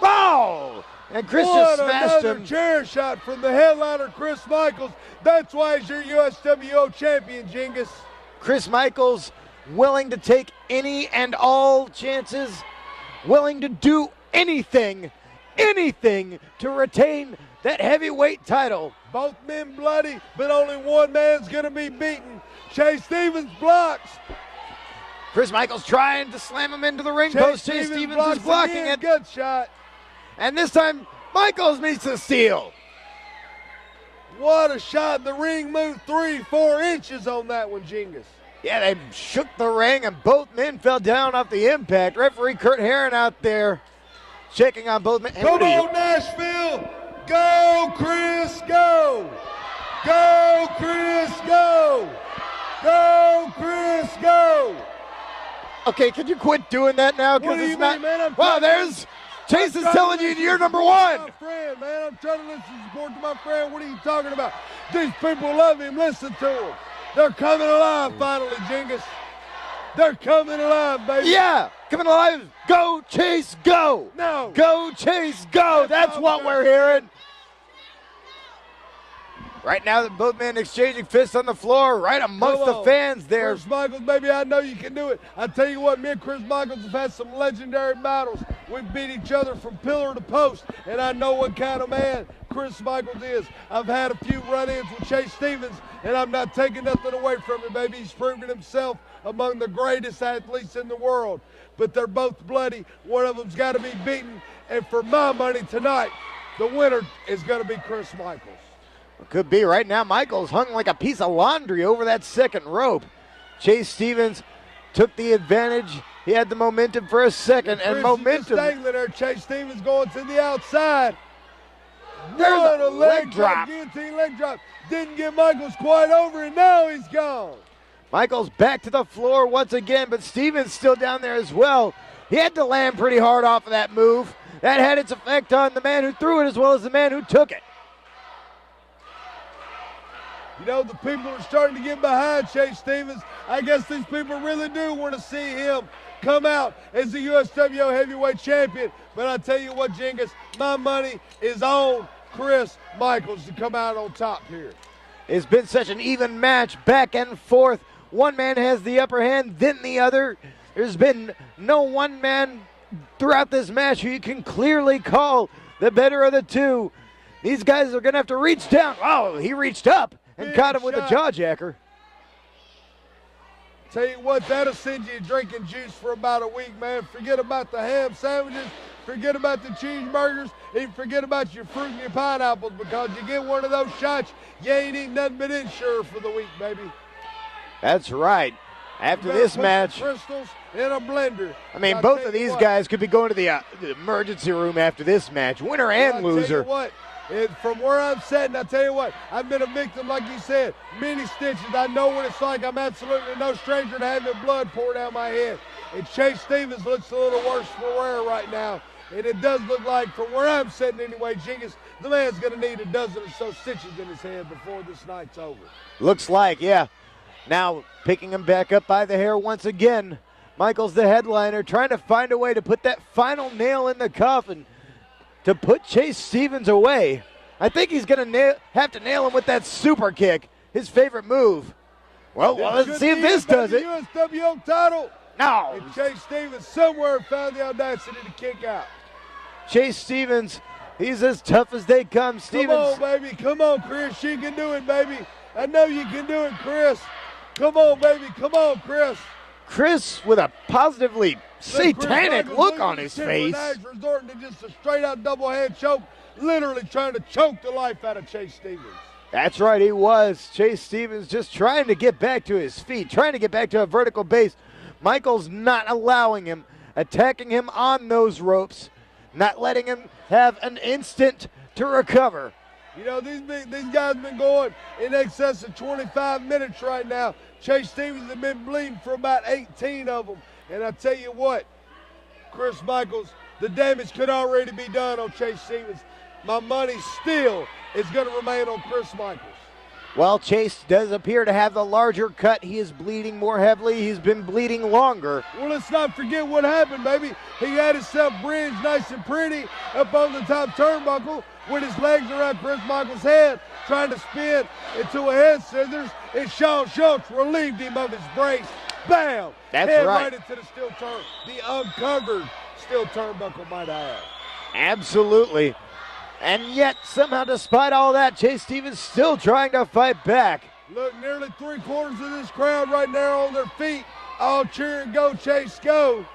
Oh! And Chris just smashed another him. Chair shot from the headliner, Chris Michaels. That's why he's your USWO champion, Jingus. Chris Michaels willing to take any and all chances, willing to do anything to retain that heavyweight title. Both men bloody, but only one man's going to be beaten. Chase Stevens blocks. Chris Michaels trying to slam him into the ring post. Chase Stevens is blocking it. Gut shot. And this time, Michaels meets the steel. What a shot. The ring moved 3-4 inches on that one, Jingus. Yeah, they shook the ring, and both men fell down off the impact. Referee Kurt Herron out there checking on both men. Come on, Nashville. Go, Chris, go. Go, Chris, go. Go, Chris, go. Okay, can you quit doing that now? What do you not. mean, man? Wow, there's Chase is telling you you're number one. My friend, man, I'm trying to listen to support to my friend. What are you talking about? These people love him. Listen to him. They're coming alive finally, Jingus. They're coming alive, baby. Yeah, coming alive. Go, Chase, go. No. Go, Chase, go. That's what we're hearing. Right now, both men exchanging fists on the floor, right amongst the fans there. Chris Michaels, baby, I know you can do it. I tell you what, me and Chris Michaels have had some legendary battles. We beat each other from pillar to post, and I know what kind of man Chris Michaels is. I've had a few run-ins with Chase Stevens, and I'm not taking nothing away from him, baby. He's proven himself among the greatest athletes in the world. But they're both bloody. One of them's got to be beaten, and for my money tonight, the winner is going to be Chris Michaels. Could be. Right now, Michaels hung like a piece of laundry over that second rope. Chase Stevens took the advantage. He had the momentum for a second, and momentum. There, Chase Stevens going to the outside. There's a leg drop. Guillotine leg drop. Didn't get Michaels quite over, and now he's gone. Michaels back to the floor once again, but Stevens still down there as well. He had to land pretty hard off of that move. That had its effect on the man who threw it as well as the man who took it. You know, the people are starting to get behind Chase Stevens. I guess these people really do want to see him come out as the USWO heavyweight champion. But I tell you what, Jingus, my money is on Chris Michaels to come out on top here. It's been such an even match, back and forth. One man has the upper hand, then the other. There's been no one man throughout this match who you can clearly call the better of the two. These guys are going to have to reach down. Oh, he reached up and caught him with a jaw jacker. Tell you what, that'll send you drinking juice for about a week, man. Forget about the ham sandwiches, forget about the cheeseburgers, even forget about your fruit and your pineapples, because you get one of those shots, you ain't eating nothing but Ensure for the week, baby. That's right. After this match, crystals in a blender. I mean, both of these guys could be going to the emergency room after this match, winner and loser. Tell you what, from where I'm sitting, I tell you what, I've been a victim, like you said, many stitches. I know what it's like. I'm absolutely no stranger to having blood pour down my head. And Chase Stevens looks a little worse for wear right now. And it does look like, from where I'm sitting anyway, Jingus, the man's going to need a dozen or so stitches in his head before this night's over. Looks like, yeah. Now picking him back up by the hair once again. Michaels, the headliner, trying to find a way to put that final nail in the coffin. to put Chase Stevens away. I think he's going to have to nail him with that super kick, his favorite move. Well, let's see if this does it. USWO title. No. And Chase Stevens somewhere found the audacity to kick out. Chase Stevens, he's as tough as they come. Stevens. Come on, baby. Come on, Chris. You can do it, baby. I know you can do it, Chris. Come on, baby. Come on, Chris. Chris with a positively satanic Chris look on his face. Resorting to just a straight-out double-hand choke, literally trying to choke the life out of Chase Stevens. That's right, he was. Chase Stevens just trying to get back to his feet, trying to get back to a vertical base. Michaels not allowing him, attacking him on those ropes, not letting him have an instant to recover. You know, these guys been going in excess of 25 minutes right now. Chase Stevens has been bleeding for about 18 of them. And I tell you what, Chris Michaels, the damage could already be done on Chase Stevens. My money still is going to remain on Chris Michaels. Well, Chase does appear to have the larger cut. He is bleeding more heavily. He's been bleeding longer. Well, let's not forget what happened, baby. He had himself bridged nice and pretty up on the top turnbuckle with his legs around Chris Michaels' head, trying to spin into a head scissors, and Sean Schultz relieved him of his brace. Bam! That's head right. Into the steel turn, the uncovered steel turnbuckle, might I add. Absolutely. And yet, somehow, despite all that, Chase Stevens still trying to fight back. Look, nearly 3/4 of this crowd right now on their feet, all cheering, go Chase, go.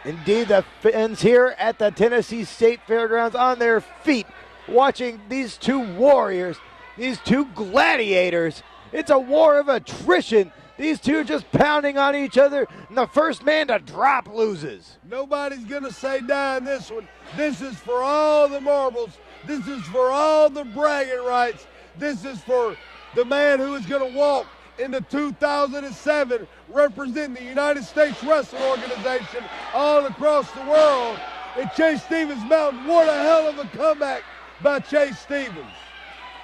Indeed, the fans here at the Tennessee State Fairgrounds on their feet, watching these two warriors, these two gladiators. It's a war of attrition. These two just pounding on each other, and the first man to drop loses. Nobody's going to say die in this one. This is for all the marbles. This is for all the bragging rights. This is for the man who is going to walk into 2007 representing the United States Wrestling Organization all across the world. And Chase Stevens Mountain, what a hell of a comeback by Chase Stevens.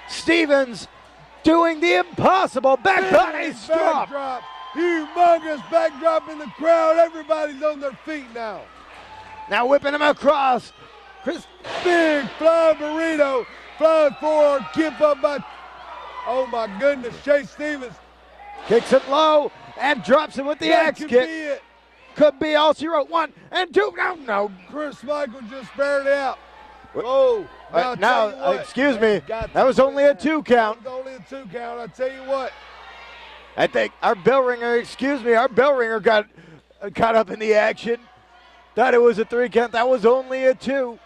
Stevens doing the impossible, backbody drop. Backdrop, humongous backdrop in the crowd. Everybody's on their feet now. Now whipping him across. Chris. Big flying burrito, flying forward, kip up by, oh my goodness, Chase Stevens. Kicks it low and drops him with the axe kick. Be it. Could be all she wrote. 1 and 2. No. Chris Michael just barely out. Oh, now excuse me. That was only a 2 count. That was only a 2 count. I tell you what. I think our bell ringer got caught up in the action. Thought it was a 3 count. That was only a 2.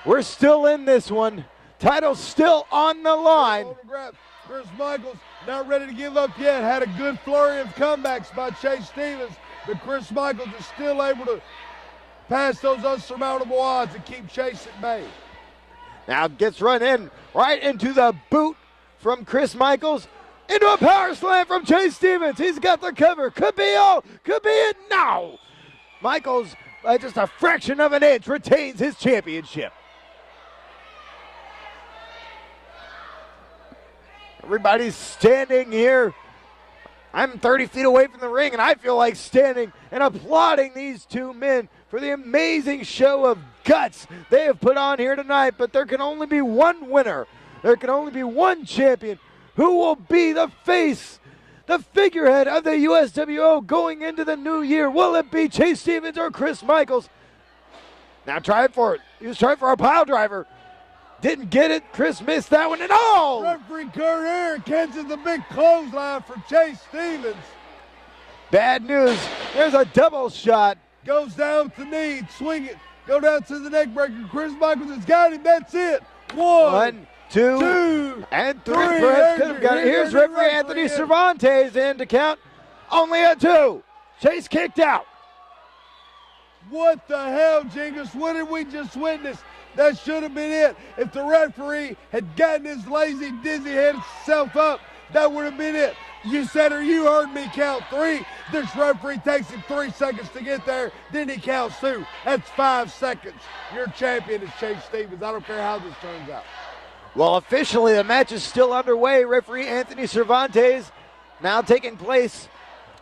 We're still in this one. Title still on the line. Chris Michaels not ready to give up yet. Had a good flurry of comebacks by Chase Stevens, but Chris Michaels is still able to pass those unsurmountable odds and keep Chase at bay. Now gets run in right into the boot from Chris Michaels. Into a power slam from Chase Stevens. He's got the cover. Could be all. Could be it. No. Michaels, by just a fraction of an inch, retains his championship. Everybody's standing here. I'm 30 feet away from the ring, and I feel like standing and applauding these two men for the amazing show of guts they have put on here tonight. But there can only be one winner. There can only be one champion. Who will be the face, the figurehead of the USWO going into the new year? Will it be Chase Stevens or Chris Michaels? Now trying for it. He was trying for a pile driver. Didn't get it. Chris missed that one at all. Referee Kurt Aaron catches the big clothesline for Chase Stevens. Bad news. There's a double shot. Goes down to knee, swing it, go down to the neck breaker. Chris Michaels has got him. That's it. 1, 2, and 3. Perhaps could have got it. Here's referee Anthony Cervantes in to count. Only a 2. Chase kicked out. What the hell, Jingles? What did we just witness? That should have been it. If the referee had gotten his lazy, dizzy-headed self up, that would have been it. You said or you heard me count 3. This referee takes him 3 seconds to get there. Then he counts 2. That's 5 seconds. Your champion is Chase Stevens. I don't care how this turns out. Well, officially, the match is still underway. Referee Anthony Cervantes now taking place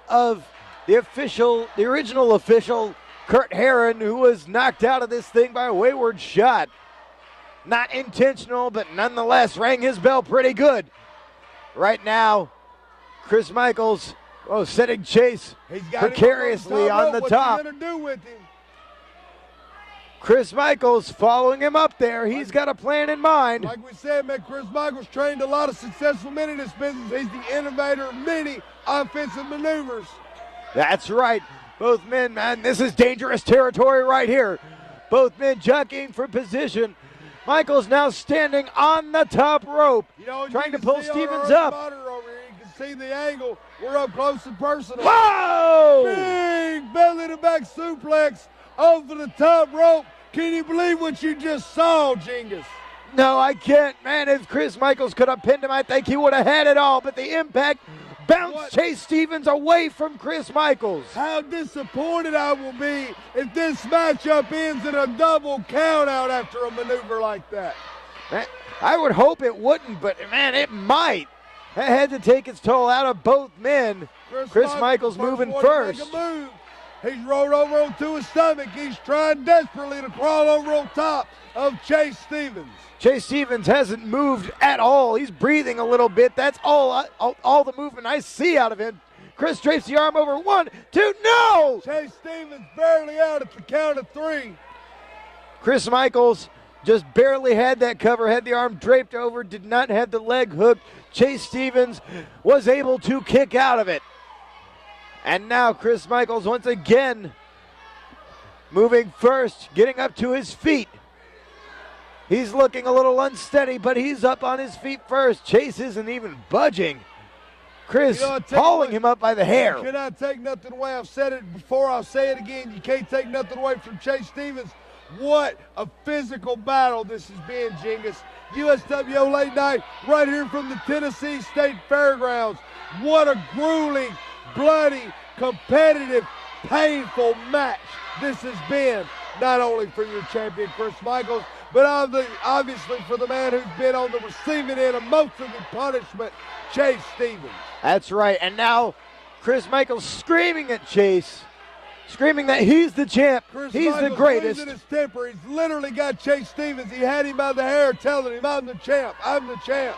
of the original official Kurt Herron, who was knocked out of this thing by a wayward shot. Not intentional, but nonetheless rang his bell pretty good. Right now, Chris Michaels, setting Chase precariously on the top. What's he gonna do with him? Chris Michaels following him up there. He's got a plan in mind. Like we said, man, Chris Michaels trained a lot of successful men in this business. He's the innovator of many offensive maneuvers. That's right. Both men, man, this is dangerous territory right here. Both men jockeying for position. Michaels now standing on the top rope, trying to pull Stevens up. Over here, you can see the angle. We're up close and personal. Whoa! Big belly-to-back suplex over the top rope. Can you believe what you just saw, Genghis? No, I can't, man. If Chris Michaels could have pinned him, I think he would have had it all. But the impact bounced Chase Stevens away from Chris Michaels. How disappointed I will be if this matchup ends in a double countout after a maneuver like that. Man, I would hope it wouldn't, but man, it might. That had to take its toll out of both men. Chris Michaels moving first. He's rolled over onto his stomach. He's trying desperately to crawl over on top of Chase Stevens. Chase Stevens hasn't moved at all. He's breathing a little bit. That's all the movement I see out of him. Chris drapes the arm over. 1, 2, no! Chase Stevens barely out at the count of 3. Chris Michaels just barely had that cover, had the arm draped over, did not have the leg hooked. Chase Stevens was able to kick out of it. And now Chris Michaels once again moving first, getting up to his feet. He's looking a little unsteady, but he's up on his feet first. Chase isn't even budging. Chris hauling him up by the hair. You cannot take nothing away. I've said it before. I'll say it again. You can't take nothing away from Chase Stevens. What a physical battle this has been, Genghis. USWO Late Night right here from the Tennessee State Fairgrounds. What a grueling, bloody, competitive, painful match this has been, not only for your champion Chris Michaels, but obviously for the man who's been on the receiving end of most of the punishment, Chase Stevens. That's right, and now Chris Michaels screaming at Chase, screaming that he's the champ, he's the greatest. Losing his temper. He's literally got Chase Stevens. He had him by the hair telling him, I'm the champ, I'm the champ.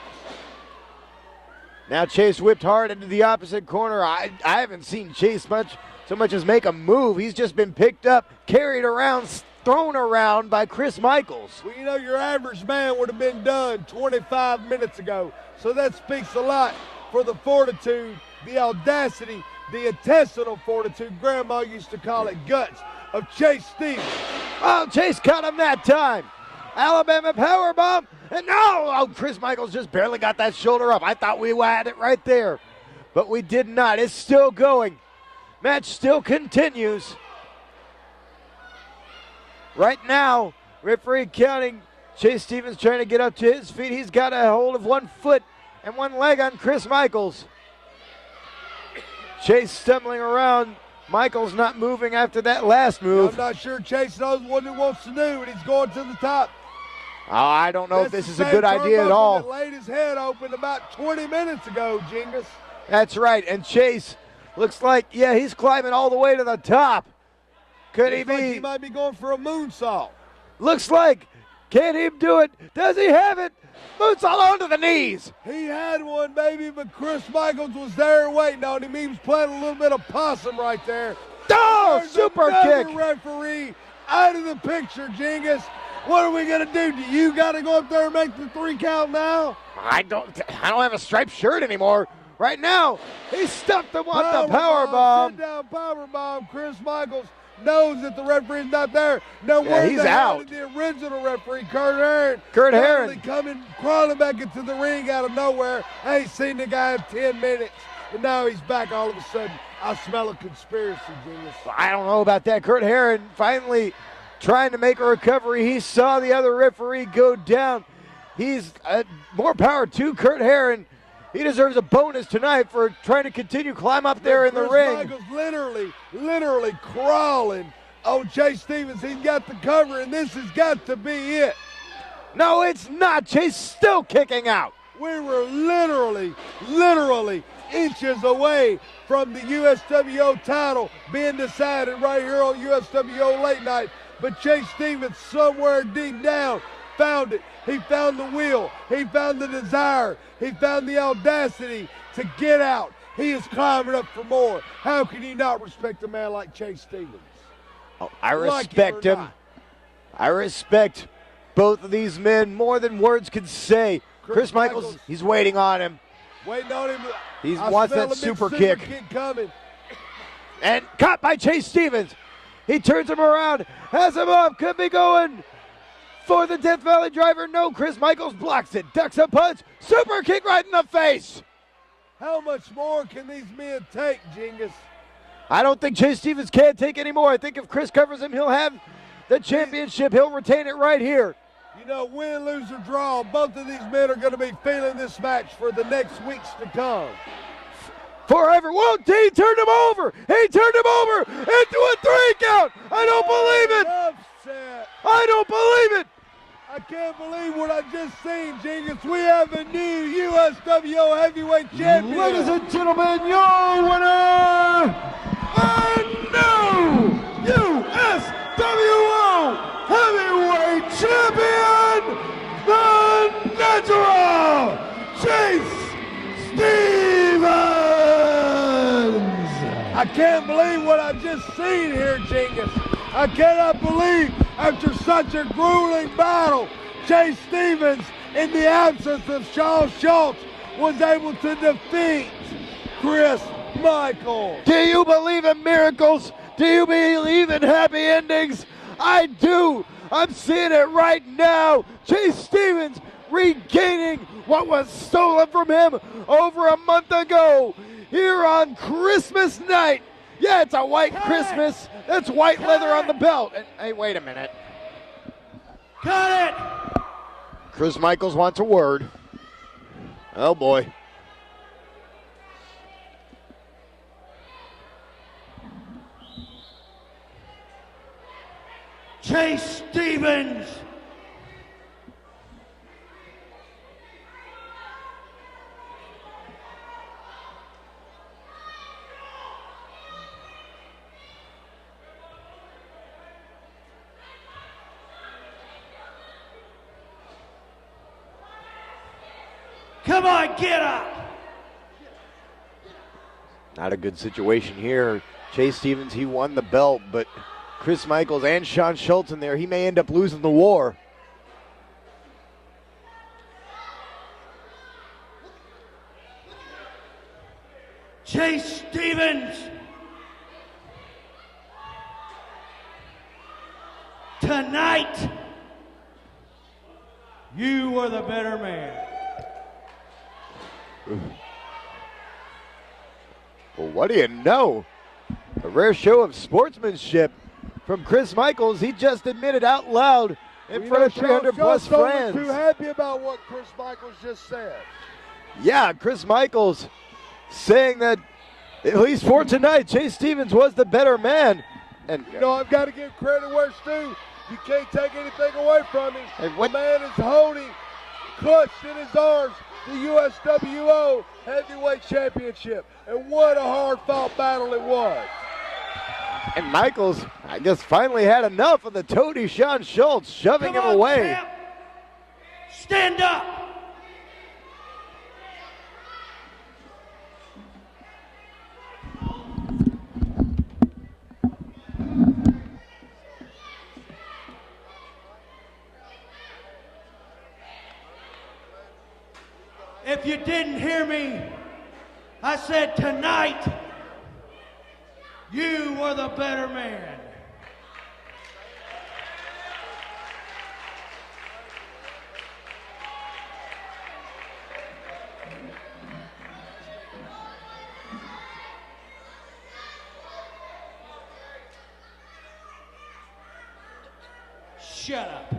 Now Chase whipped hard into the opposite corner. I haven't seen Chase so much as make a move. He's just been picked up, carried around, thrown around by Chris Michaels. Well, you know, your average man would have been done 25 minutes ago. So that speaks a lot for the fortitude, the audacity, the intestinal fortitude, Grandma used to call it guts, of Chase Stevens. Oh, Chase caught him that time. Alabama powerbomb, and no! Chris Michaels just barely got that shoulder up. I thought we had it right there, but we did not. It's still going. Match still continues. Right now, referee counting. Chase Stevens trying to get up to his feet. He's got a hold of 1 foot and 1 leg on Chris Michaels. Chase stumbling around. Michaels not moving after that last move. I'm not sure Chase knows what he wants to do, and he's going to the top. Oh, I don't know if this is a good idea at all. That laid his head open about 20 minutes ago, Genghis. That's right, and Chase looks like, he's climbing all the way to the top. Could he be? Like he might be going for a moonsault. Looks like, can he do it? Does he have it? Moonsault onto the knees. He had one, baby, but Chris Michaels was there waiting on him. He was playing a little bit of possum right there. Oh, There's super kick. Referee out of the picture, Genghis. What are we gonna do? Do you gotta go up there and make the 3 count now? I don't have a striped shirt anymore. Right now, he stuffed him on the power bomb. Sit down power bomb. Chris Michaels knows that the referee's not there. No word he's out. The original referee, Kurt Herron. Crawling back into the ring out of nowhere. I ain't seen the guy in 10 minutes. And now he's back all of a sudden. I smell a conspiracy, Genius. I don't know about that. Kurt Herron finally trying to make a recovery. He saw the other referee go down. He's more power to Kurt Herron. He deserves a bonus tonight for trying to continue climb up there in the ring. Michaels literally crawling on Chase Stevens. He's got the cover, and this has got to be it. No, it's not. Chase still kicking out. We were literally inches away from the USWO title being decided right here on USWO Late Night. But Chase Stevens, somewhere deep down, found it. He found the will. He found the desire. He found the audacity to get out. He is climbing up for more. How can you not respect a man like Chase Stevens? Oh, I respect him. I respect both of these men more than words can say. Chris Michaels, he's waiting on him. Waiting on him. He wants that super kick. Coming. And caught by Chase Stevens. He turns him around, has him up, could be going for the Death Valley driver. No, Chris Michaels blocks it, ducks a punch, super kick right in the face. How much more can these men take, Genghis? I don't think Chase Stevens can take any more. I think if Chris covers him, he'll have the championship. He'll retain it right here. You know, win, lose, or draw, both of these men are going to be feeling this match for the next weeks to come. Forever. Whoa, he turned him over. He turned him over into a 3 count. I don't believe it. Upset. I don't believe it. I can't believe what I just seen, Genghis. We have a new USWO heavyweight champion. Ladies and gentlemen, your winner, and new USWO heavyweight champion, the natural Chase Stevens. I can't believe what I just seen here, Genghis. I cannot believe after such a grueling battle, Chase Stevens, in the absence of Shawn Schultz, was able to defeat Chris Michaels. Do you believe in miracles? Do you believe in happy endings? I do. I'm seeing it right now. Chase Stevens regaining what was stolen from him over a month ago here on Christmas night. Yeah, it's a white Christmas. That's white leather on the belt. And, hey, wait a minute. Cut it! Chris Michaels wants a word. Oh, boy. Chase Stevens. Come on, get up! Not a good situation here. Chase Stevens, he won the belt, but Chris Michaels and Shawn Schultz in there, he may end up losing the war. Chase Stevens. Tonight, you were the better man. Well, what do you know? A rare show of sportsmanship from Chris Michaels. He just admitted out loud in front of 300 plus fans. Too happy about what Chris Michaels just said. Yeah, Chris Michaels saying that at least for tonight, Chase Stevens was the better man. And you know, I've got to give credit where it's due. You can't take anything away from him. Hey, the man is holding, clutched in his arms, the USWO Heavyweight Championship. And what a hard-fought battle it was. And Michaels, I guess, finally had enough of the toady Shawn Schultz shoving him away. Champ. Stand up. If you didn't hear me, I said tonight, you were the better man. Shut up.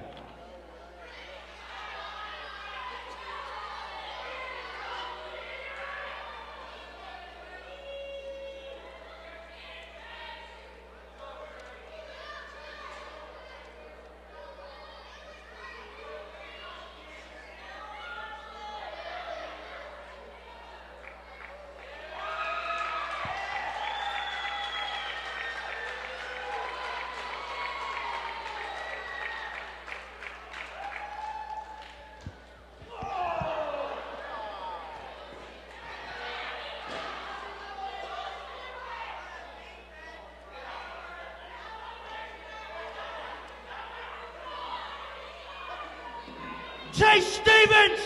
Chase Stevens,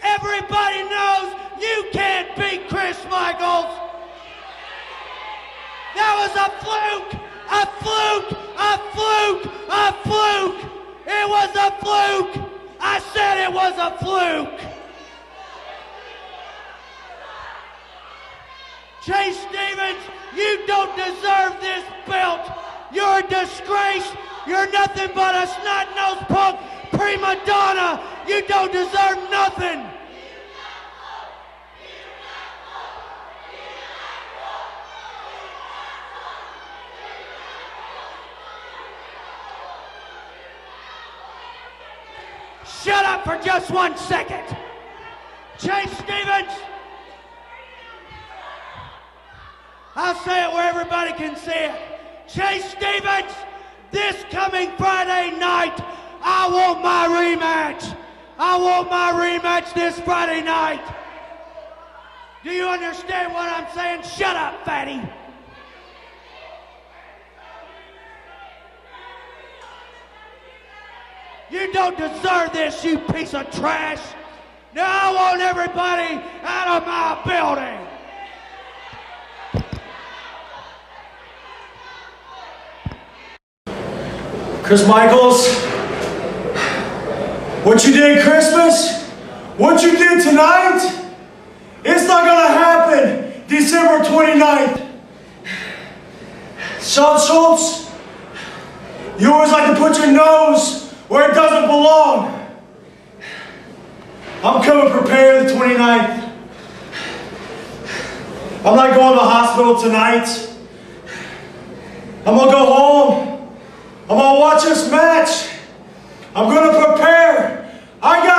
everybody knows you can't beat Chris Michaels. That was a fluke, a fluke, a fluke, a fluke. It was a fluke. I said it was a fluke. Chase Stevens, you don't deserve this belt. You're a disgrace. You're nothing but a snot-nosed punk prima donna. You don't deserve nothing. Shut up for just 1 second. Chase Stevens, I'll say it where everybody can see it. Chase Stevens, this coming Friday night, I want my rematch. I want my rematch this Friday night. Do you understand what I'm saying? Shut up, fatty. You don't deserve this, you piece of trash. Now I want everybody out of my building. Chris Michaels, what you did Christmas, what you did tonight, it's not gonna happen December 29th. Sean Schultz, you always like to put your nose where it doesn't belong. I'm coming prepared the 29th. I'm not going to the hospital tonight. I'm gonna go home. I'm gonna watch this match. I'm gonna prepare. I got